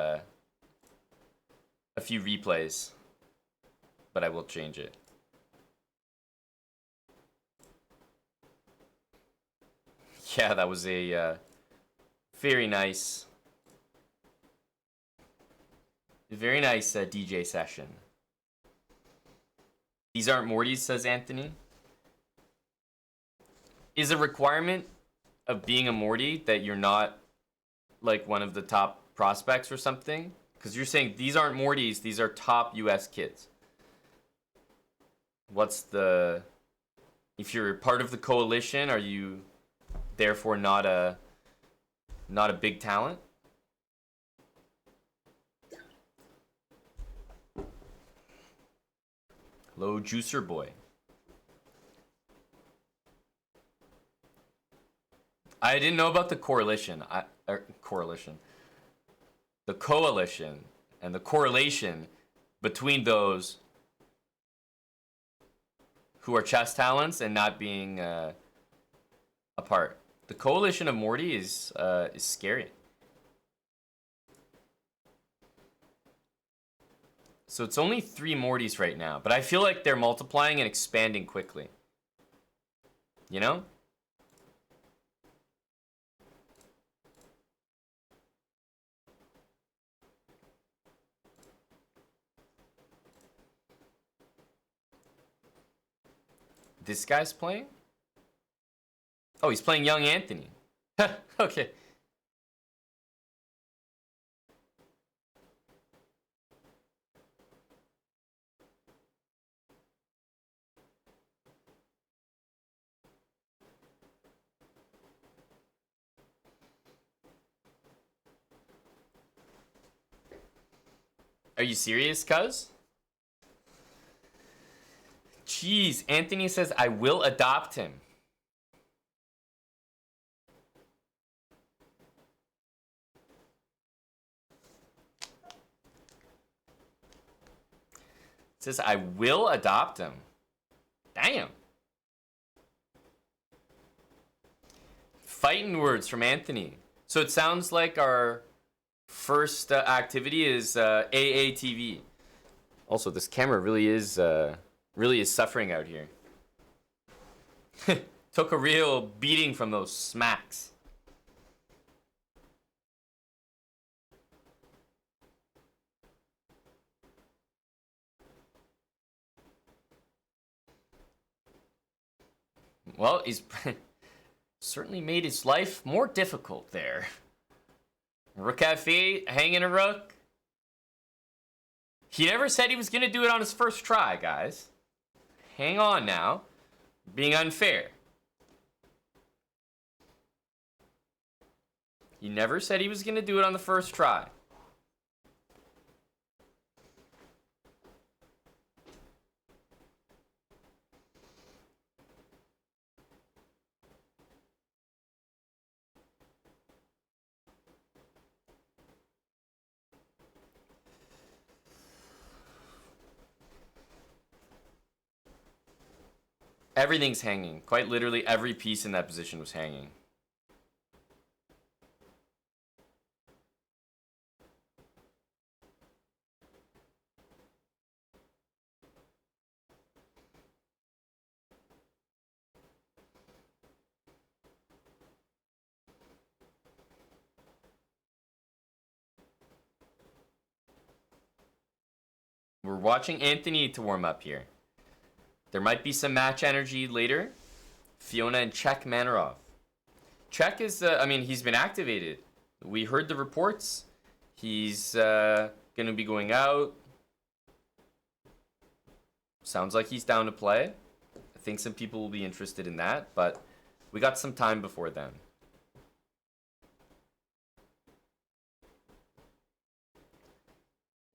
replays. But I will change it. Yeah, that was a very nice DJ session. These aren't Mortys, says Anthony. Is a requirement of being a Morty that you're not like one of the top prospects or something? Because you're saying these aren't Mortys, these are top US kids. What's the... If you're part of the coalition, are you therefore not a big talent? Hello, Juicer Boy. I didn't know about the correlation. The coalition and the correlation between those who are chess talents and not being apart. The coalition of Morty is scary. So it's only 3 Mortys right now, but I feel like they're multiplying and expanding quickly. You know? This guy's playing? Oh, he's playing Young Anthony. Okay. Are you serious, cuz? Jeez, Anthony says, I will adopt him. Says, I will adopt him. Damn. fighting words from Anthony. So it sounds like our first activity is AATV. Also, this camera really is suffering out here. Took a real beating from those smacks. Well, he's certainly made his life more difficult there. Rook F8, hanging a rook. He never said he was going to do it on his first try, guys. Hang on now. Being unfair. He never said he was going to do it on the first try. Everything's hanging. Quite literally, every piece in that position was hanging. We're watching Anthony to warm up here. There might be some match energy later. Fiona and Czech Manarov. Czech is, he's been activated. We heard the reports. He's going to be going out. Sounds like he's down to play. I think some people will be interested in that, but we got some time before then.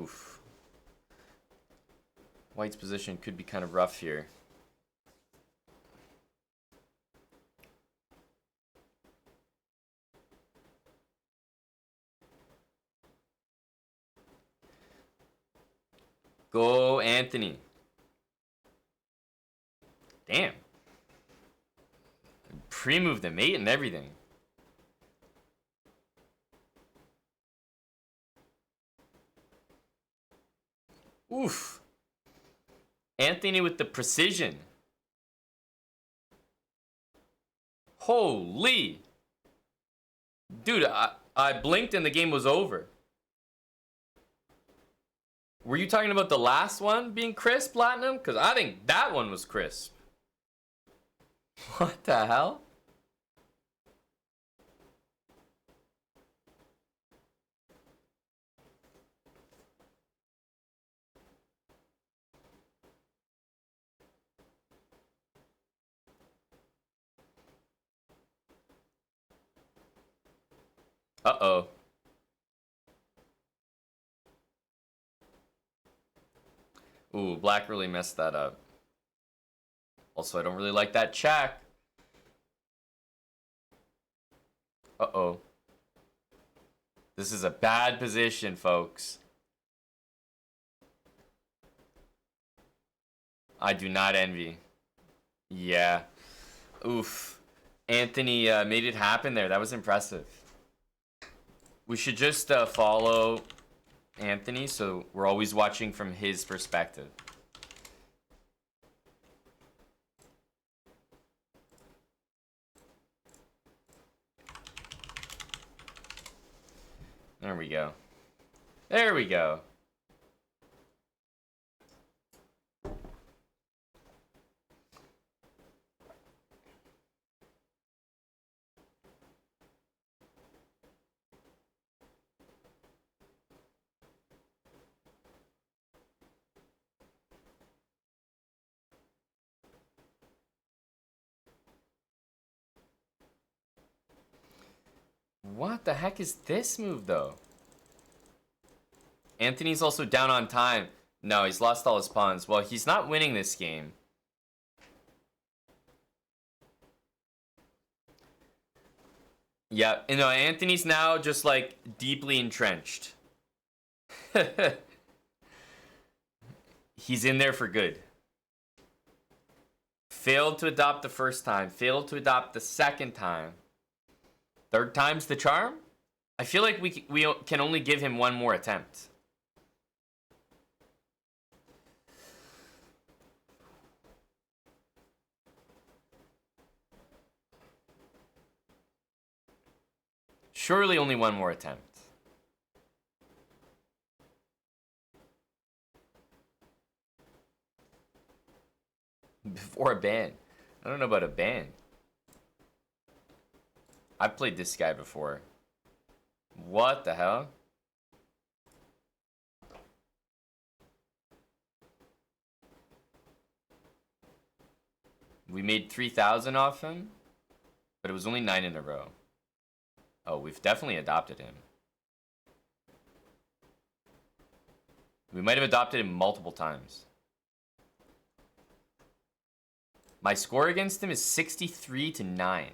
Oof. White's position could be kind of rough here. Go, Anthony. Damn. Pre-moved the mate and everything. Oof. Anthony with the precision. Holy. Dude, I blinked and the game was over. Were you talking about the last one being crisp, Platinum? Because I think that one was crisp. What the hell? Uh-oh. Ooh, black really messed that up. Also, I don't really like that check. Uh-oh. This is a bad position, folks. I do not envy. Yeah. Oof. Anthony made it happen there. That was impressive. We should just follow Anthony, so we're always watching from his perspective. There we go. There we go. What the heck is this move, though? Anthony's also down on time. No, he's lost all his pawns. Well, he's not winning this game. Yeah, Anthony's now just, like, deeply entrenched. He's in there for good. Failed to adopt the first time. Failed to adopt the second time. Third time's the charm? I feel like we can only give him one more attempt. Surely only one more attempt. Before a ban. I don't know about a ban. I've played this guy before. What the hell? We made 3,000 off him, but it was only 9 in a row. Oh, we've definitely adopted him. We might have adopted him multiple times. My score against him is 63-9.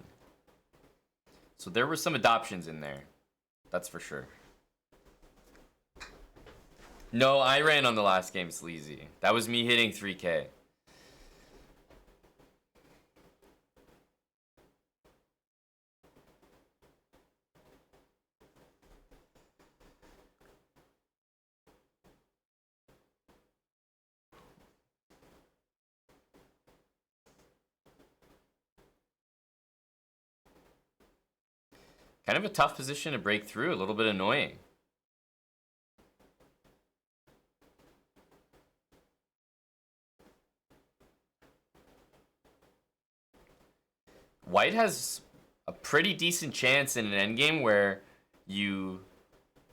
So there were some adoptions in there. That's for sure. No, I ran on the last game, Sleazy. That was me hitting 3K. Kind of a tough position to break through, a little bit annoying. White has a pretty decent chance in an endgame where you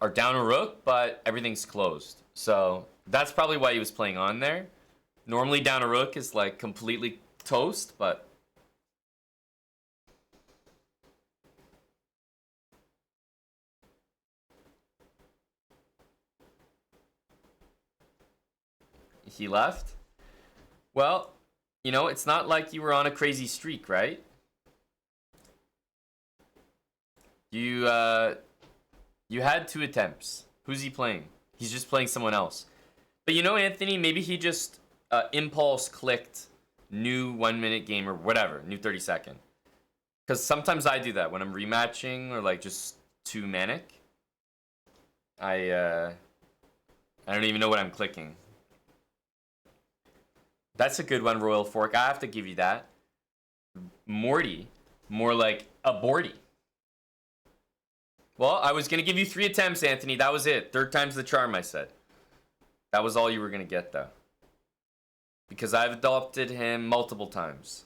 are down a rook, but everything's closed. So that's probably why he was playing on there. Normally down a rook is like completely toast, but he left. Well, you know, it's not like you were on a crazy streak, right? You had 2 attempts. Who's he playing? He's just playing someone else. But you know, Anthony, maybe he just impulse clicked new 1-minute game or whatever, new 30-second. Because sometimes I do that when I'm rematching or like just too manic. I don't even know what I'm clicking. That's a good one, Royal Fork. I have to give you that. Morty, more like aborty. Well, I was going to give you 3 attempts, Anthony. That was it. Third time's the charm, I said. That was all you were going to get, though. Because I've adopted him multiple times.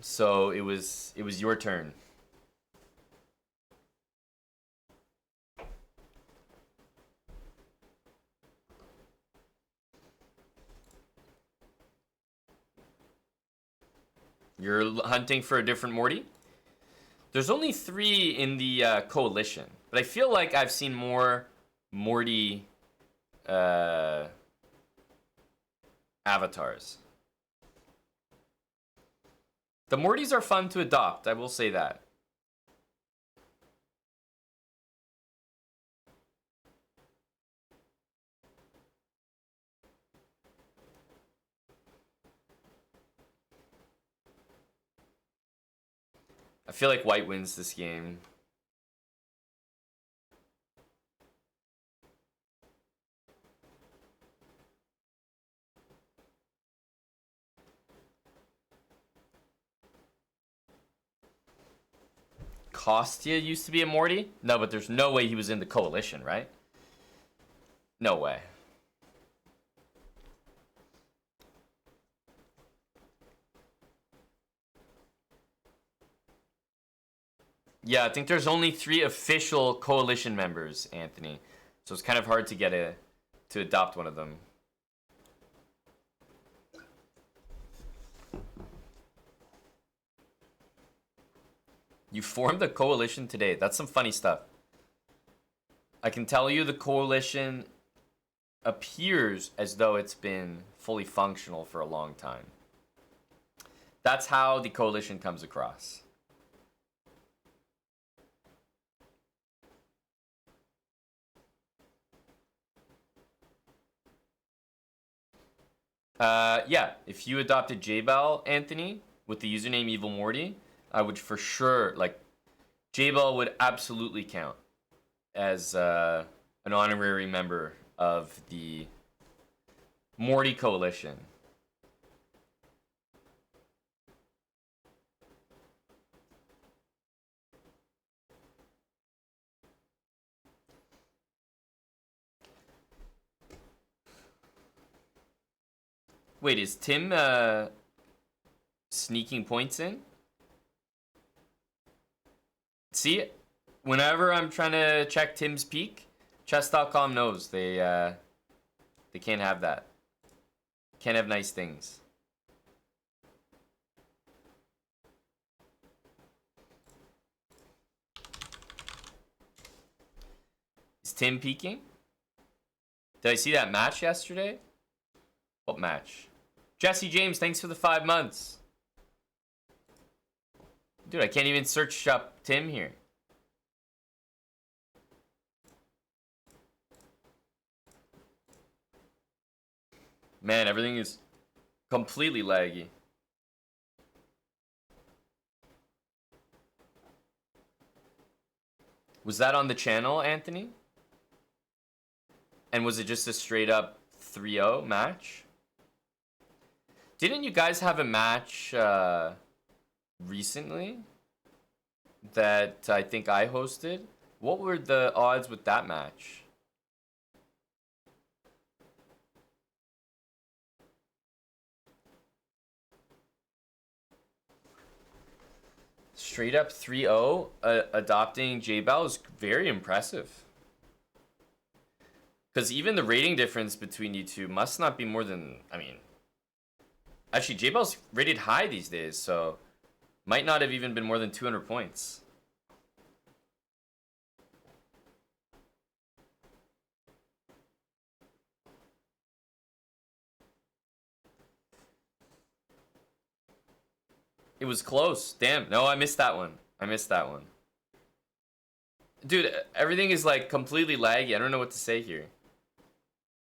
So it was your turn. You're hunting for a different Morty? There's only 3 in the coalition, but I feel like I've seen more Morty avatars. The Mortys are fun to adopt, I will say that. I feel like White wins this game. Kostya used to be a Morty? No, but there's no way he was in the coalition, right? No way. Yeah, I think there's only 3 official coalition members, Anthony. So it's kind of hard to get to adopt one of them. You formed a coalition today. That's some funny stuff. I can tell you the coalition appears as though it's been fully functional for a long time. That's how the coalition comes across. Yeah, if you adopted J-Bell, Anthony, with the username Evil Morty, I would for sure, like, J-Ball would absolutely count as an honorary member of the Morty Coalition. Wait, is Tim sneaking points in? See, whenever I'm trying to check Tim's peak, chess.com knows they can't have that. Can't have nice things. Is Tim peaking? Did I see that match yesterday? What match? Jesse James, thanks for the 5 months. Dude, I can't even search up Tim here. Man, everything is completely laggy. Was that on the channel, Anthony? And was it just a straight up 3-0 match? Didn't you guys have a match recently that I think I hosted? What were the odds with that match? Straight up 3-0, adopting J-Bell is very impressive. Because even the rating difference between you two must not be more than, I mean, actually J-Bell's rated high these days, so might not have even been more than 200 points. It was close. Damn. No, I missed that one. I missed that one. Dude, everything is like completely laggy. I don't know what to say here.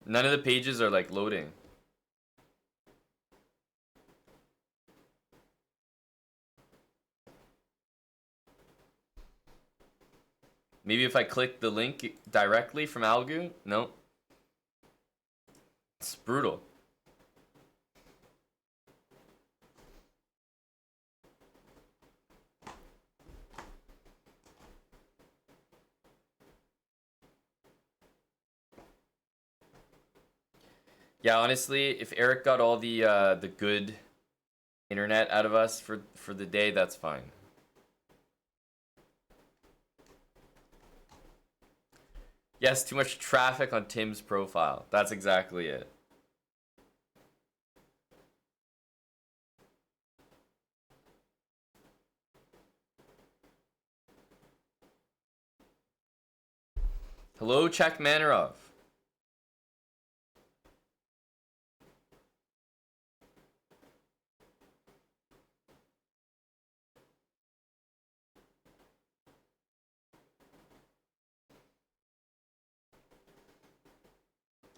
None of the pages are like loading. Maybe if I click the link directly from Algu? No. It's brutal. Yeah, honestly, if Eric got all the good internet out of us for the day, that's fine. Yes, too much traffic on Tim's profile. That's exactly it. Hello, Czech Manarov.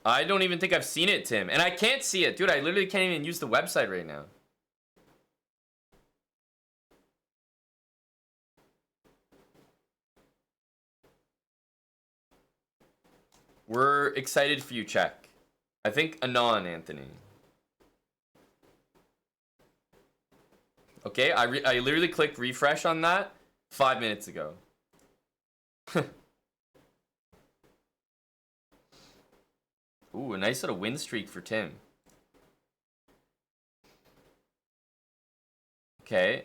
I don't even think I've seen it, Tim. And I can't see it. Dude, I literally can't even use the website right now. We're excited for you, Czech. I think Anon, Anthony. Okay, I literally clicked refresh on that 5 minutes ago. Ooh, a nice little win streak for Tim. Okay.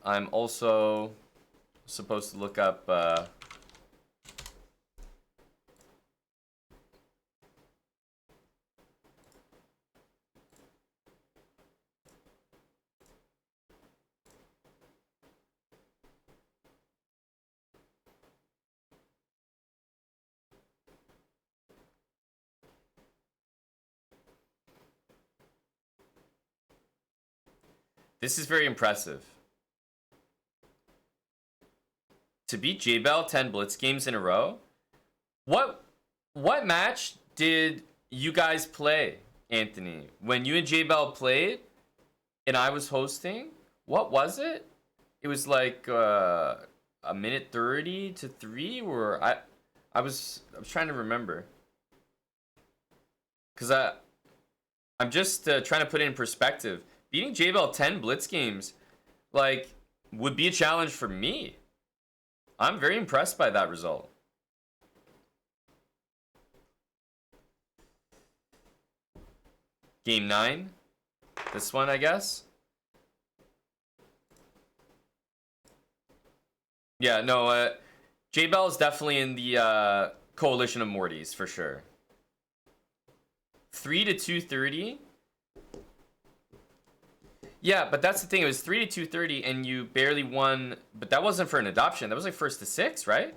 I'm also supposed to look up this is very impressive. To beat J-Bell 10 Blitz games in a row? What match did you guys play, Anthony? When you and J-Bell played and I was hosting, What was it? It was like a minute 30 to 3, or I was trying to remember. Cause I'm just trying to put it in perspective. Beating JBL 10 Blitz games, like, would be a challenge for me. I'm very impressed by that result. Game 9. This one, I guess. Yeah, no, J-Bell is definitely in the coalition of Mortys, for sure. 3 to 230. Yeah, but that's the thing. It was 3 to 230, and you barely won. But that wasn't for an adoption. That was like first to 6, right?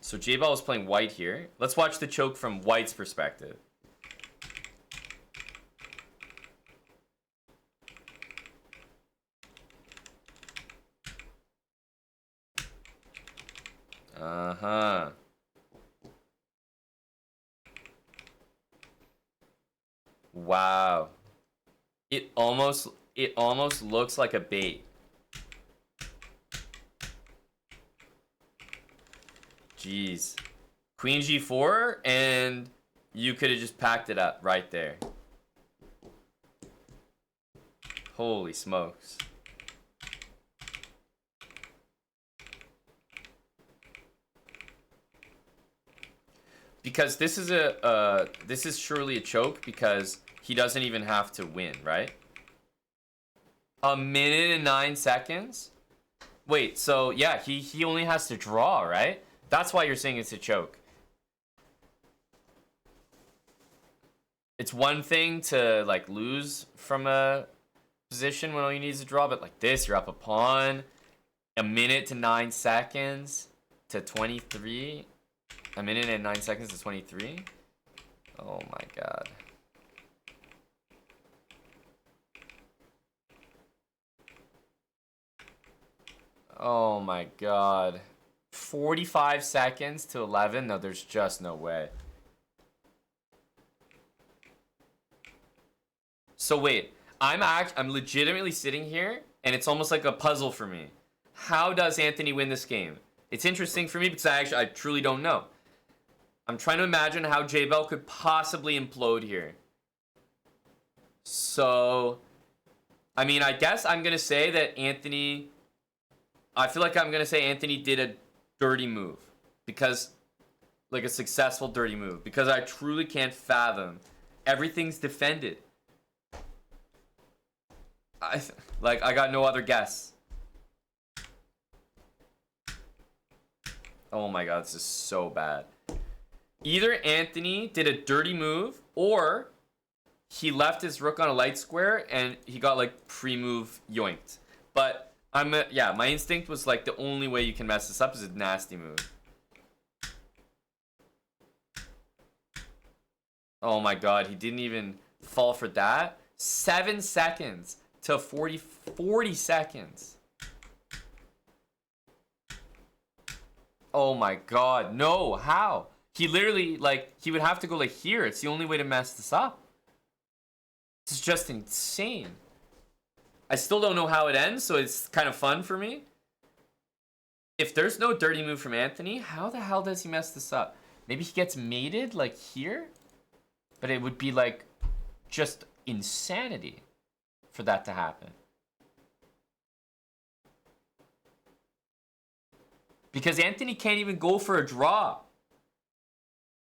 So J-Ball is playing white here. Let's watch the choke from white's perspective. Uh-huh. Wow. It almost looks like a bait. Jeez. Queen G4, and you could have just packed it up right there. Holy smokes. Because this is surely a choke because he doesn't even have to win, right? A minute and 9 seconds? Wait, so yeah, he only has to draw, right? That's why you're saying it's a choke. It's one thing to like lose from a position when all you need is a draw, but like this, you're up a pawn. A minute to 9 seconds to 23. A minute and 9 seconds to 23. Oh my god. Oh my god. 45 seconds to 11? No, there's just no way. So wait, I'm legitimately sitting here and it's almost like a puzzle for me. How does Anthony win this game? It's interesting for me because I truly don't know. I'm trying to imagine how J-Bell could possibly implode here. So, I mean, I guess I'm going to say that Anthony... I feel like I'm going to say Anthony did a dirty move. Because, like a successful dirty move. Because I truly can't fathom. Everything's defended. I got no other guess. Oh my god, this is so bad. Either Anthony did a dirty move, or he left his rook on a light square and he got like pre-move yoinked. But yeah, my instinct was like the only way you can mess this up is a nasty move. Oh my god, he didn't even fall for that. 7 seconds to 40 seconds. Oh my god, no, how? He literally, like, he would have to go, like, here. It's the only way to mess this up. This is just insane. I still don't know how it ends, so it's kind of fun for me. If there's no dirty move from Anthony, how the hell does he mess this up? Maybe he gets mated, like, here? But it would be, like, just insanity for that to happen. Because Anthony can't even go for a draw.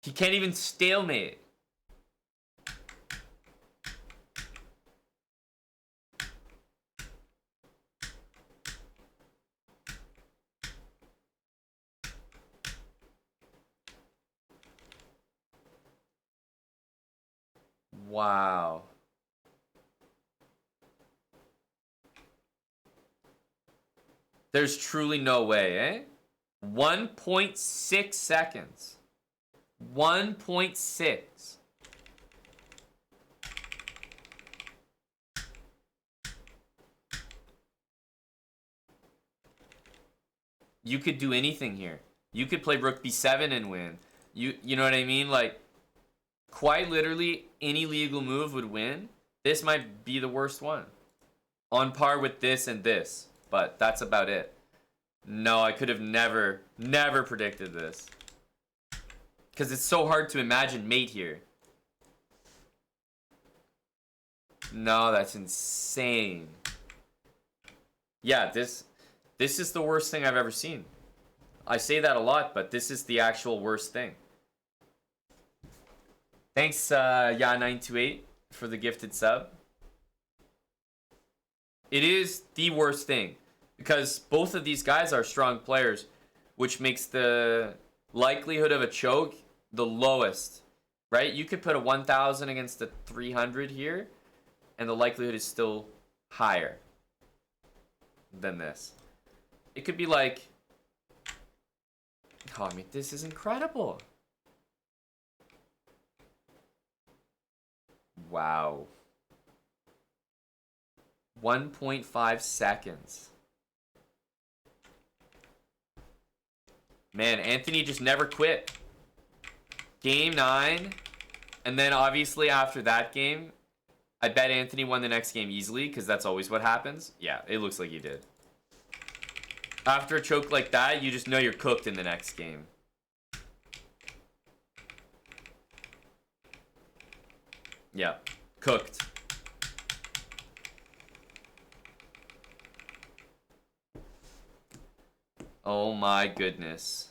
He can't even stalemate. Wow. There's truly no way, eh? 1.6 seconds. 1.6. You could do anything here. You could play rook b7 and win. You know what I mean? Like, quite literally any legal move would win. This might be the worst one. On par with this and this. But that's about it. No, I could have never predicted this. Because it's so hard to imagine mate here. No, that's insane. Yeah, this is the worst thing I've ever seen. I say that a lot, but this is the actual worst thing. Thanks, Ya928 for the gifted sub. It is the worst thing because both of these guys are strong players, which makes the likelihood of a choke the lowest, right? You could put a 1,000 against a 300 here, and the likelihood is still higher than this. It could be like, oh, I mean, this is incredible. Wow. 1.5 seconds. Man, Anthony just never quit. Game 9. And then obviously after that game, I bet Anthony won the next game easily because that's always what happens. Yeah, it looks like you did. After a choke like that, you just know you're cooked in the next game. Yeah, cooked. Oh my goodness.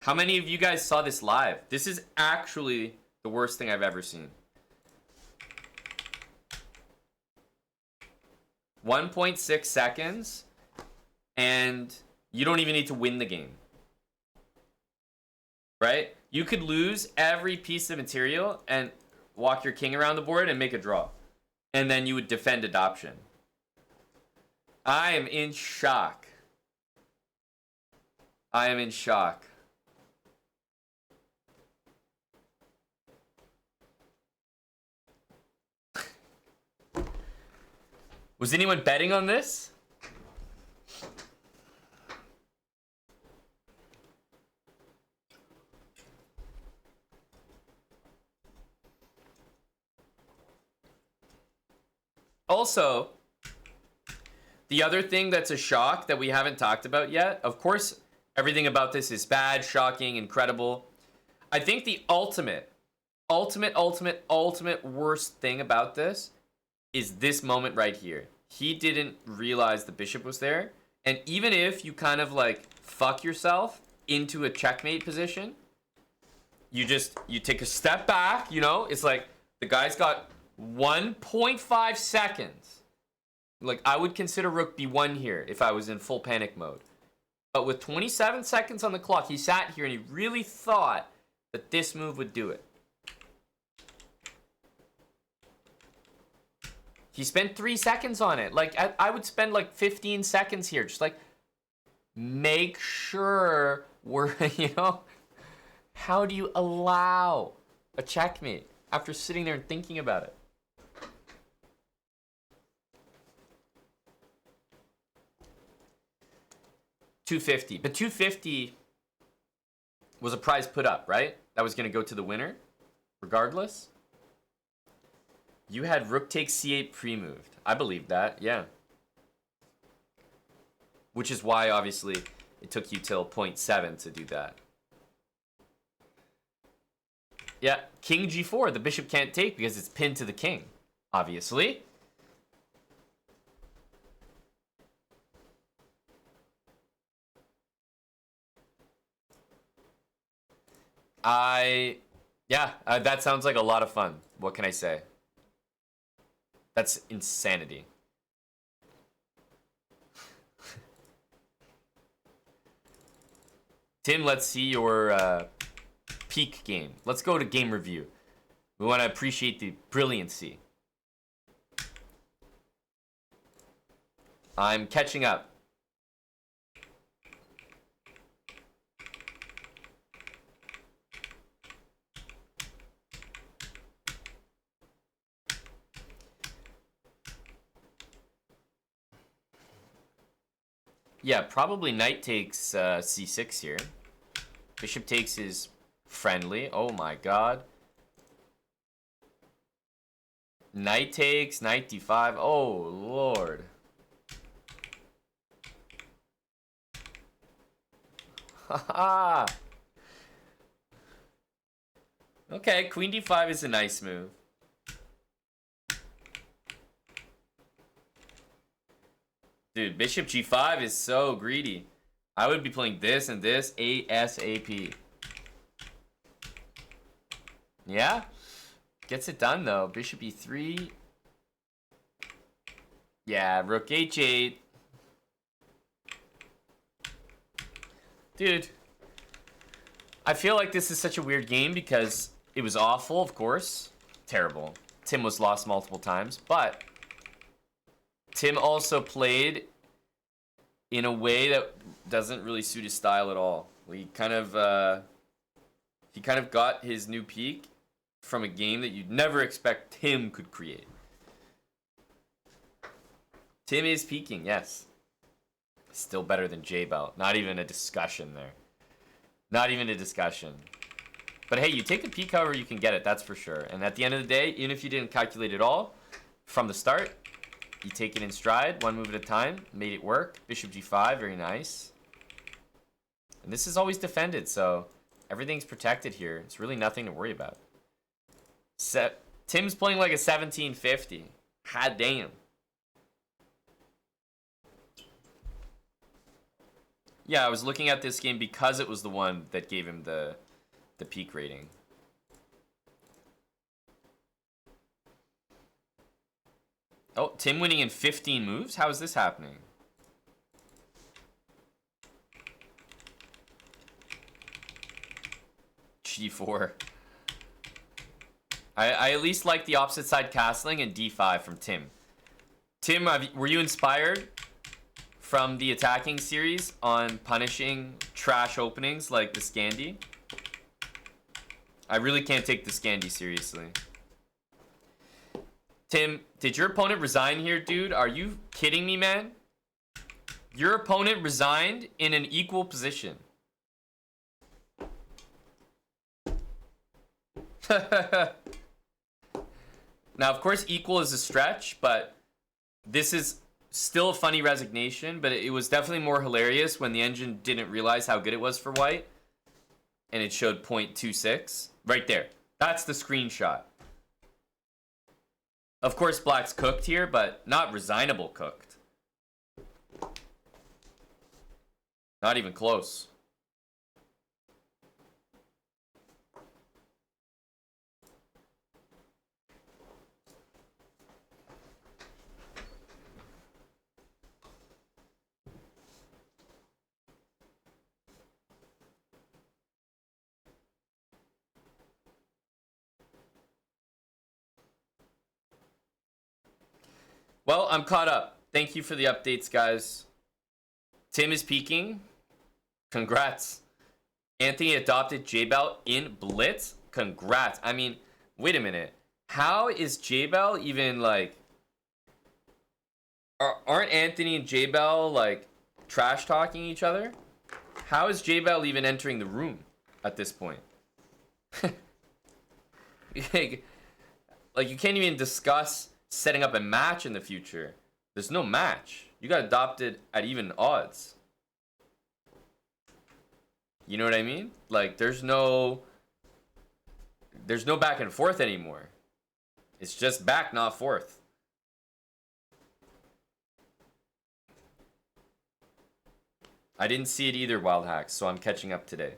How many of you guys saw this live? This is actually the worst thing I've ever seen. 1.6 seconds, and you don't even need to win the game. Right? You could lose every piece of material and walk your king around the board and make a draw. And then you would defend adoption. I am in shock. I am in shock. Was anyone betting on this? Also, the other thing that's a shock that we haven't talked about yet, of course, everything about this is bad, shocking, incredible. I think the ultimate worst thing about this is this moment right here. He didn't realize the bishop was there. And even if you kind of like fuck yourself into a checkmate position, you take a step back, you know? It's like the guy's got 1.5 seconds. Like I would consider rook b1 here if I was in full panic mode. But with 27 seconds on the clock, he sat here and he really thought that this move would do it. He spent 3 seconds on it. Like, I would spend like 15 seconds here. Just like, make sure we're, you know, how do you allow a checkmate after sitting there and thinking about it? $250. But $250 was a prize put up, right? That was going to go to the winner, regardless. You had rook takes c8 pre-moved. I believe that, yeah. Which is why, obviously, it took you till 0.7 to do that. Yeah, king g4. The bishop can't take because it's pinned to the king, obviously. That sounds like a lot of fun. What can I say? That's insanity. Tim, let's see your peak game. Let's go to game review. We want to appreciate the brilliancy. I'm catching up. Yeah, probably knight takes c6 here. Bishop takes is friendly. Oh my god. Knight takes, knight d5. Oh lord. Haha. Okay, queen d5 is a nice move. Dude, bishop g5 is so greedy. I would be playing this and this ASAP. Yeah? Gets it done though. Bishop e3. Yeah, rook h8. Dude. I feel like this is such a weird game because it was awful, of course. Terrible. Tim was lost multiple times, but Tim also played in a way that doesn't really suit his style at all. He kind of got his new peak from a game that you'd never expect Tim could create. Tim is peaking, yes. Still better than J-Belt. Not even a discussion there. Not even a discussion. But hey, you take a peek however you can get it, that's for sure. And at the end of the day, even if you didn't calculate it all from the start, you take it in stride, one move at a time, made it work. Bishop g5, very nice. And this is always defended, so everything's protected here. It's really nothing to worry about. Tim's playing like a 1750. Hot damn. Yeah, I was looking at this game because it was the one that gave him the peak rating. Oh, Tim winning in 15 moves? How is this happening? G4. I at least like the opposite side castling and D5 from Tim. Tim, were you inspired from the attacking series on punishing trash openings like the Scandi? I really can't take the Scandi seriously. Tim, did your opponent resign here, dude? Are you kidding me, man? Your opponent resigned in an equal position. Now, of course, equal is a stretch, but this is still a funny resignation, but it was definitely more hilarious when the engine didn't realize how good it was for white, and it showed 0.26. Right there. That's the screenshot. Of course, black's cooked here, but not resignable cooked. Not even close. Well, I'm caught up. Thank you for the updates, guys. Tim is peaking. Congrats. Anthony adopted J-Bell in Blitz. Congrats. I mean, wait a minute. How is J-Bell even, like... Aren't Anthony and J-Bell, like, trash-talking each other? How is J-Bell even entering the room at this point? Like, you can't even discuss setting up a match in the future. There's no match. You got adopted at even odds. You know what I mean? Like, there's no back and forth anymore. It's just back, not forth. I didn't see it either, Wild Hacks, so I'm catching up today.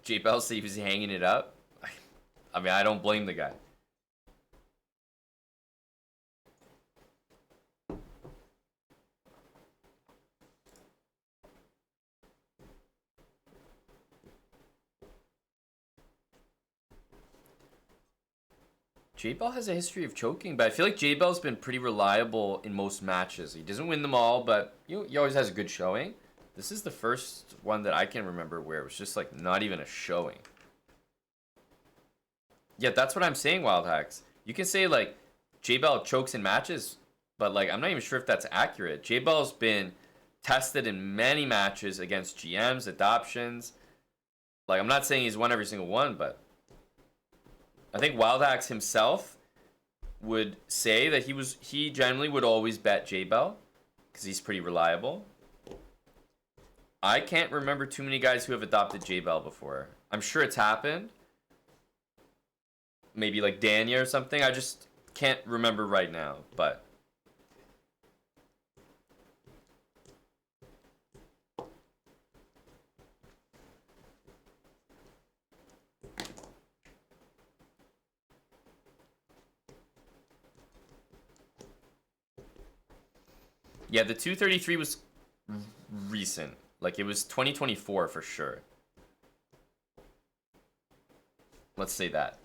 J-Bell said he was hanging it up. I mean, I don't blame the guy. J-Bell has a history of choking, but I feel like J-Bell's been pretty reliable in most matches. He doesn't win them all, but he always has a good showing. This is the first one that I can remember where it was just like not even a showing. Yeah, that's what I'm saying, Wild Hacks. You can say like J-Bell chokes in matches, but like I'm not even sure if that's accurate. J-Bell's been tested in many matches against GMs, adoptions. Like, I'm not saying he's won every single one, but I think Wild Axe himself would say that he generally would always bet J-Bell because he's pretty reliable. I can't remember too many guys who have adopted J-Bell before. I'm sure it's happened. Maybe like Dania or something. I just can't remember right now, but yeah, the 233 was recent. Like, it was 2024 for sure. Let's say that.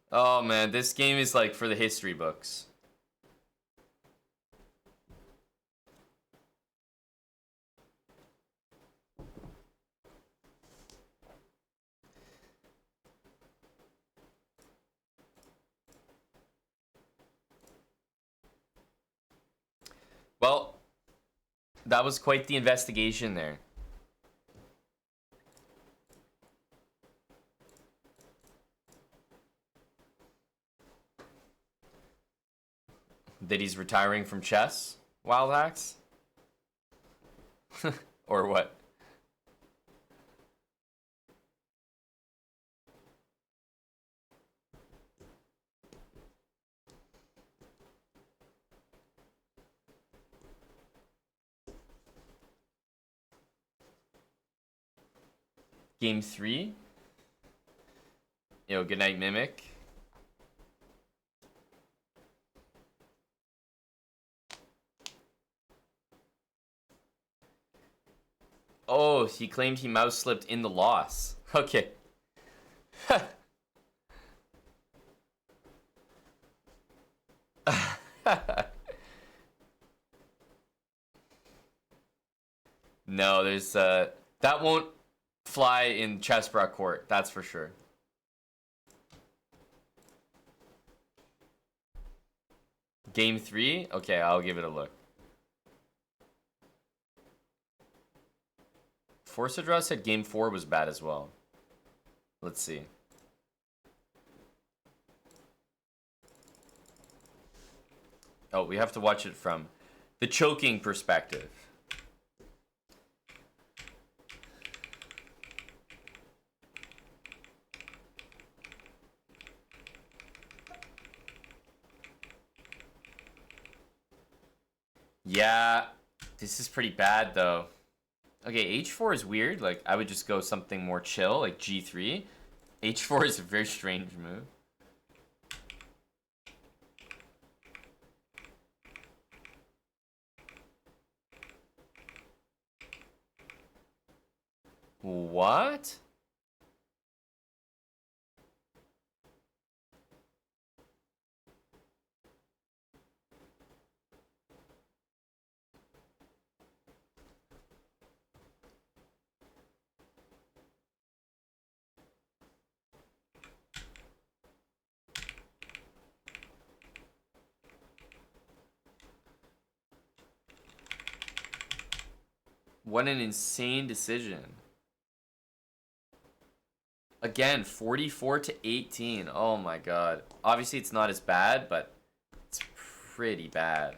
Oh man, this game is like for the history books. Well, that was quite the investigation there. That he's retiring from chess, Wild Axe? Or what? Game 3? Yo, good night, Mimic. Oh, he claimed he mouse slipped in the loss. Okay. No, there's that won't fly in Chessbrook Court, that's for sure. Game 3? Okay, I'll give it a look. Forza Draw said Game 4 was bad as well. Let's see. Oh, we have to watch it from the choking perspective. Yeah, this is pretty bad though. Okay, H4 is weird. Like, I would just go something more chill, like G3. H4 is a very strange move. What? What an insane decision. Again, 44 to 18. Oh my god. Obviously, it's not as bad, but it's pretty bad.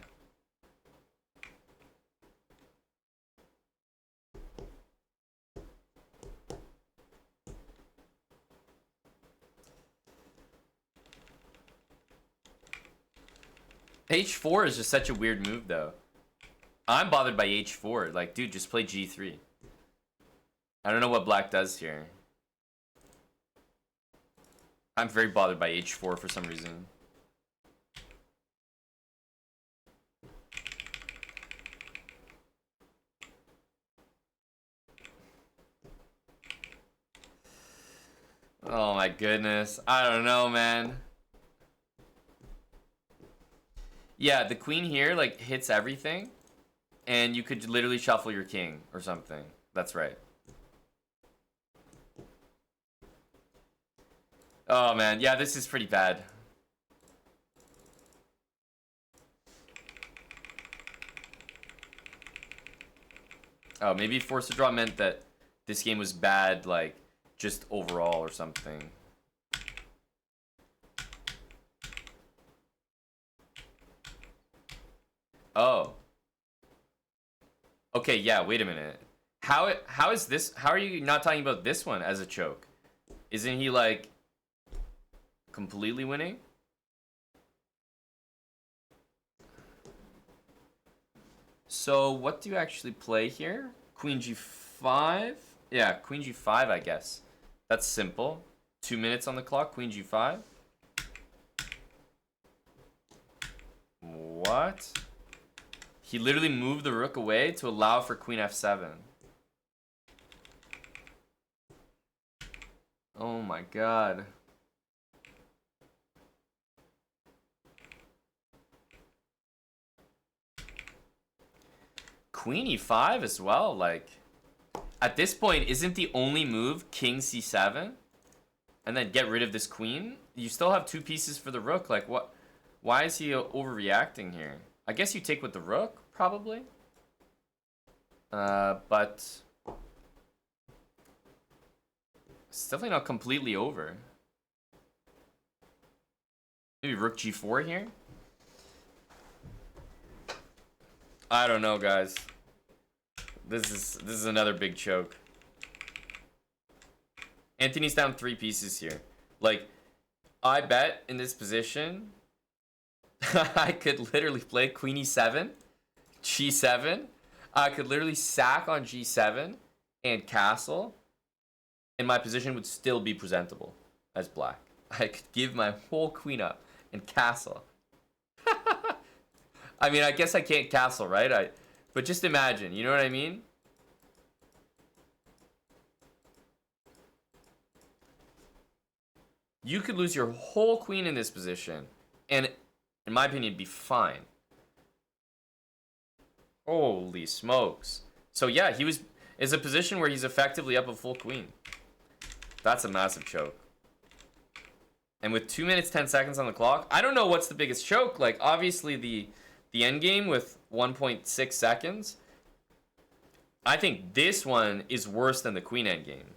H4 is just such a weird move, though. I'm bothered by H4. Like, dude, just play G3. I don't know what black does here. I'm very bothered by H4 for some reason. Oh my goodness. I don't know, man. Yeah, the queen here, like, hits everything. And you could literally shuffle your king or something. That's right. Oh man, yeah, this is pretty bad. Oh, maybe forced to draw meant that this game was bad, like, just overall or something. Oh. Okay, yeah, wait a minute. How is this, how are you not talking about this one as a choke? Isn't he, like, completely winning? So, what do you actually play here? Queen g5? Yeah, queen g5, I guess. That's simple. 2 minutes on the clock, queen g5. What? He literally moved the rook away to allow for queen f7. Oh my god. Queen e5 as well, like... At this point, isn't the only move king c7? And then get rid of this queen? You still have 2 pieces for the rook, like what? Why is he overreacting here? I guess you take with the rook, probably. But... It's definitely not completely over. Maybe rook g4 here? I don't know, guys. This is another big choke. Anthony's down 3 pieces here. Like, I bet in this position, I could literally play queen e7, g7. I could literally sack on g7 and castle, and my position would still be presentable as black. I could give my whole queen up and castle. I mean, I guess I can't castle, right? But just imagine, you know what I mean? You could lose your whole queen in this position, and in my opinion, be fine. Holy smokes. So yeah, he is a position where he's effectively up a full queen. That's a massive choke. And with 2 minutes, 10 seconds on the clock, I don't know what's the biggest choke. Like, obviously the end game with 1.6 seconds. I think this one is worse than the queen end game.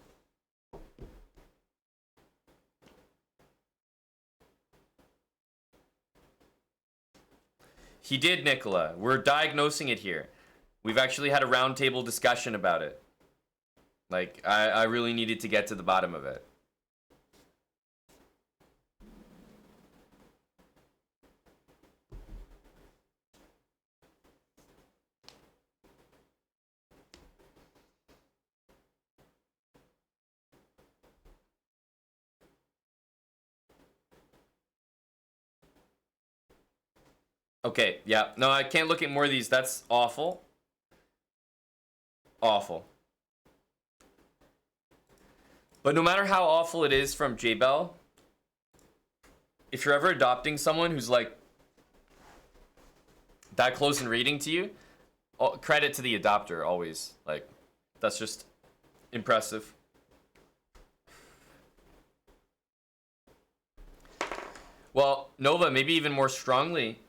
He did, Nicola. We're diagnosing it here. We've actually had a roundtable discussion about it. Like, I really needed to get to the bottom of it. Okay, yeah. No, I can't look at more of these. That's awful. Awful. But no matter how awful it is from J-Bell, if you're ever adopting someone who's like that close in rating to you, credit to the adopter always. Like, that's just impressive. Well, Nova, maybe even more strongly,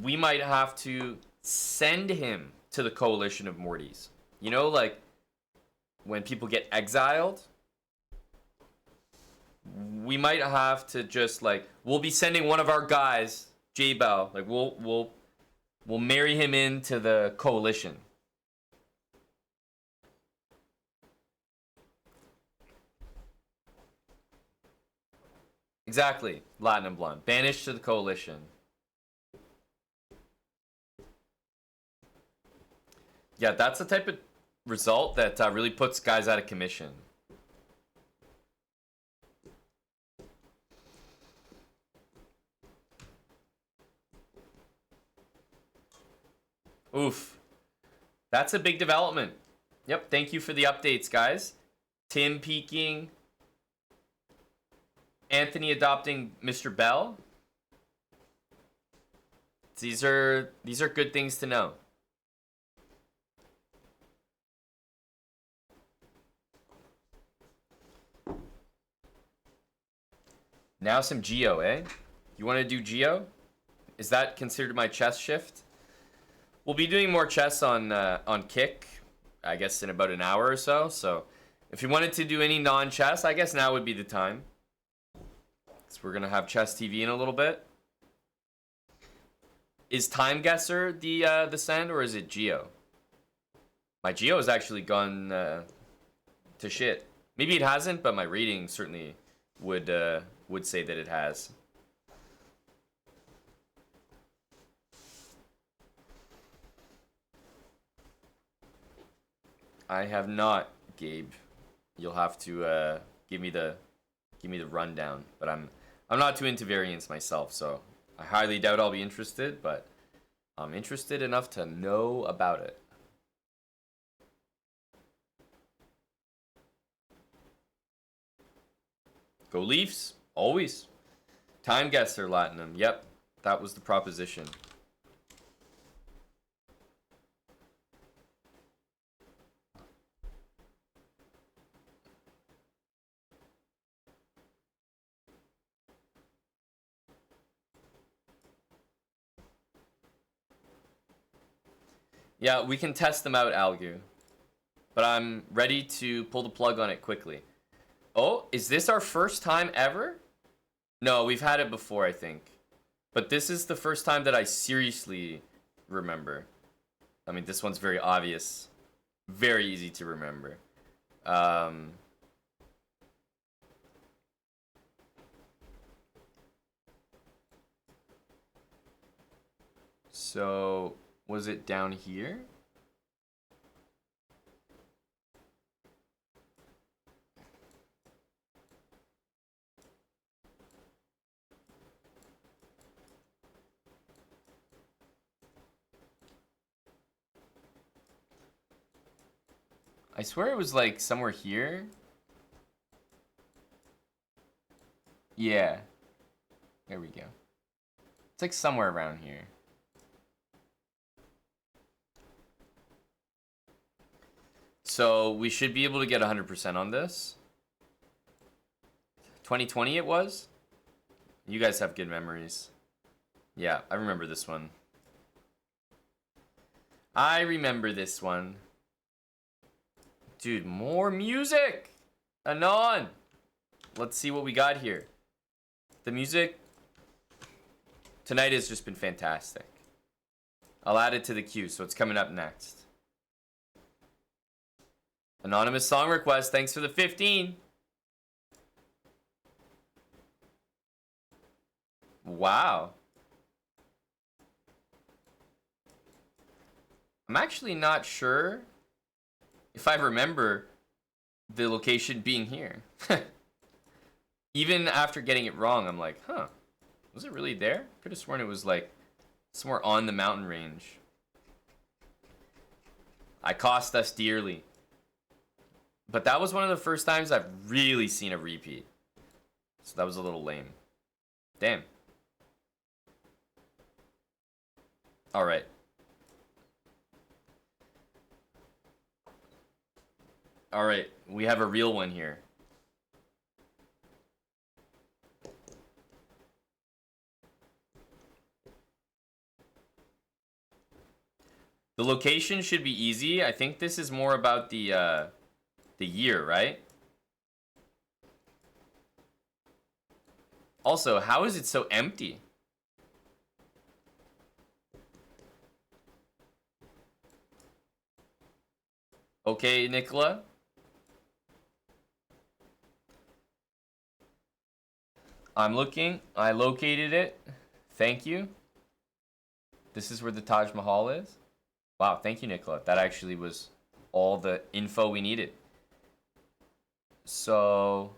we might have to send him to the coalition of Mortys. You know, like when people get exiled, we might have to just like, we'll be sending one of our guys, J-Bow, like we'll marry him into the coalition. Exactly, Latin and Blonde. Banished to the coalition. Yeah, that's the type of result that really puts guys out of commission. Oof. That's a big development. Yep, thank you for the updates, guys. Tim peaking. Anthony adopting Mr. Bell. These are good things to know. Now some Geo, eh? You want to do Geo? Is that considered my chess shift? We'll be doing more chess on Kick, I guess in about an hour or so. So if you wanted to do any non-chess, I guess now would be the time. So we're gonna have Chess TV in a little bit. Is Time Guesser the send, or is it Geo? My Geo has actually gone to shit. Maybe it hasn't, but my rating certainly would say that it has. I have not, Gabe. You'll have to give me the rundown. But I'm not too into variants myself, so I highly doubt I'll be interested. But I'm interested enough to know about it. Go Leafs, always. Time Guesser, Latinum. Yep, that was the proposition. Yeah, we can test them out, Algu. But I'm ready to pull the plug on it quickly. Oh, is this our first time ever? No, we've had it before, I think. But this is the first time that I seriously remember. I mean, this one's very obvious. Very easy to remember. So, was it down here? I swear it was like somewhere here. Yeah. There we go. It's like somewhere around here. So we should be able to get 100% on this. 2020 it was? You guys have good memories. Yeah, I remember this one. I remember this one. Dude, more music! Anon! Let's see what we got here. The music tonight has just been fantastic. I'll add it to the queue, so it's coming up next. Anonymous song request, thanks for the 15. Wow. I'm actually not sure if I remember the location being here. Even after getting it wrong, I'm like, huh, was it really there? Could have sworn it was like somewhere on the mountain range. I cost us dearly. But that was one of the first times I've really seen a repeat. So that was a little lame. Damn. Alright. Alright, we have a real one here. The location should be easy. I think this is more about the year, right? Also, how is it so empty? Okay, Nicola. I'm looking. I located it. Thank you. This is where the Taj Mahal is. Wow, thank you, Nicola. That actually was all the info we needed. So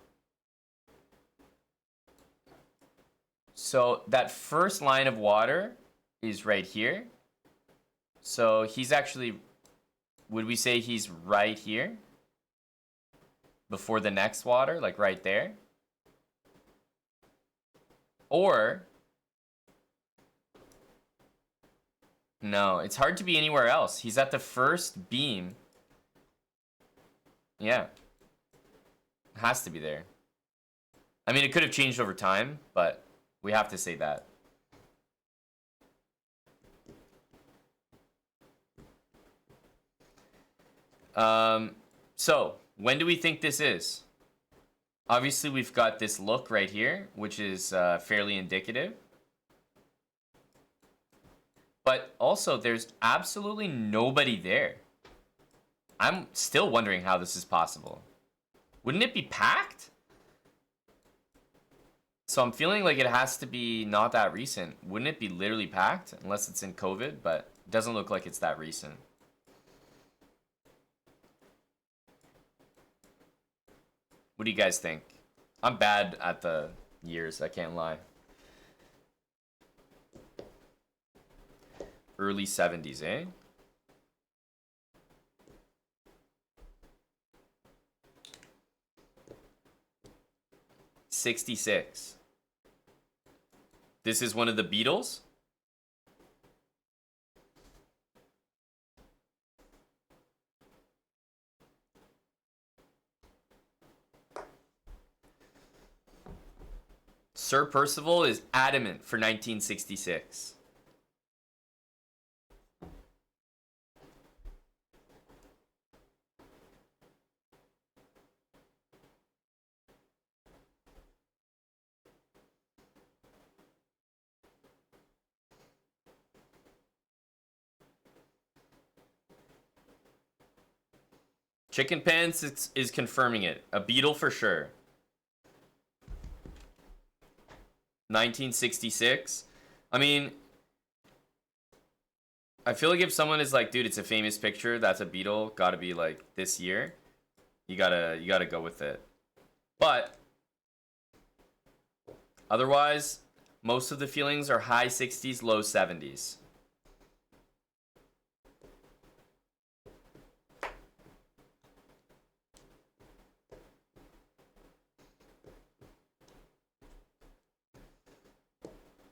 that first line of water is right here. So he's actually, would we say he's right here? Before the next water, like right there? Or, no, it's hard to be anywhere else. He's at the first beam. Yeah. Has to be there. I mean, it could have changed over time, but we have to say that. So, when do we think this is? Obviously, we've got this look right here, which is fairly indicative. But also, there's absolutely nobody there. I'm still wondering how this is possible. Wouldn't it be packed? So I'm feeling like it has to be not that recent. Wouldn't it be literally packed? Unless it's in COVID, but it doesn't look like it's that recent. What do you guys think? I'm bad at the years, I can't lie. Early 70s, eh? '66. This is one of the Beatles? Sir Percival is adamant for 1966. Chicken Pants is confirming it. A Beatle for sure. 1966. I mean, I feel like if someone is like, dude, it's a famous picture, that's a Beatle, gotta be like this year. You gotta go with it. But otherwise, most of the feelings are high 60s, low 70s.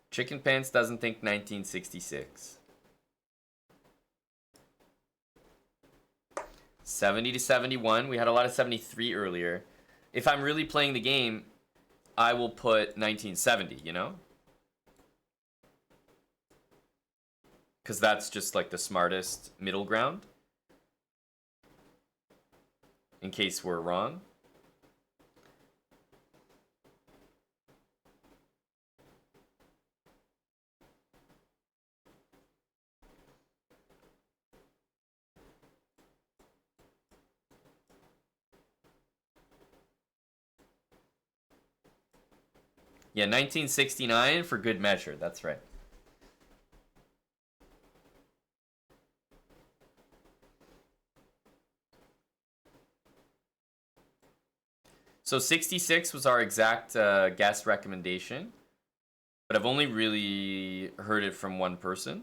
Chicken Pants doesn't think 1966. 70 to 71. We had a lot of 73 earlier. If I'm really playing the game, I will put 1970, you know? Because that's just like the smartest middle ground. In case we're wrong. Yeah, 1969 for good measure. That's right. So 66 was our exact guess recommendation. But I've only really heard it from one person.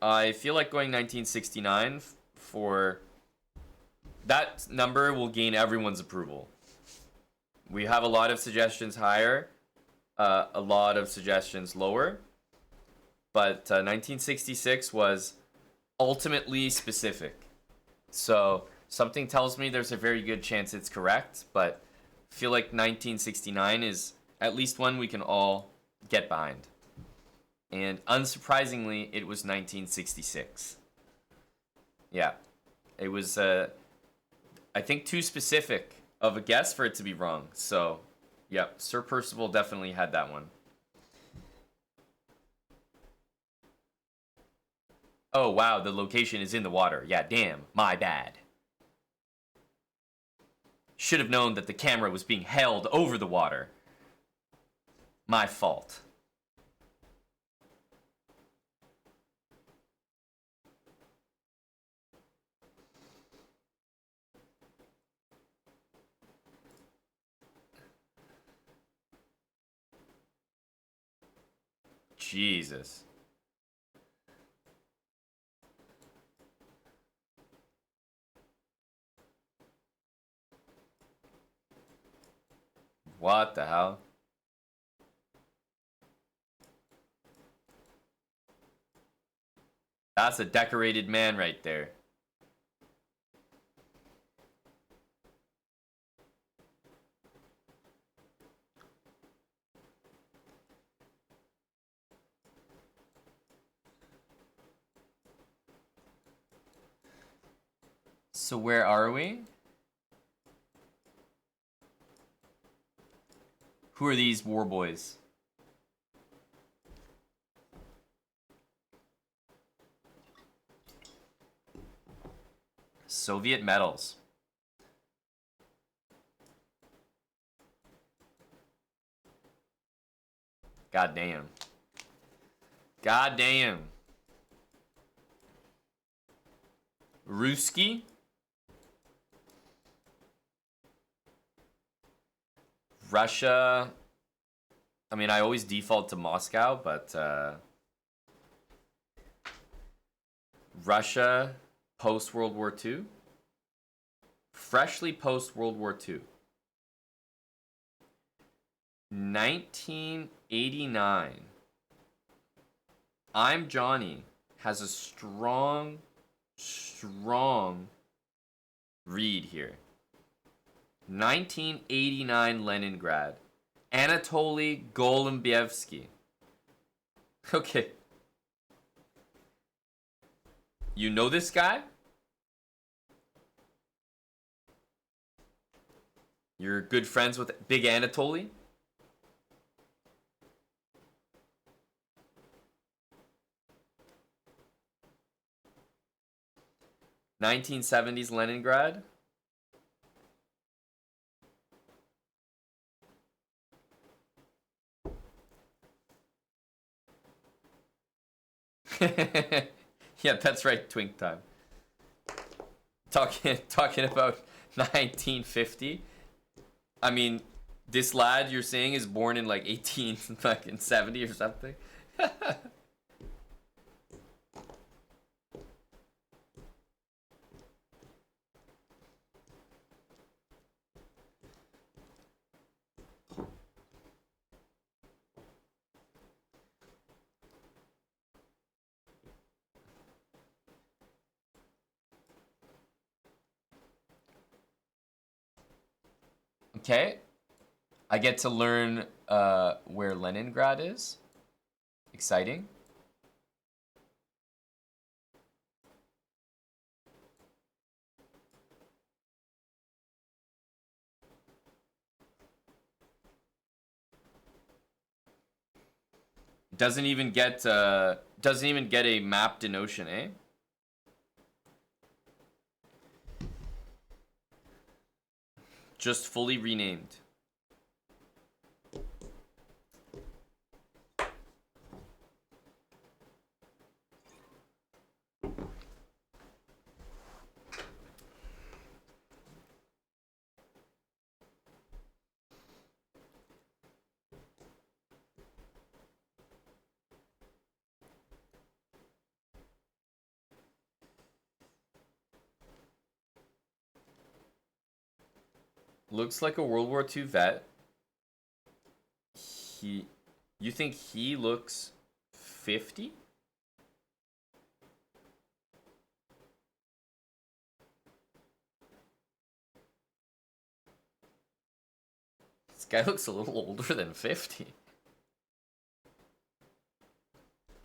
I feel like going 1969 for... That number will gain everyone's approval. We have a lot of suggestions higher, a lot of suggestions lower, but 1966 was ultimately specific. So something tells me there's a very good chance it's correct, but I feel like 1969 is at least one we can all get behind. And unsurprisingly, it was 1966. Yeah, it was, I think, too specific of a guess for it to be wrong. So, yeah, Sir Percival definitely had that one. Oh, wow, the location is in the water. Yeah, damn, my bad. Should have known that the camera was being held over the water. My fault. Jesus. What the hell? That's a decorated man right there. So where are we? Who are these war boys? Soviet medals. God damn. God damn. Ruski? Russia. I mean, I always default to Moscow, but Russia post World War II. Freshly post World War II. 1989. I'm Johnny has a strong read here. 1989 Leningrad. Anatoly Golombievsky. Okay. You know this guy? You're good friends with Big Anatoly? (1970s) Leningrad. Yeah, that's right, Twink time. Talking about 1950. I mean, this lad you're saying is born in like 1870 or something. Okay. I get to learn where Leningrad is. Exciting. Doesn't even get a mapped notion, eh? Just fully renamed. Looks like a World War II vet. You think he looks 50? This guy looks a little older than 50.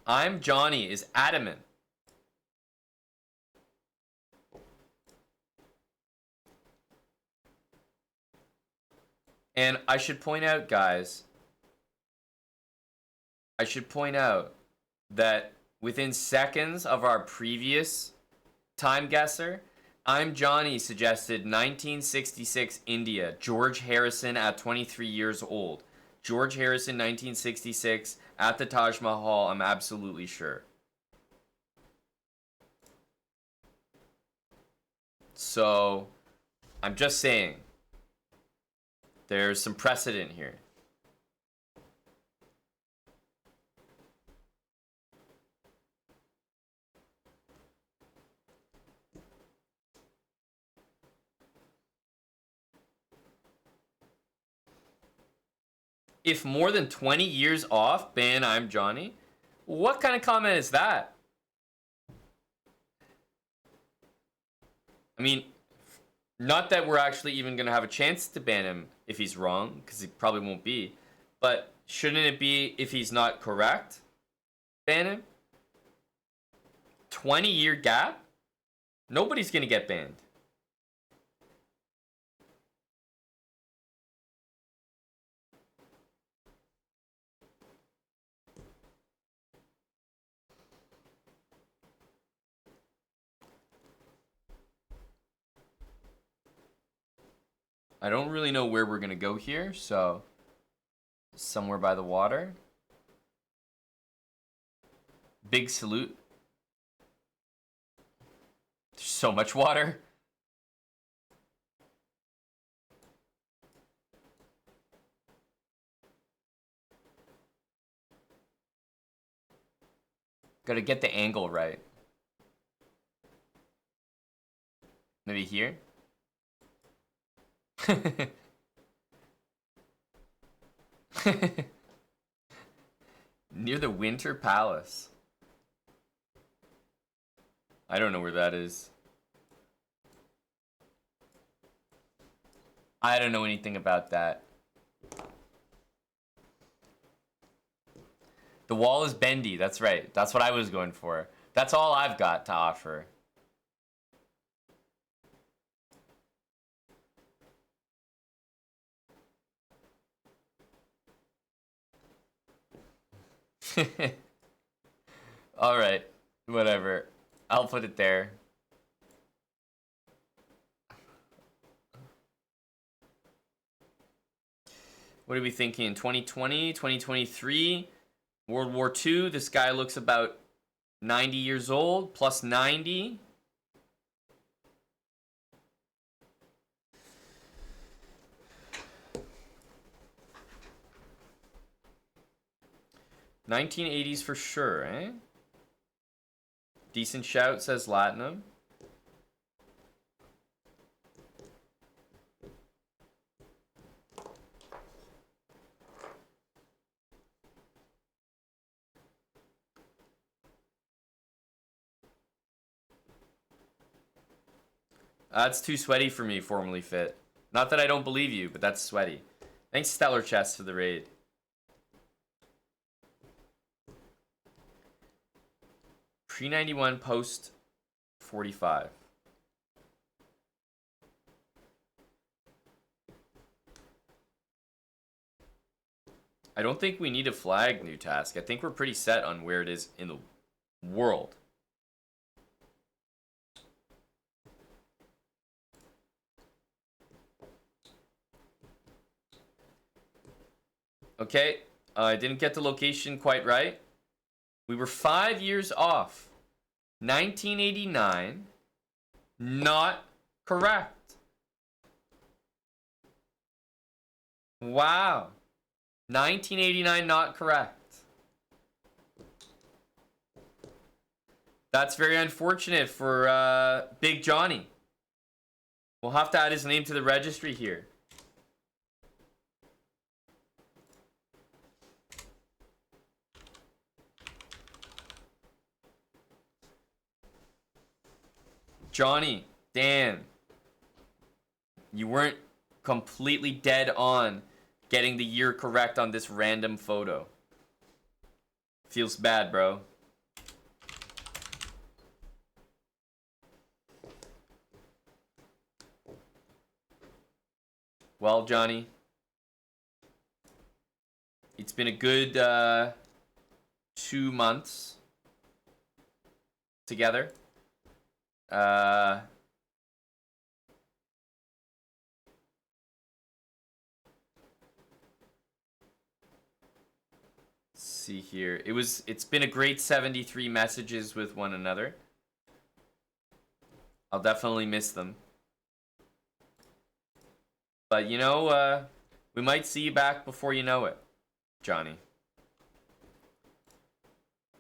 I'm Johnny is adamant. And I should point out, guys, that within seconds of our previous time guesser, I'm Johnny suggested 1966 India, George Harrison at 23 years old. George Harrison, 1966, at the Taj Mahal, I'm absolutely sure. So, I'm just saying, there's some precedent here. If more than 20 years off, ban I'm Johnny? What kind of comment is that? I mean, not that we're actually even going to have a chance to ban him if he's wrong, because he probably won't be. But shouldn't it be if he's not correct? Ban him? 20-year gap? Nobody's going to get banned. I don't really know where we're gonna go here, so somewhere by the water. Big salute. There's so much water. Gotta get the angle right. Maybe here? Near the Winter Palace. I don't know where that is. I don't know anything about that. The wall is bendy, that's right. That's what I was going for. That's all I've got to offer. Alright, whatever. I'll put it there. What are we thinking? 2020, 2023, World War II. This guy looks about 90 years old, plus 90. $1980s for sure, eh? Decent shout, says Latinum. That's too sweaty for me, Formally Fit. Not that I don't believe you, but that's sweaty. Thanks, Stellar Chest, for the raid. Pre-91, post 45. I don't think we need a flag new task. I think we're pretty set on where it is in the world. Okay, I didn't get the location quite right. We were 5 years off. 1989, not correct. Wow. 1989, not correct. That's very unfortunate for Big Johnny. We'll have to add his name to the registry here. Johnny, damn. You weren't completely dead on getting the year correct on this random photo. Feels bad, bro. Well, Johnny, it's been a good 2 months together. See here. It's been a great 73 messages with one another. I'll definitely miss them. But you know, we might see you back before you know it, Johnny.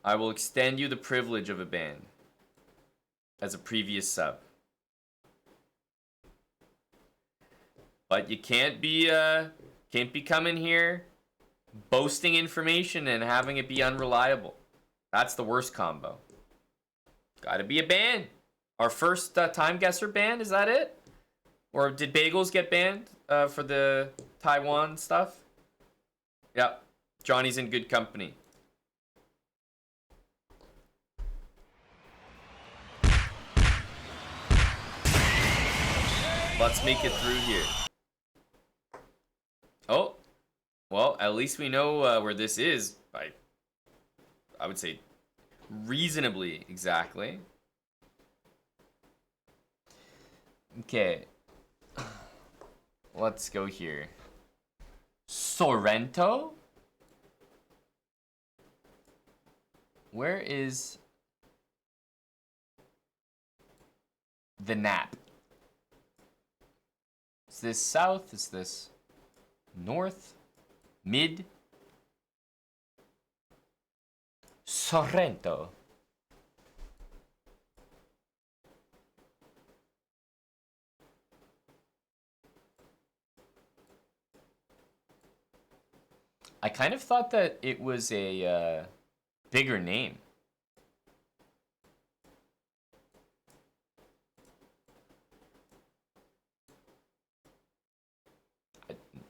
I will extend you the privilege of a ban as a previous sub. But you can't be coming here boasting information and having it be unreliable. That's the worst combo. Gotta be a ban. Our first time guesser ban, is that it? Or did Bagels get banned for the Taiwan stuff? Yep. Johnny's in good company. Let's make it through here. Oh. Well, at least we know where this is by, I would say, reasonably exactly. Okay. let's go here. Sorrento? Where is the nap? Is this south? Is this north? Mid? Sorrento. I kind of thought that it was a bigger name.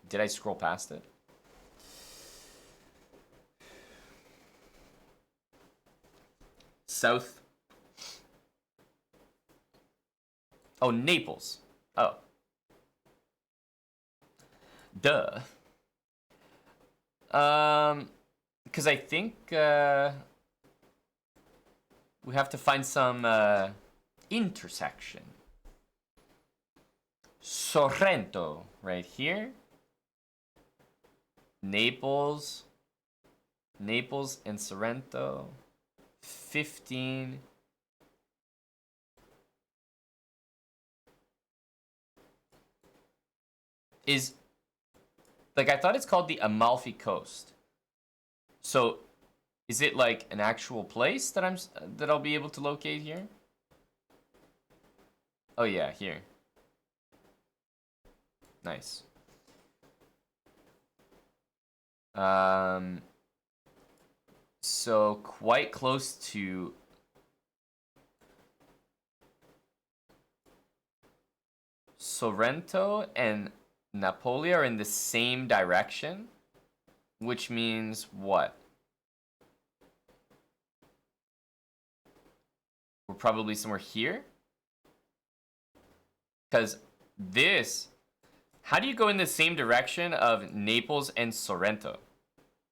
Did I scroll past it? South. Oh, Naples. Oh. Duh. Because I think we have to find some intersection. Sorrento, right here. Naples and Sorrento. 15. Is, like, I thought it's called the Amalfi Coast. So, is it like an actual place that I'll be able to locate here? Oh yeah, here. Nice. So quite close to Sorrento and Napoli are in the same direction, which means what? We're probably somewhere here? Because this, how do you go in the same direction of Naples and Sorrento?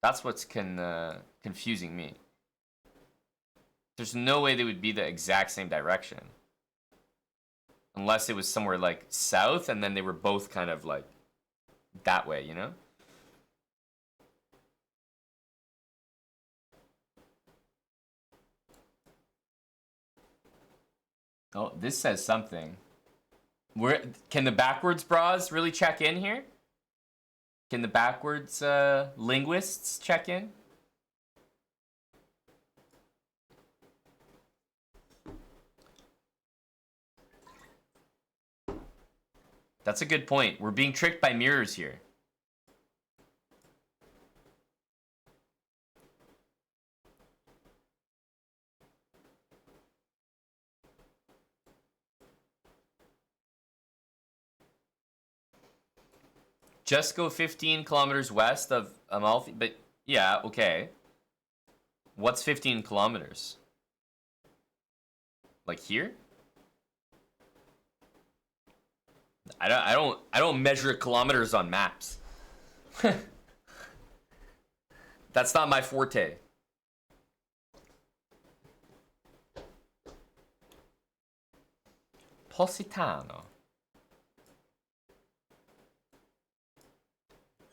That's what's confusing me. There's no way they would be the exact same direction. Unless it was somewhere like south and then they were both kind of like that way, you know? Oh, this says something. Can the backwards bras really check in here? Can the backwards linguists check in? That's a good point. We're being tricked by mirrors here. Just go 15 kilometers west of Amalfi, but yeah, okay. What's 15 kilometers? Like here? I don't measure kilometers on maps. That's not my forte. Positano.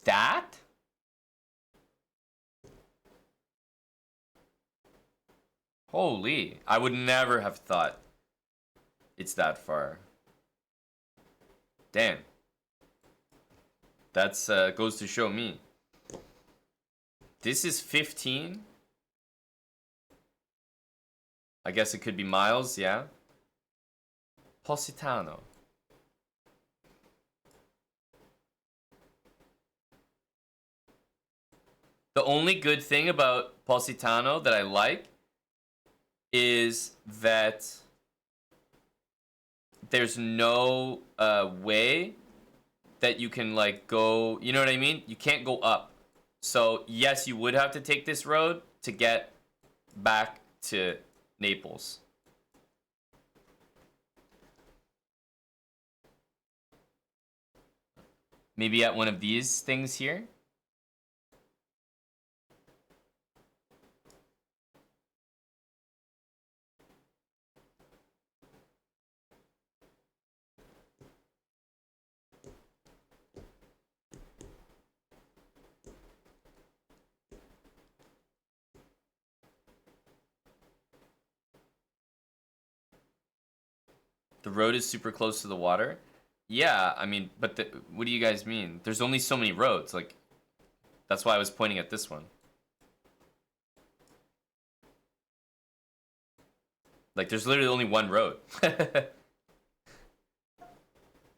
That? Holy, I would never have thought it's that far. Damn. That's goes to show me. This is 15. I guess it could be miles, yeah. Positano. The only good thing about Positano that I like is that there's no way that you can like go, you know what I mean? You can't go up. So yes, you would have to take this road to get back to Naples. Maybe at one of these things here. The road is super close to the water. Yeah, I mean, but what do you guys mean? There's only so many roads. Like, that's why I was pointing at this one. Like, there's literally only one road.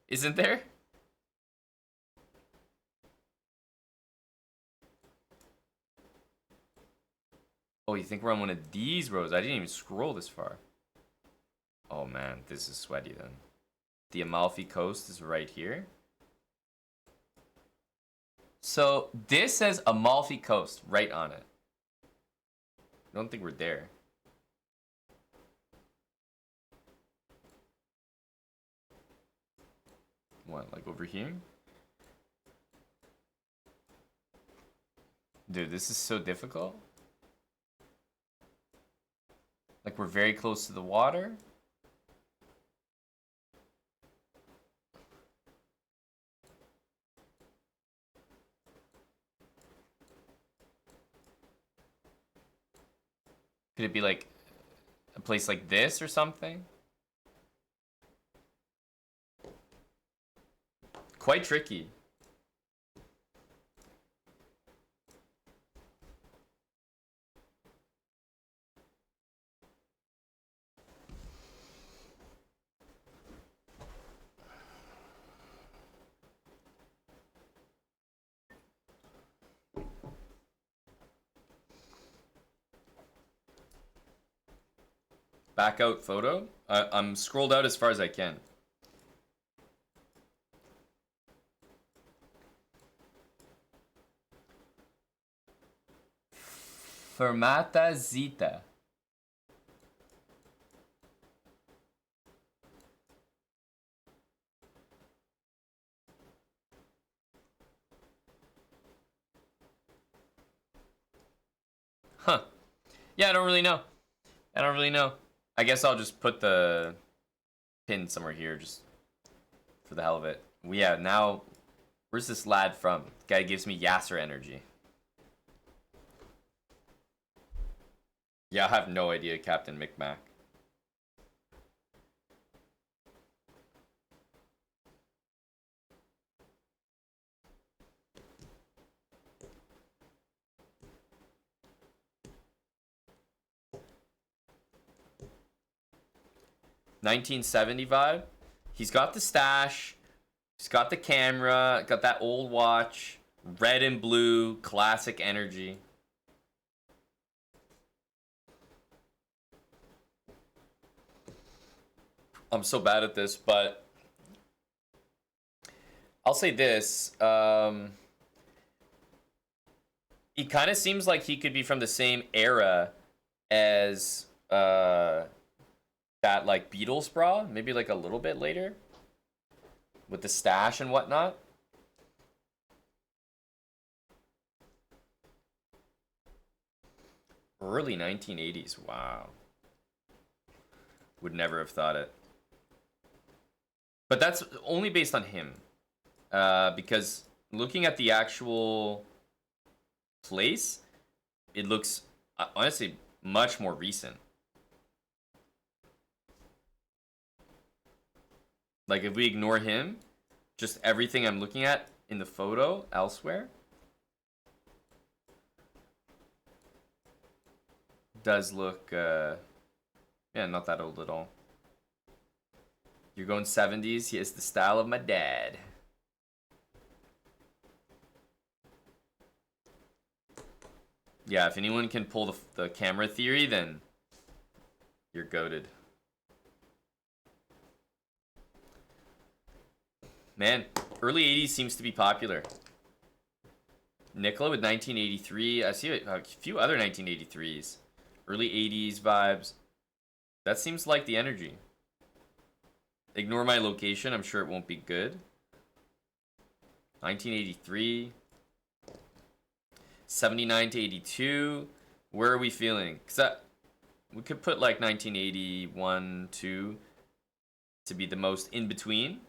Isn't there? Oh, you think we're on one of these roads? I didn't even scroll this far. Oh man, this is sweaty then. The Amalfi Coast is right here. So this says Amalfi Coast right on it. I don't think we're there. What, like over here? Dude, this is so difficult. Like we're very close to the water. Could it be like a place like this or something? Quite tricky. Back out photo? I'm scrolled out as far as I can. Fermata Zita. Huh. Yeah, I don't really know. I guess I'll just put the pin somewhere here just for the hell of it. Yeah, now, where's this lad from? Guy gives me Yasser energy. Yeah, I have no idea, Captain Micmac. $1970 vibe. He's got the stash. He's got the camera. Got that old watch. Red and blue. Classic energy. I'm so bad at this, but I'll say this. He kind of seems like he could be from the same era as that like Beatles bra, maybe like a little bit later with the stash and whatnot. Early 1980s. Wow. Would never have thought it. But that's only based on him. Because looking at the actual place, it looks honestly much more recent. Like if we ignore him, just everything I'm looking at in the photo elsewhere does look yeah, not that old at all. You're going 70s. He has the style of my dad. Yeah, if anyone can pull the camera theory, then you're goated. Man, early 80s seems to be popular. Nicola with 1983. I see a few other 1983s. Early 80s vibes. That seems like the energy. Ignore my location. I'm sure it won't be good. 1983. 79 to 82. Where are we feeling? Because we could put like 1981, 2 to be the most in between.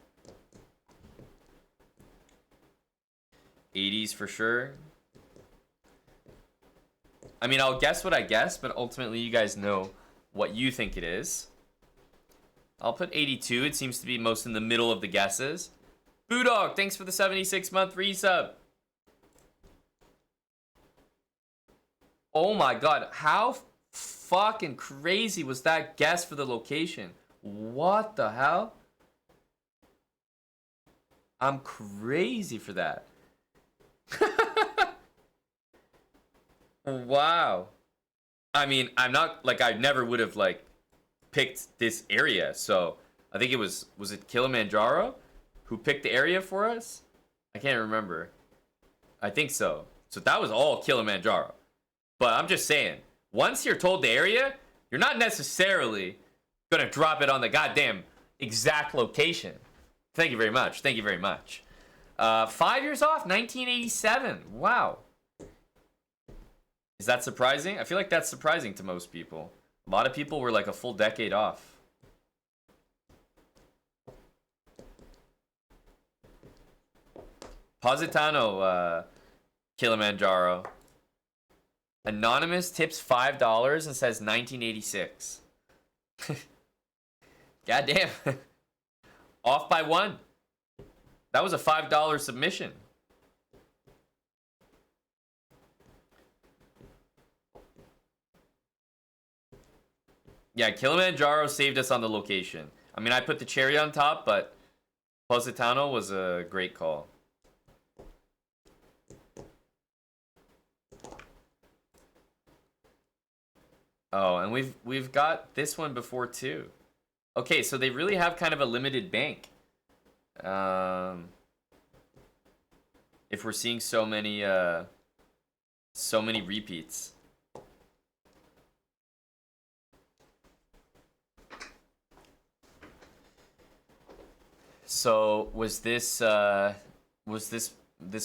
80s for sure. I mean, I'll guess what I guess, but ultimately you guys know what you think it is. I'll put 82. It seems to be most in the middle of the guesses. Boodog, thanks for the 76-month resub. Oh my god, how fucking crazy was that guess for the location? What the hell? I'm crazy for that. Wow. I mean, I'm not, like, I never would have, like, picked this area, so I think it was it Kilimanjaro who picked the area for us? I can't remember. I think so. So that was all Kilimanjaro. But I'm just saying, once you're told the area, you're not necessarily gonna drop it on the goddamn exact location. Thank you very much. Thank you very much. 5 years off, 1987. Wow. Is that surprising? I feel like that's surprising to most people. A lot of people were like a full decade off. Positano, Kilimanjaro. Anonymous tips $5 and says 1986. Goddamn. Off by one. That was a $5 submission. Yeah, Kilimanjaro saved us on the location. I mean, I put the cherry on top, but Positano was a great call. Oh, and we've got this one before too. Okay, so they really have kind of a limited bank. If we're seeing so many repeats. So this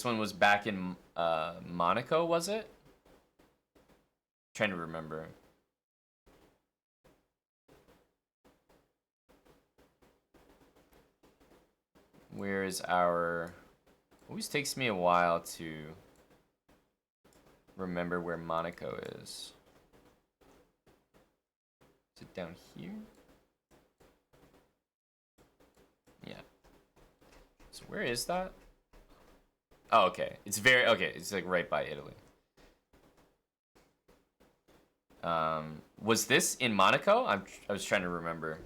one was back in Monaco, was it? Trying to remember. Where is our... Always takes me a while to remember where Monaco is. Is it down here? Yeah. So where is that? Oh, okay. It's very... Okay, it's like right by Italy. Was this in Monaco? I was trying to remember.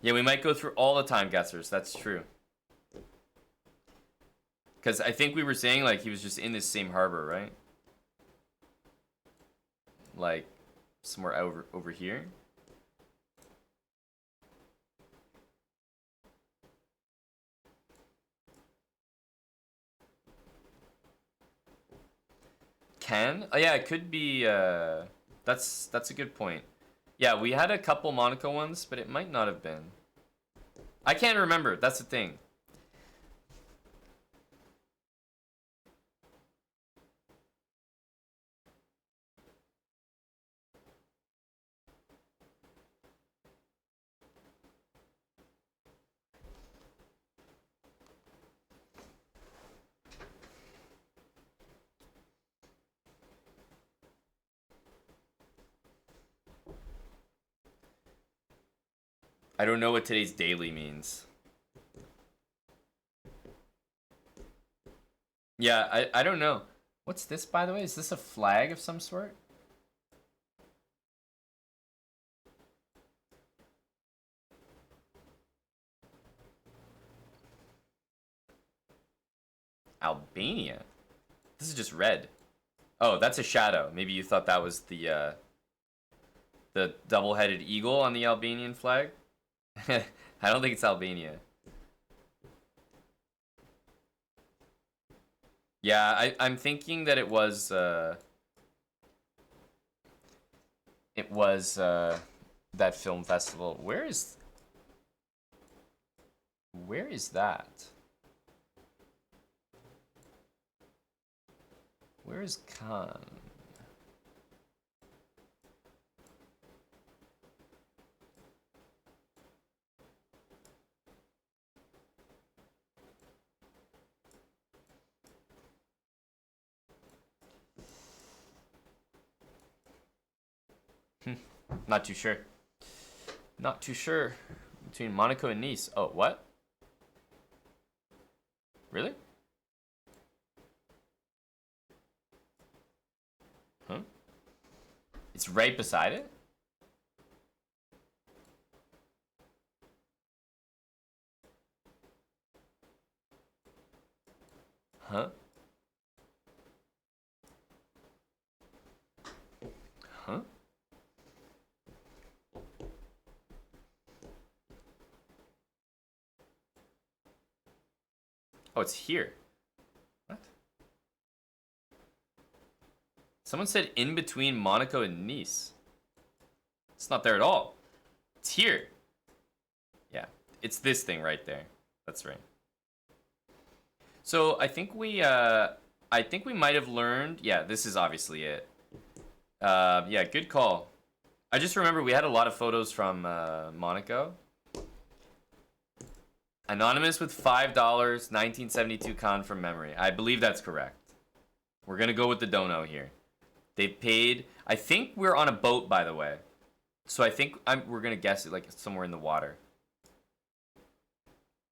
Yeah, we might go through all the time guessers. That's true. Because I think we were saying, like, he was just in this same harbor, right? Like, somewhere over here. Can? Oh, yeah, it could be, that's a good point. Yeah, we had a couple Monaco ones, but it might not have been. I can't remember. That's the thing. I don't know what today's daily means. Yeah, I don't know. What's this, by the way? Is this a flag of some sort? Albania? This is just red. Oh, that's a shadow. Maybe you thought that was the double-headed eagle on the Albanian flag? I don't think it's Albania. Yeah, I'm thinking that it was that film festival. Where is that? Where is Cannes? Not too sure. Not too sure. Between Monaco and Nice. Oh, what? Really? Huh? It's right beside it? Huh? Huh? Oh, it's here. What? Someone said in between Monaco and Nice. It's not there at all. It's here. Yeah, it's this thing right there. That's right. So I think we might have learned. Yeah, this is obviously it. Yeah, good call. I just remember we had a lot of photos from Monaco. Anonymous with $5, 1972 con from memory. I believe that's correct. We're gonna go with the dono here. They paid. I think we're on a boat, by the way. So I think we're gonna guess it like somewhere in the water.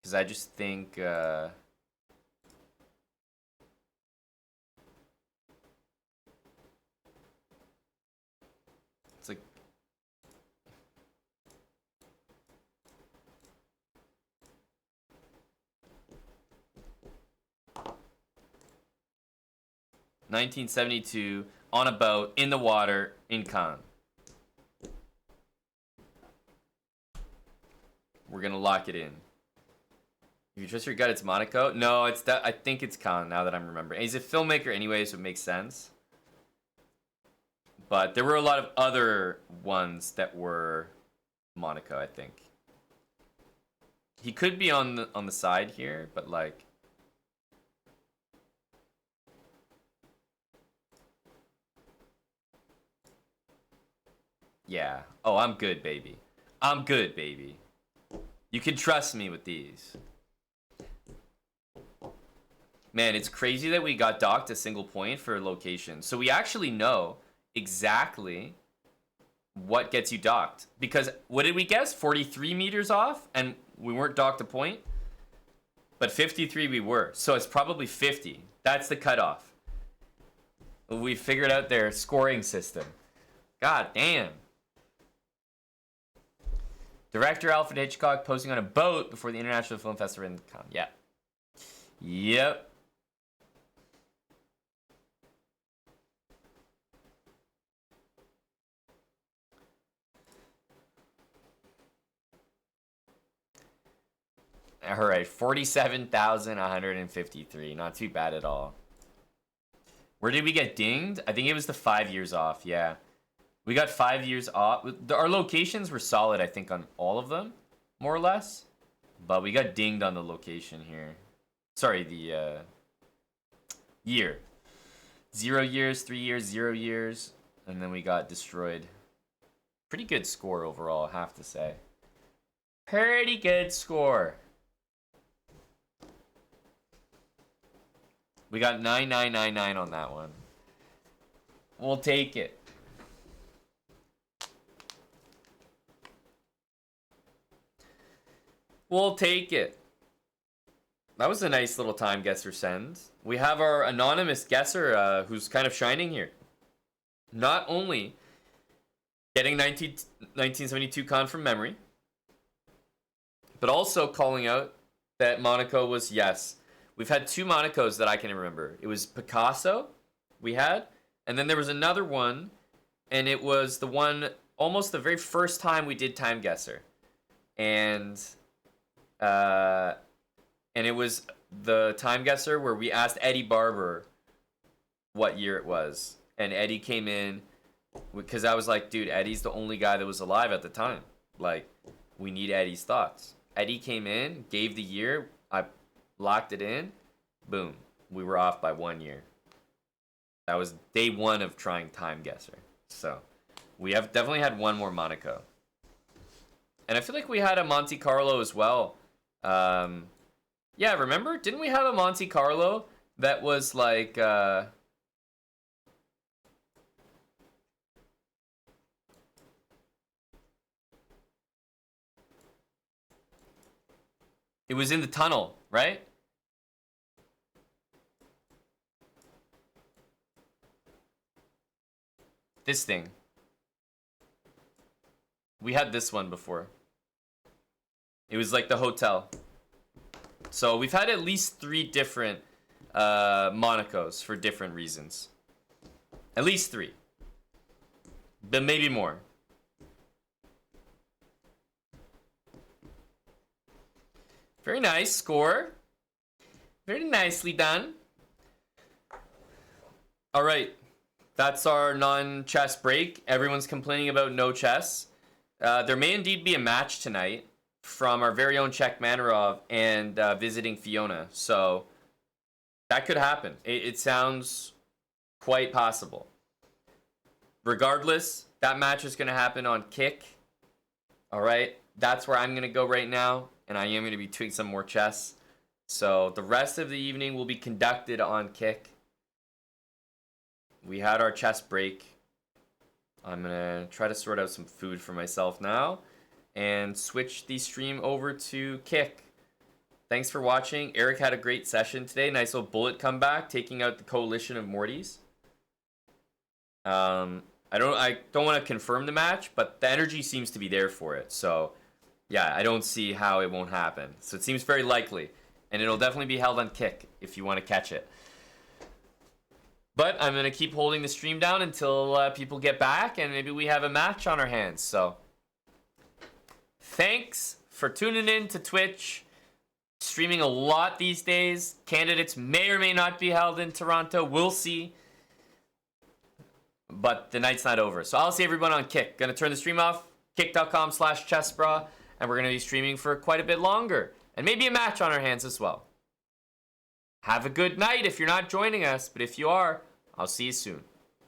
Because I just think. It's like. $1972 on a boat in the water in Cannes. We're gonna lock it in. If you trust your gut, it's Monaco. No, it's that. I think it's Cannes now that I'm remembering. He's a filmmaker anyway, so it makes sense. But there were a lot of other ones that were Monaco, I think. He could be on the side here, but like. Yeah. Oh, I'm good, baby. I'm good, baby. You can trust me with these. Man, it's crazy that we got docked a single point for location. So we actually know exactly what gets you docked. Because what did we guess? 43 meters off? And we weren't docked a point? But 53 we were. So it's probably 50. That's the cutoff. We figured out their scoring system. God damn. Director Alfred Hitchcock posing on a boat before the International Film Festival in Cannes. Yeah. Yep. All right, 47,153. Not too bad at all. Where did we get dinged? I think it was the 5 years off. Yeah. We got 5 years off. Our locations were solid, I think, on all of them, more or less. But we got dinged on the location here. Sorry, the year. 0 years, 3 years, 0 years. And then we got destroyed. Pretty good score overall, I have to say. Pretty good score. We got 9999 on that one. We'll take it. We'll take it. That was a nice little time guesser send. We have our anonymous guesser who's kind of shining here. Not only getting 1972 con from memory, but also calling out that Monaco was yes. We've had 2 Monacos that I can remember. It was Picasso we had, and then there was another one, and it was the one almost the very first time we did time guesser. And it was the time guesser where we asked Eddie Barber what year it was. And Eddie came in because I was like, dude, Eddie's the only guy that was alive at the time. Like, we need Eddie's thoughts. Eddie came in, gave the year, I locked it in, boom. We were off by 1 year. That was day 1 of trying time guesser. So, we have definitely had one more Monaco. And I feel like we had a Monte Carlo as well. Yeah, remember? Didn't we have a Monte Carlo that was like, It was in the tunnel, right? This thing. We had this one before. It was like the hotel. So we've had at least 3 different Monacos for different reasons. At least 3. But maybe more. Very nice score. Very nicely done. All right. That's our non-chess break. Everyone's complaining about no chess. There may indeed be a match tonight from our very own Czech Manarov and visiting Fiona. So that could happen. It sounds quite possible. Regardless, that match is going to happen on Kick. All right. That's where I'm going to go right now. And I am going to be tweaking some more chess. So the rest of the evening will be conducted on Kick. We had our chess break. I'm going to try to sort out some food for myself now and switch the stream over to Kick. Thanks for watching. Eric had a great session today. Nice little bullet comeback, taking out the coalition of Mortys. I don't want to confirm the match, but the energy seems to be there for it. So, yeah, I don't see how it won't happen. So it seems very likely. And it'll definitely be held on Kick if you want to catch it. But I'm going to keep holding the stream down until people get back and maybe we have a match on our hands. So thanks for tuning in to Twitch. Streaming a lot these days. Candidates may or may not be held in Toronto. We'll see. But the night's not over. So I'll see everyone on Kick. Going to turn the stream off. Kick.com/chessbra. And we're going to be streaming for quite a bit longer. And maybe a match on our hands as well. Have a good night if you're not joining us, but if you are, I'll see you soon.